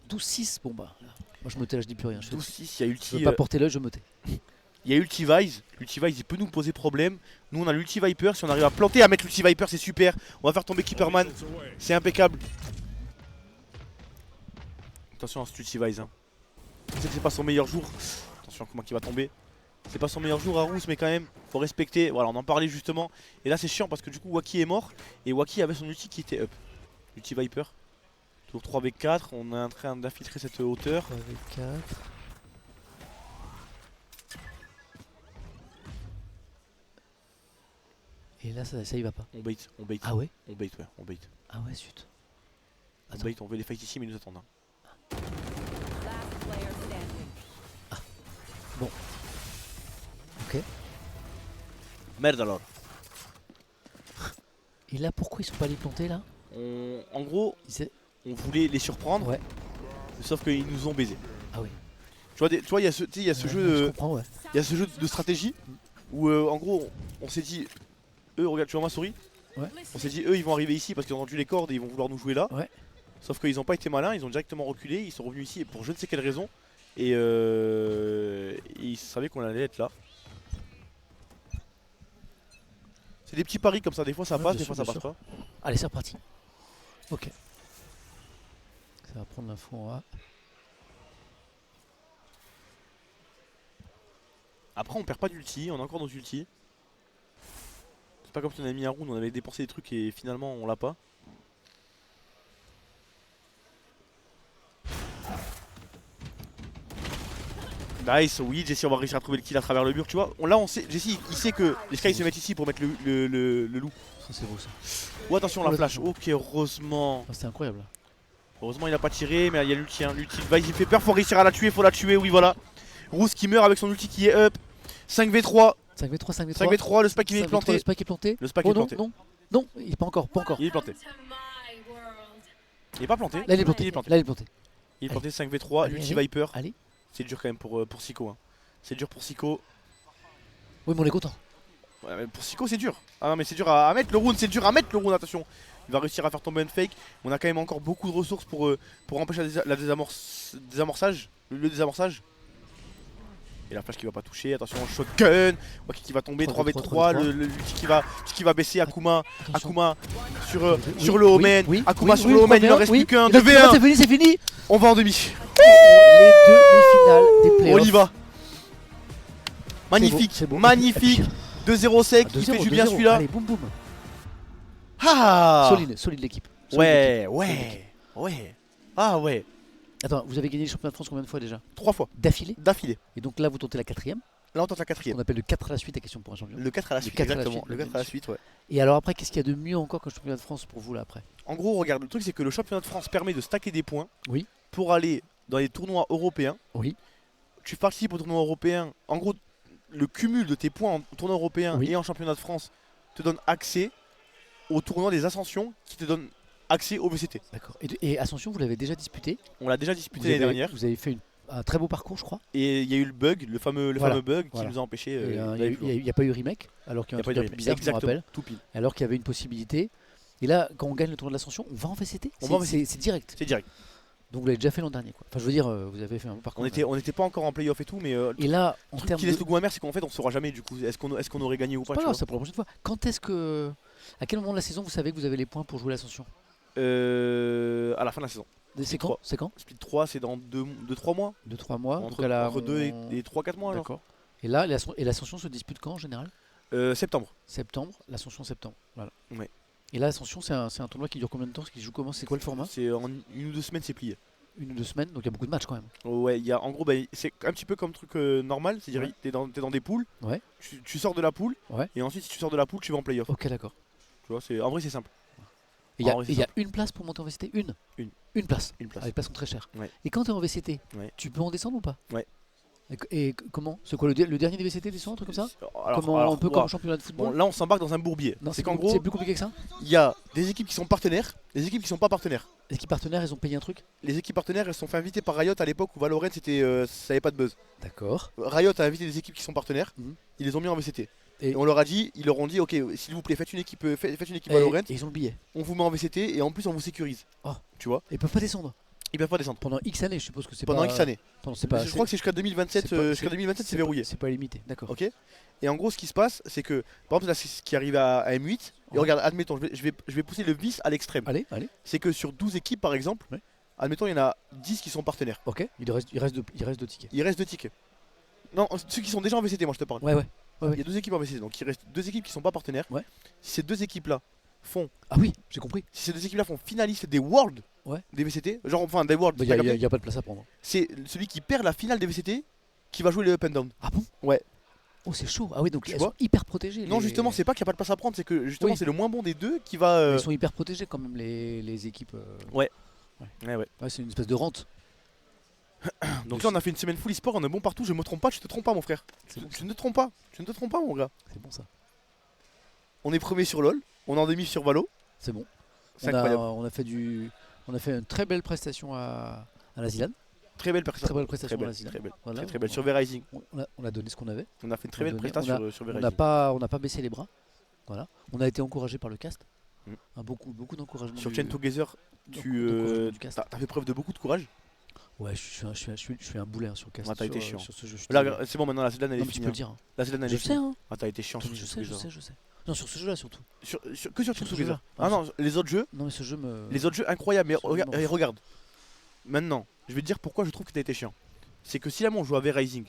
12-6. Bon bah. Là. Moi je me tais là, je dis plus rien. Je 12-6, il y a veux ulti. pas porter l'œil, je me tais. Il y a Ulti Vise. Ulti Vise il peut nous poser problème. Nous on a l'Ulti Viper. Si on arrive à planter, à mettre l'Ulti Viper, c'est super. On va faire tomber Keeperman. C'est impeccable. Attention à cet Ulti Vise. Hein. Je sais que c'est pas son meilleur jour. Attention comment il va tomber. C'est pas son meilleur jour à Rousse, mais quand même, faut respecter. Voilà, on en parlait justement. Et là c'est chiant parce que du coup Waki est mort. Et Waki avait son ulti qui était up. Ulti Viper. Toujours 3v4. On est en train d'infiltrer cette hauteur. 3v4. Et là ça y va pas. On bait. Ah ouais? On bait. Ah ouais, zut. On bait, on veut les fight ici, mais ils nous attendent. Hein. Bon. Ok. Merde alors. Et là pourquoi ils sont pas allés planter là? En gros, on voulait les surprendre. Ouais. Sauf qu'ils nous ont baisé. Ah oui. Tu vois, il y a ce Je jeu, comprends, ouais. il y a ce jeu de stratégie où en gros, on s'est dit, eux, regarde, tu vois ma souris. Ouais. On s'est dit, eux, ils vont arriver ici parce qu'ils ont entendu les cordes et ils vont vouloir nous jouer là. Ouais. Sauf qu'ils n'ont pas été malins, ils ont directement reculé, ils sont revenus ici pour je ne sais quelle raison. Et ils savaient qu'on allait être là. C'est des petits paris comme ça, des fois ça Ouais, passe, bien des fois sûr, ça bien passe pas. Allez, c'est reparti. Ok. Ça va prendre l'info en A. Après on perd pas d'ulti, on a encore nos ultis. C'est pas comme si on avait mis un round, on avait dépensé des trucs et finalement on l'a pas. Nice, oui, Jesse, on va réussir à trouver le kill à travers le mur, tu vois. Là, on sait, Jesse, il sait que les Sky se mettent ici pour mettre le loup. Ça, c'est beau ça. Oh, attention, la Ouais, flash. attention. Ok, heureusement. Ah, c'était incroyable. Heureusement, il a pas tiré, mais il y a l'ulti. Hein. L'ulti, il fait peur, faut réussir à la tuer, faut la tuer, oui, voilà. Rousse qui meurt avec son ulti qui est up. 5v3. 5v3, 5v3. 5v3, le spike il est 5v3, planté. Le spike est planté. Le spike Oh est non, planté. non, non, il est pas encore, pas encore. Il est planté. Il est pas planté. Là, il est planté. Il est planté. Là, il est planté. Il est planté 5v3, Allez, l'ulti allez. Viper. Allez. C'est dur quand même pour Siko. Hein. C'est dur pour Siko. Oui, mais on est content. Ouais, mais pour Siko, c'est dur. Ah non, mais c'est dur à mettre le round, c'est dur à mettre le round, attention. Il va réussir à faire tomber un fake. On a quand même encore beaucoup de ressources pour empêcher le désamorçage. Et la flash qui va pas toucher, attention, shotgun. Waki qui va tomber, 3v3, l'ulti qui va baisser, Akuma sur le Omen. Akuma sur le Omen, il en reste plus qu'un. 2v1. C'est fini, c'est fini. On va en demi. Les demi-finales des playoffs. On y va. Magnifique, c'est beau. magnifique. 2-0 sec, il fait du bien celui-là. Allez, boum boum. Ah Solide l'équipe. Ouais, Solide ouais. Ah ouais. Attends, vous avez gagné le championnat de France combien de fois déjà? 3 fois. D'affilée. D'affilée. Et donc là, vous tentez la 4ème. Là, on tente la 4ème. On appelle le 4 à la suite à question pour un champion. Le 4 à la suite, 4 à la exactement. suite, Le 4 à la suite, ouais. Et alors après, qu'est-ce qu'il y a de mieux encore que le championnat de France pour vous là après? En gros, regarde, le truc c'est que le championnat de France permet de stacker des points. Oui. Pour aller dans les tournois européens. Oui. Tu participes au tournoi européen. En gros, le cumul de tes points en tournoi européen et en championnat de France te donne accès au tournoi des ascensions qui te donne accès au VCT. D'accord. Et Ascension, vous l'avez déjà disputé? On l'a déjà disputé l'année dernière. Vous avez fait un très beau parcours, je crois. Et il y a eu le bug, le fameux bug qui nous a empêché. Il n'y a pas eu remake, alors qu'il y a un truc un peu bizarre, je me rappelle. Tout pile. Alors qu'il y avait une possibilité. Et là, quand on gagne le tournoi de l'Ascension, on va en VCT. C'est direct. C'est direct. Donc vous l'avez déjà fait l'an dernier, quoi. Enfin, je veux dire, vous avez fait un beau parcours. On n'était pas encore en playoff et tout, mais et là, en termes qui laisse le goût amer, c'est qu'en fait, on saura jamais du coup. Est-ce qu'on aurait gagné ou pas? C'est pas grave, ça pour la prochaine fois. Quand est-ce que, à quel moment de la saison vous savez que vous avez les points pour jouer l'Ascension? À la fin de la saison. C'est quand? Split 3, c'est dans 2-3 mois. 2-3 mois. Entre 2 et 3-4 mois. D'accord. Et là, l'Ascension se dispute quand en général? Septembre. Septembre, l'Ascension septembre. Voilà. Ouais. Et là, l'Ascension, c'est un tournoi qui dure combien de temps? Qui joue comment? C'est quoi le format? C'est en 1 ou 2 semaines, c'est plié. 1 ou 2 semaines, donc il y a beaucoup de matchs quand même. Ouais, en gros, c'est un petit peu comme truc normal, c'est-à-dire t'es dans des poules, tu sors de la poule, et ensuite si tu sors de la poule, tu vas en playoff. Ok, d'accord. Tu vois, en vrai c'est simple. Il y a une place pour monter en VCT? Une place. Avec place très chère. Ouais. Et quand tu es en VCT, tu peux en descendre ou pas? Ouais. Et comment? C'est quoi le dernier des VCT descend, un truc comme ça? Un peu comme un championnat de football? Bon, là on s'embarque dans un bourbier. C'est qu'en gros, c'est plus compliqué que ça? Il y a des équipes qui sont partenaires, des équipes qui sont pas partenaires. Les équipes partenaires, elles ont payé un truc? Les équipes partenaires, elles se sont fait inviter par Riot à l'époque où Valorant ça avait pas de buzz. D'accord. Riot a invité des équipes qui sont partenaires, ils les ont mis en VCT. Et on leur a dit, ils leur ont dit, ok, s'il vous plaît, faites une équipe Valorant. Et ils ont le billet. On vous met en VCT et en plus on vous sécurise. Oh. Tu vois? Et ils peuvent pas descendre. Ils peuvent pas descendre. Pendant X années, je suppose que c'est pas. Pendant X années. Je crois que c'est jusqu'à 2027. Jusqu'à 2027, c'est verrouillé. C'est pas limité, d'accord. Ok. Et en gros, ce qui se passe, c'est que, par exemple, là, c'est ce qui arrive à M8. Et regarde, admettons, je vais pousser le vice à l'extrême. Allez. C'est que sur 12 équipes, par exemple, admettons, il y en a 10 qui sont partenaires. Ok. Il reste 2 tickets. Il reste 2 tickets. Non, ceux qui sont déjà en VCT, moi je te parle. Ouais. Il y a 2 équipes en VCT, donc il reste 2 équipes qui sont pas partenaires. Ouais. Si ces 2 équipes-là font. Ah oui, j'ai compris. Si ces 2 équipes-là font finaliste des Worlds. Des VCT, genre enfin des Worlds. Il n'y a pas de place à prendre. C'est celui qui perd la finale des VCT qui va jouer les up and down. Ah bon? Ouais. Oh, c'est chaud. Ah oui, donc ils sont hyper protégés. Non, justement, c'est pas qu'il n'y a pas de place à prendre, c'est que justement c'est le moins bon des deux qui va. Ils sont hyper protégés quand même les équipes. Ouais, c'est une espèce de rente. Donc là on a fait une semaine full e-sport, on est bon partout, je me trompe pas, tu te trompes pas mon frère. Tu ne te trompes pas, mon gars. C'est bon ça. On est premier sur LoL, on est en demi sur Valo. C'est bon. C'est incroyable. On a fait une très belle prestation à la Zilan. Très belle prestation. Très belle prestation à la Zilan. Très belle. Voilà, très belle. Sur V-Rising. On a donné ce qu'on avait. On a fait une très belle prestation sur V-Rising. On n'a pas baissé les bras. Voilà. On a été encouragé par le cast. Beaucoup d'encouragement. Sur Chain Together, tu as fait preuve de beaucoup de courage. Ouais, je suis un boulet sur le cast. Ah, t'as été chiant. Sur ce jeu, là, c'est bon, maintenant la Zilan elle est finie. Tu peux le dire. La Zilan elle est finie. Je sais, hein. Ah, t'as été chiant. Je sais. Non, sur ce jeu-là surtout. Que sur Chain Together. Ah non, les autres jeux. Non, mais ce jeu me. Les autres jeux incroyables, mais regarde. Maintenant, je vais te dire pourquoi je trouve que t'as été chiant. C'est que si là on joue à V-Rising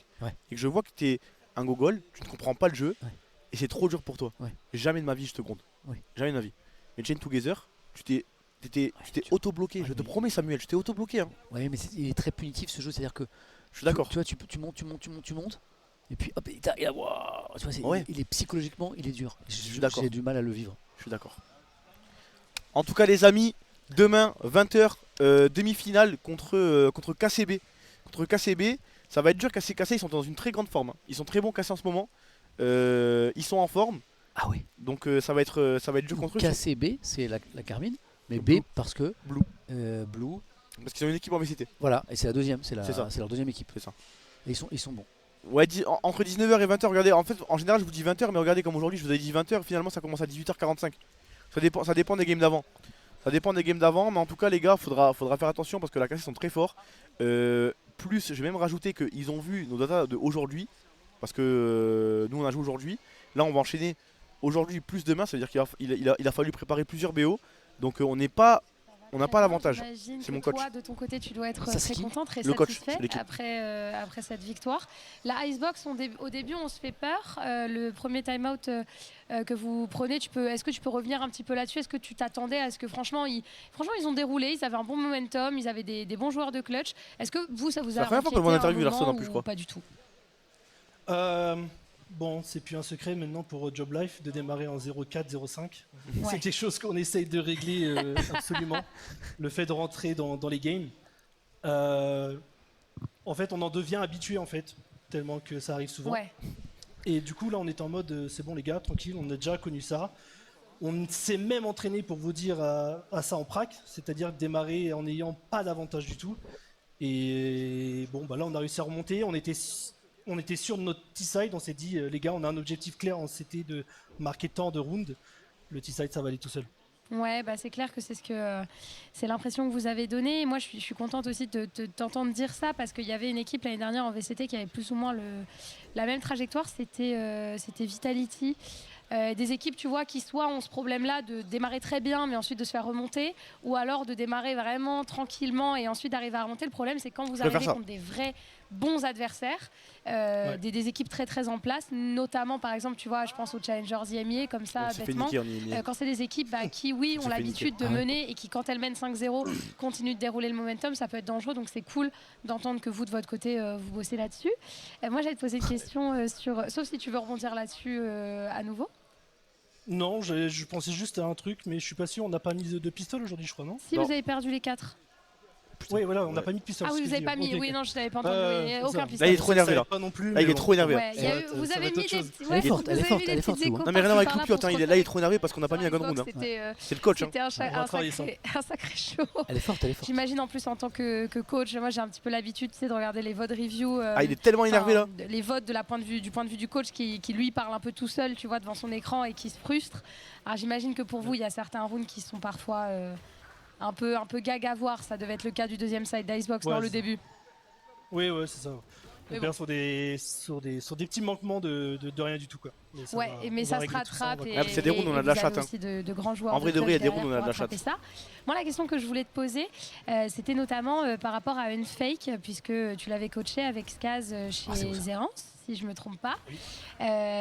et que je vois que t'es un gogol, tu ne comprends pas le jeu et c'est trop dur pour toi. Jamais de ma vie je te compte. Jamais de ma vie. Mais Chain Together, tu t'es auto-bloqué. Je te promets Samuel, je t'ai auto-bloqué. Hein. Ouais, mais il est très punitif ce jeu, c'est-à-dire que Je suis d'accord. Tu vois, tu montes. Et puis hop, tu vois, Ouais. il est psychologiquement, il est dur. Je suis d'accord. J'ai du mal à le vivre. Je suis d'accord. En tout cas, les amis, demain, 20h, demi-finale contre KCB. Contre KCB, ça va être dur. KC, ils sont dans une très grande forme. Hein. Ils sont très bons KC en ce moment. Ils sont en forme. Ah oui. Donc ça va être dur contre eux. KCB, c'est la Carmine. Mais Blue. B parce que Blue. Blue. Parce qu'ils ont une équipe en VCT. Voilà, et c'est la deuxième, c'est ça. leur deuxième équipe. C'est ça. Et ils sont bons. Ouais, entre 19h et 20h, regardez, en fait, en général, je vous dis 20h, mais regardez comme aujourd'hui, je vous avais dit 20h, finalement, ça commence à 18h45. Ça dépend des games d'avant. Ça dépend des games d'avant, mais en tout cas, les gars, faudra faire attention parce que la KC sont très forts. Plus, je vais même rajouter qu'ils ont vu nos datas d'aujourd'hui, parce que nous, on a joué aujourd'hui. Là, on va enchaîner aujourd'hui plus demain, ça veut dire qu'il a fallu préparer plusieurs BO. Donc, on n'a pas l'avantage. C'est mon coach. Toi, de ton côté, tu dois être Ça, très c'est qui content, très Le coach, satisfait c'est l'équipe. après cette victoire. La Icebox, au début, on se fait peur. Le premier time-out que vous prenez, est-ce que tu peux revenir un petit peu là-dessus? Est-ce que tu t'attendais à ce que franchement, ils ont déroulé, ils avaient un bon momentum, ils avaient des bons joueurs de clutch. Est-ce que ça vous a C'est la première fois qu'on le voit en interview, Larson, en plus, je crois. Pas du tout. Bon, c'est plus un secret maintenant pour Job Life de démarrer en 0-4, 0-5. Ouais. C'est quelque chose qu'on essaye de régler absolument. Le fait de rentrer dans les games. En fait, on en devient habitué en fait, tellement que ça arrive souvent. Ouais. Et du coup, là, on est en mode c'est bon les gars, tranquille, on a déjà connu ça. On s'est même entraîné pour vous dire à ça en prac, c'est-à-dire démarrer en n'ayant pas d'avantage du tout. Et bon, bah là, on a réussi à remonter. On était sûr de notre T-side, on s'est dit les gars, on a un objectif clair en CT de marquer tant de rounds. Le T-side, ça va aller tout seul. Ouais, bah c'est clair que c'est l'impression que vous avez donnée. Et moi, je suis contente aussi de t'entendre dire ça parce qu'il y avait une équipe l'année dernière en VCT qui avait plus ou moins la même trajectoire. C'était Vitality. Des équipes, tu vois, qui soit ont ce problème-là de démarrer très bien, mais ensuite de se faire remonter, ou alors de démarrer vraiment tranquillement et ensuite d'arriver à remonter. Le problème, c'est quand vous arrivez contre des vrais bons adversaires, des équipes très très en place, notamment par exemple, tu vois, je pense aux Challengers IMIA, comme ça, bêtement. Quand c'est des équipes qui, oui, ont l'habitude de mener et qui, quand elles mènent 5-0, continuent de dérouler le momentum, ça peut être dangereux. Donc c'est cool d'entendre que vous, de votre côté, vous bossez là-dessus. Moi, j'allais te poser une question sauf si tu veux rebondir là-dessus à nouveau. Non, je pensais juste à un truc, mais je suis pas sûr, on n'a pas mis de pistolet aujourd'hui, je crois, non? Si, vous avez perdu les 4. Oui, voilà, on n'a pas mis de pistolet. Ah oui, vous n'avez pas mis, oui, non, je t'avais pas entendu, aucun pistolet. Là, il est trop énervé, là. Pas non plus, là, il est trop énervé. Ouais, vous avez mis des petits. Elle est forte, elle est forte. Non, mais rien à voir avec Loupiote, là, il est trop énervé parce qu'on n'a pas mis un gun round. C'est le coach. C'était un sacré show. Elle est forte. J'imagine en plus en tant que coach, moi j'ai un petit peu l'habitude de regarder les VOD review. Ah, il est tellement énervé là. Les VOD du point de vue du coach qui lui parle un peu tout seul, tu vois, devant son écran et qui se frustre. Alors j'imagine que pour vous, il y a certains rounds qui sont parfois un peu gag à voir. Ça devait être le cas du deuxième side d'Icebox, non, le début. Oui, c'est ça. On perd sur des petits manquements de rien du tout, quoi. Mais ça se rattrape. C'est des rounds, on a de la chatte. Aussi de grands joueurs. En vrai de vrai, il y a des rounds, on a de la chatte. Moi, la question que je voulais te poser, c'était notamment par rapport à Unfake, puisque tu l'avais coaché avec Skaz chez Zerance, si je me trompe pas.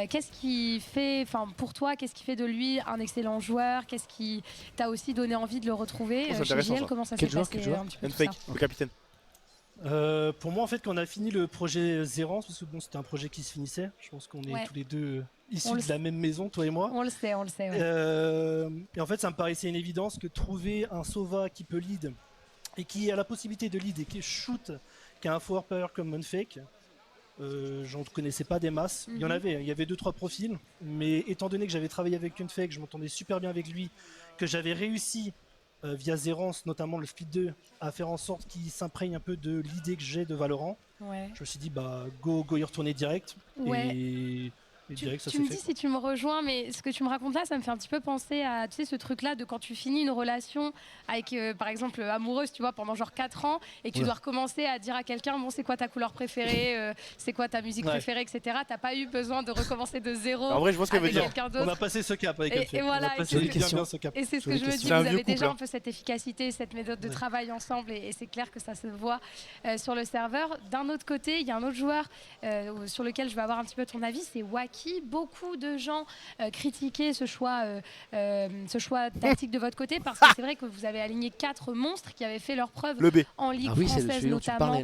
Qu'est-ce qui fait, pour toi, qu'est-ce qui fait de lui un excellent joueur? Qu'est-ce qui t'a aussi donné envie de le retrouver chez JL? Comment ça s'est passé un petit peu Unfake, le capitaine. Pour moi, en fait, quand on a fini le projet Zerance, parce que bon, c'était un projet qui se finissait, je pense qu'on est tous les deux issus de la même maison, toi et moi. On le sait. Ouais. Et en fait, ça me paraissait une évidence que trouver un Sova qui peut lead et qui a la possibilité de lead et qui shoot, qui a un forward power comme Unfake, j'en connaissais pas des masses. Il y avait 2-3 profils, mais étant donné que j'avais travaillé avec Unfake, je m'entendais super bien avec lui, que j'avais réussi via Zerance, notamment le Split 2, à faire en sorte qu'il s'imprègne un peu de l'idée que j'ai de Valorant. Ouais. Je me suis dit, go y retourner direct. Ouais. Et direct, ça tu s'est me fait. dis si tu me rejoins, mais ce que tu me racontes là, ça me fait un petit peu penser à ce truc-là de quand tu finis une relation avec, par exemple, amoureuse, tu vois, pendant genre 4 ans, et que tu dois recommencer à dire à quelqu'un, bon, c'est quoi ta couleur préférée, c'est quoi ta musique préférée, etc. T'as pas eu besoin de recommencer de zéro. En vrai, je vois ce qu'elle veut dire. On a passé ce cap avec et voilà, on a passé bien ce cap. Et c'est ce que je me dis, vous avez déjà un peu cette efficacité, cette méthode de travail ensemble, et c'est clair que ça se voit sur le serveur. D'un autre côté, il y a un autre joueur sur lequel je vais avoir un petit peu ton avis, c'est Wack. Wacky. Beaucoup de gens critiquaient ce choix tactique de votre côté parce que c'est vrai que vous avez aligné 4 monstres qui avaient fait leur preuve en Ligue française notamment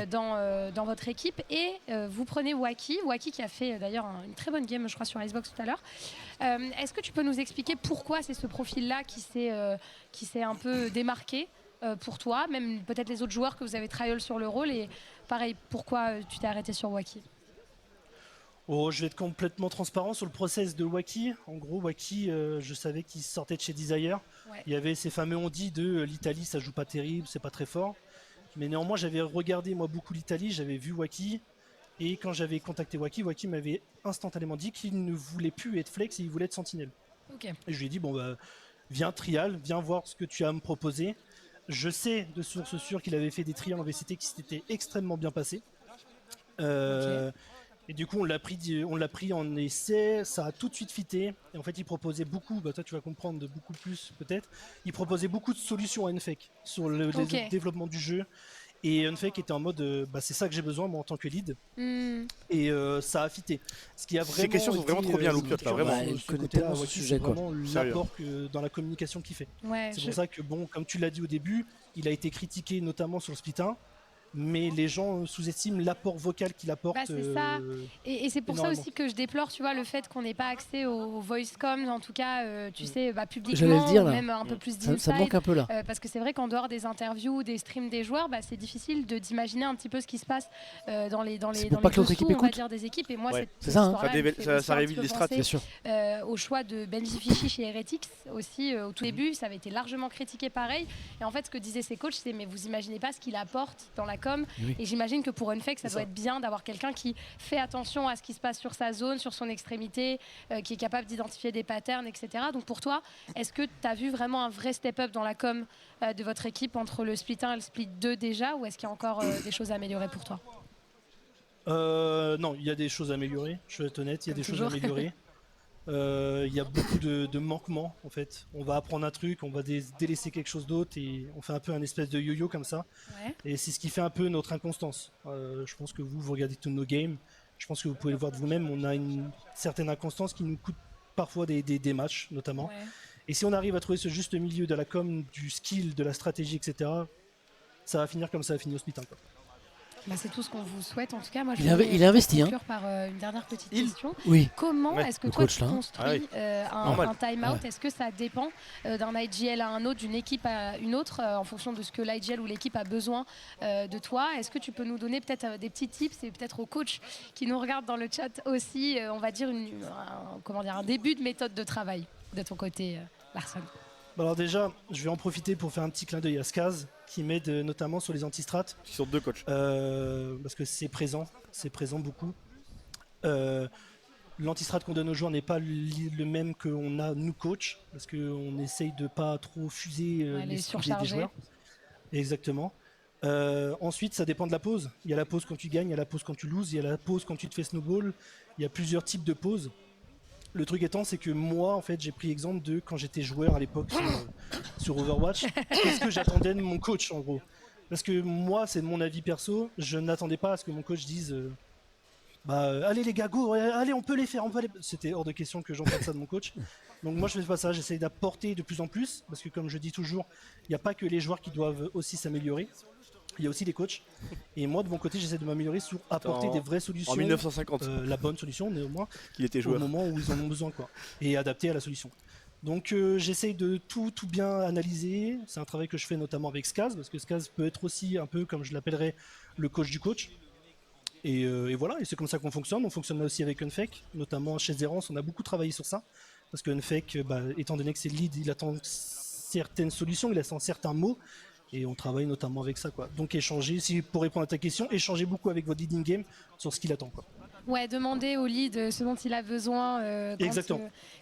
dans votre équipe. Et vous prenez Wacky qui a fait d'ailleurs une très bonne game, je crois, sur Icebox tout à l'heure. Est-ce que tu peux nous expliquer pourquoi c'est ce profil-là qui s'est un peu démarqué pour toi, même peut-être les autres joueurs que vous avez trial sur le rôle, et pareil, pourquoi tu t'es arrêté sur Wacky? Je vais être complètement transparent sur le process de Wacky. En gros, Wacky, je savais qu'il sortait de chez Desire. Ouais. Il y avait ces fameux on-dit de l'Italie, ça joue pas terrible, c'est pas très fort. Mais néanmoins, j'avais regardé moi beaucoup l'Italie, j'avais vu Wacky. Et quand j'avais contacté Wacky, Wacky m'avait instantanément dit qu'il ne voulait plus être flex et il voulait être sentinelle. Okay. Et je lui ai dit, bon bah, viens trial, viens voir ce que tu as à me proposer. Je sais de source sûre qu'il avait fait des trials en VCT qui s'étaient extrêmement bien passés. Et du coup, on l'a pris en essai, ça a tout de suite fité. Et en fait, il proposait beaucoup, bah toi tu vas comprendre de beaucoup plus peut-être, il proposait beaucoup de solutions à Unfake sur le développement du jeu. Et Unfake était en mode, c'est ça que j'ai besoin moi en tant que lead. Et ça a fité. Ce qui a vraiment ces questions sont vraiment trop bien, Loopyot, là, vraiment. C'est vraiment l'apport dans la communication qu'il fait. Ouais, c'est pour ça que, bon, comme tu l'as dit au début, il a été critiqué notamment sur le split 1. Mais les gens sous-estiment l'apport vocal qu'il apporte. C'est ça. Et c'est pour ça aussi que je déplore, tu vois, le fait qu'on n'ait pas accès aux voice comms, en tout cas, tu sais, publiquement, dire, ou même un peu plus d'inside. Ça manque un peu là. Parce que c'est vrai qu'en dehors des interviews, des streams des joueurs, c'est difficile d'imaginer un petit peu ce qui se passe dans les dessous, on va dire, des équipes. Et moi, c'est ça révèle des strats, bien sûr. Au choix de Benji Fichy chez Heretics aussi, au tout début, ça avait été largement critiqué pareil. Et en fait, ce que disaient ses coachs, c'est mais vous imaginez pas ce qu'il apporte dans la et j'imagine que pour Unfake, ça doit être bien d'avoir quelqu'un qui fait attention à ce qui se passe sur sa zone, sur son extrémité, qui est capable d'identifier des patterns, etc. Donc pour toi, est-ce que tu as vu vraiment un vrai step-up dans la com de votre équipe entre le split 1 et le split 2 déjà, ou est-ce qu'il y a encore des choses à améliorer pour toi? Non, il y a des choses à améliorer, je vais être honnête, il y a des choses à améliorer. Il y a beaucoup de manquements en fait. On va apprendre un truc, on va délaisser quelque chose d'autre et on fait un peu un espèce de yo-yo comme ça. Ouais. Et c'est ce qui fait un peu notre inconstance. Je pense que vous regardez tous nos games, je pense que vous pouvez le voir de vous-même, on a une certaine inconstance qui nous coûte parfois des matchs notamment. Ouais. Et si on arrive à trouver ce juste milieu de la com, du skill, de la stratégie, etc., ça va finir comme ça a fini au split 1, quoi. C'est tout ce qu'on vous souhaite. En tout cas, moi, je il a investi. Par une dernière petite question. Oui. Comment est-ce que toi, tu construis un time-out? Est-ce que ça dépend d'un IGL à un autre, d'une équipe à une autre, en fonction de ce que l'IGL ou l'équipe a besoin de toi? Est-ce que tu peux nous donner peut-être des petits tips et peut-être aux coachs qui nous regardent dans le chat aussi, on va dire un début de méthode de travail de ton côté, Larson? Alors déjà, je vais en profiter pour faire un petit clin d'œil à Skaz qui m'aide notamment sur les anti-strats. Qui sont 2 coachs. Parce que c'est présent beaucoup. L'anti-strat qu'on donne aux joueurs n'est pas le même qu'on a nous coach, parce qu'on essaye de pas trop fuser les idées des joueurs. Exactement. Ensuite, ça dépend de la pause. Il y a la pause quand tu gagnes, il y a la pause quand tu loses, il y a la pause quand tu te fais snowball. Il y a plusieurs types de pauses. Le truc étant, c'est que moi, en fait, j'ai pris exemple de quand j'étais joueur à l'époque sur Overwatch. Qu'est-ce que j'attendais de mon coach, en gros? Parce que moi, c'est mon avis perso, je n'attendais pas à ce que mon coach dise allez les gars, go, allez, on peut les faire, C'était hors de question que j'entende ça de mon coach. Donc moi, je fais pas ça, j'essaye d'apporter de plus en plus, parce que comme je dis toujours, il n'y a pas que les joueurs qui doivent aussi s'améliorer. Il y a aussi les coachs. Et moi, de mon côté, j'essaie de m'améliorer sur apporter des vraies solutions. En 1950. La bonne solution, néanmoins. Qu'il était joueur. Au moment où ils en ont besoin, quoi. Et adapter à la solution. Donc, j'essaye de tout bien analyser. C'est un travail que je fais notamment avec Skaz, parce que Skaz peut être aussi un peu, comme je l'appellerais, le coach du coach. Et voilà, et c'est comme ça qu'on fonctionne. On fonctionne aussi avec Unfake, notamment chez Zerance. On a beaucoup travaillé sur ça. Parce que Unfake, étant donné que c'est le lead, il attend certaines solutions, il attend certains mots. Et on travaille notamment avec ça, quoi. Donc échanger, pour répondre à ta question, échanger beaucoup avec votre leading game sur ce qu'il attend, quoi. Ouais, demander au lead ce dont il a besoin.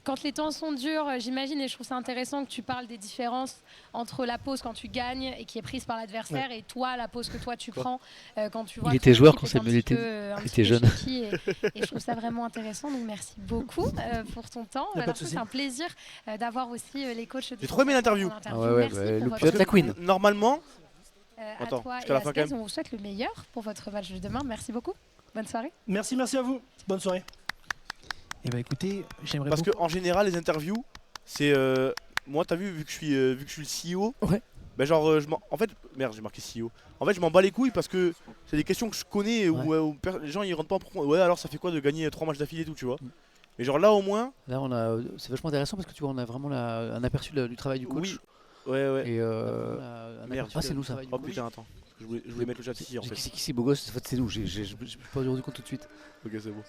Quand les temps sont durs, j'imagine, et je trouve ça intéressant que tu parles des différences entre la pause quand tu gagnes et qui est prise par l'adversaire, et toi, la pause que toi tu prends quand tu vois. Il était joueur quand Samuel était jeune. Et je trouve ça vraiment intéressant. Donc merci beaucoup pour ton temps. C'est un plaisir d'avoir aussi les coachs. J'ai trop aimé l'interview. Loopyot la Queen. Normalement. À toi et à Skaz, on vous souhaite le meilleur pour votre match de demain. Merci beaucoup. Bonne soirée. Merci à vous. Bonne soirée. Et bah écoutez, j'aimerais Parce beaucoup... qu'en général, les interviews, c'est. Moi, t'as vu que je suis le CEO, Ouais. bah genre, en fait, merde, j'ai marqué CEO. En fait, je m'en bats les couilles parce que c'est des questions que je connais où les gens ils rentrent pas en profondeur. Ouais, alors ça fait quoi de gagner 3 matchs d'affilée et tout, tu vois. Mais genre là, au moins. Là, c'est vachement intéressant parce que tu vois, on a vraiment un aperçu du travail du coach. Oui. Ouais. Et merde. ah, c'est nous ça. Oh putain, attends. Je voulais mettre le chat ici en fait. Qui c'est beau gosse? En fait, c'est nous. Je me suis pas rendu compte tout de suite. Ok, c'est bon.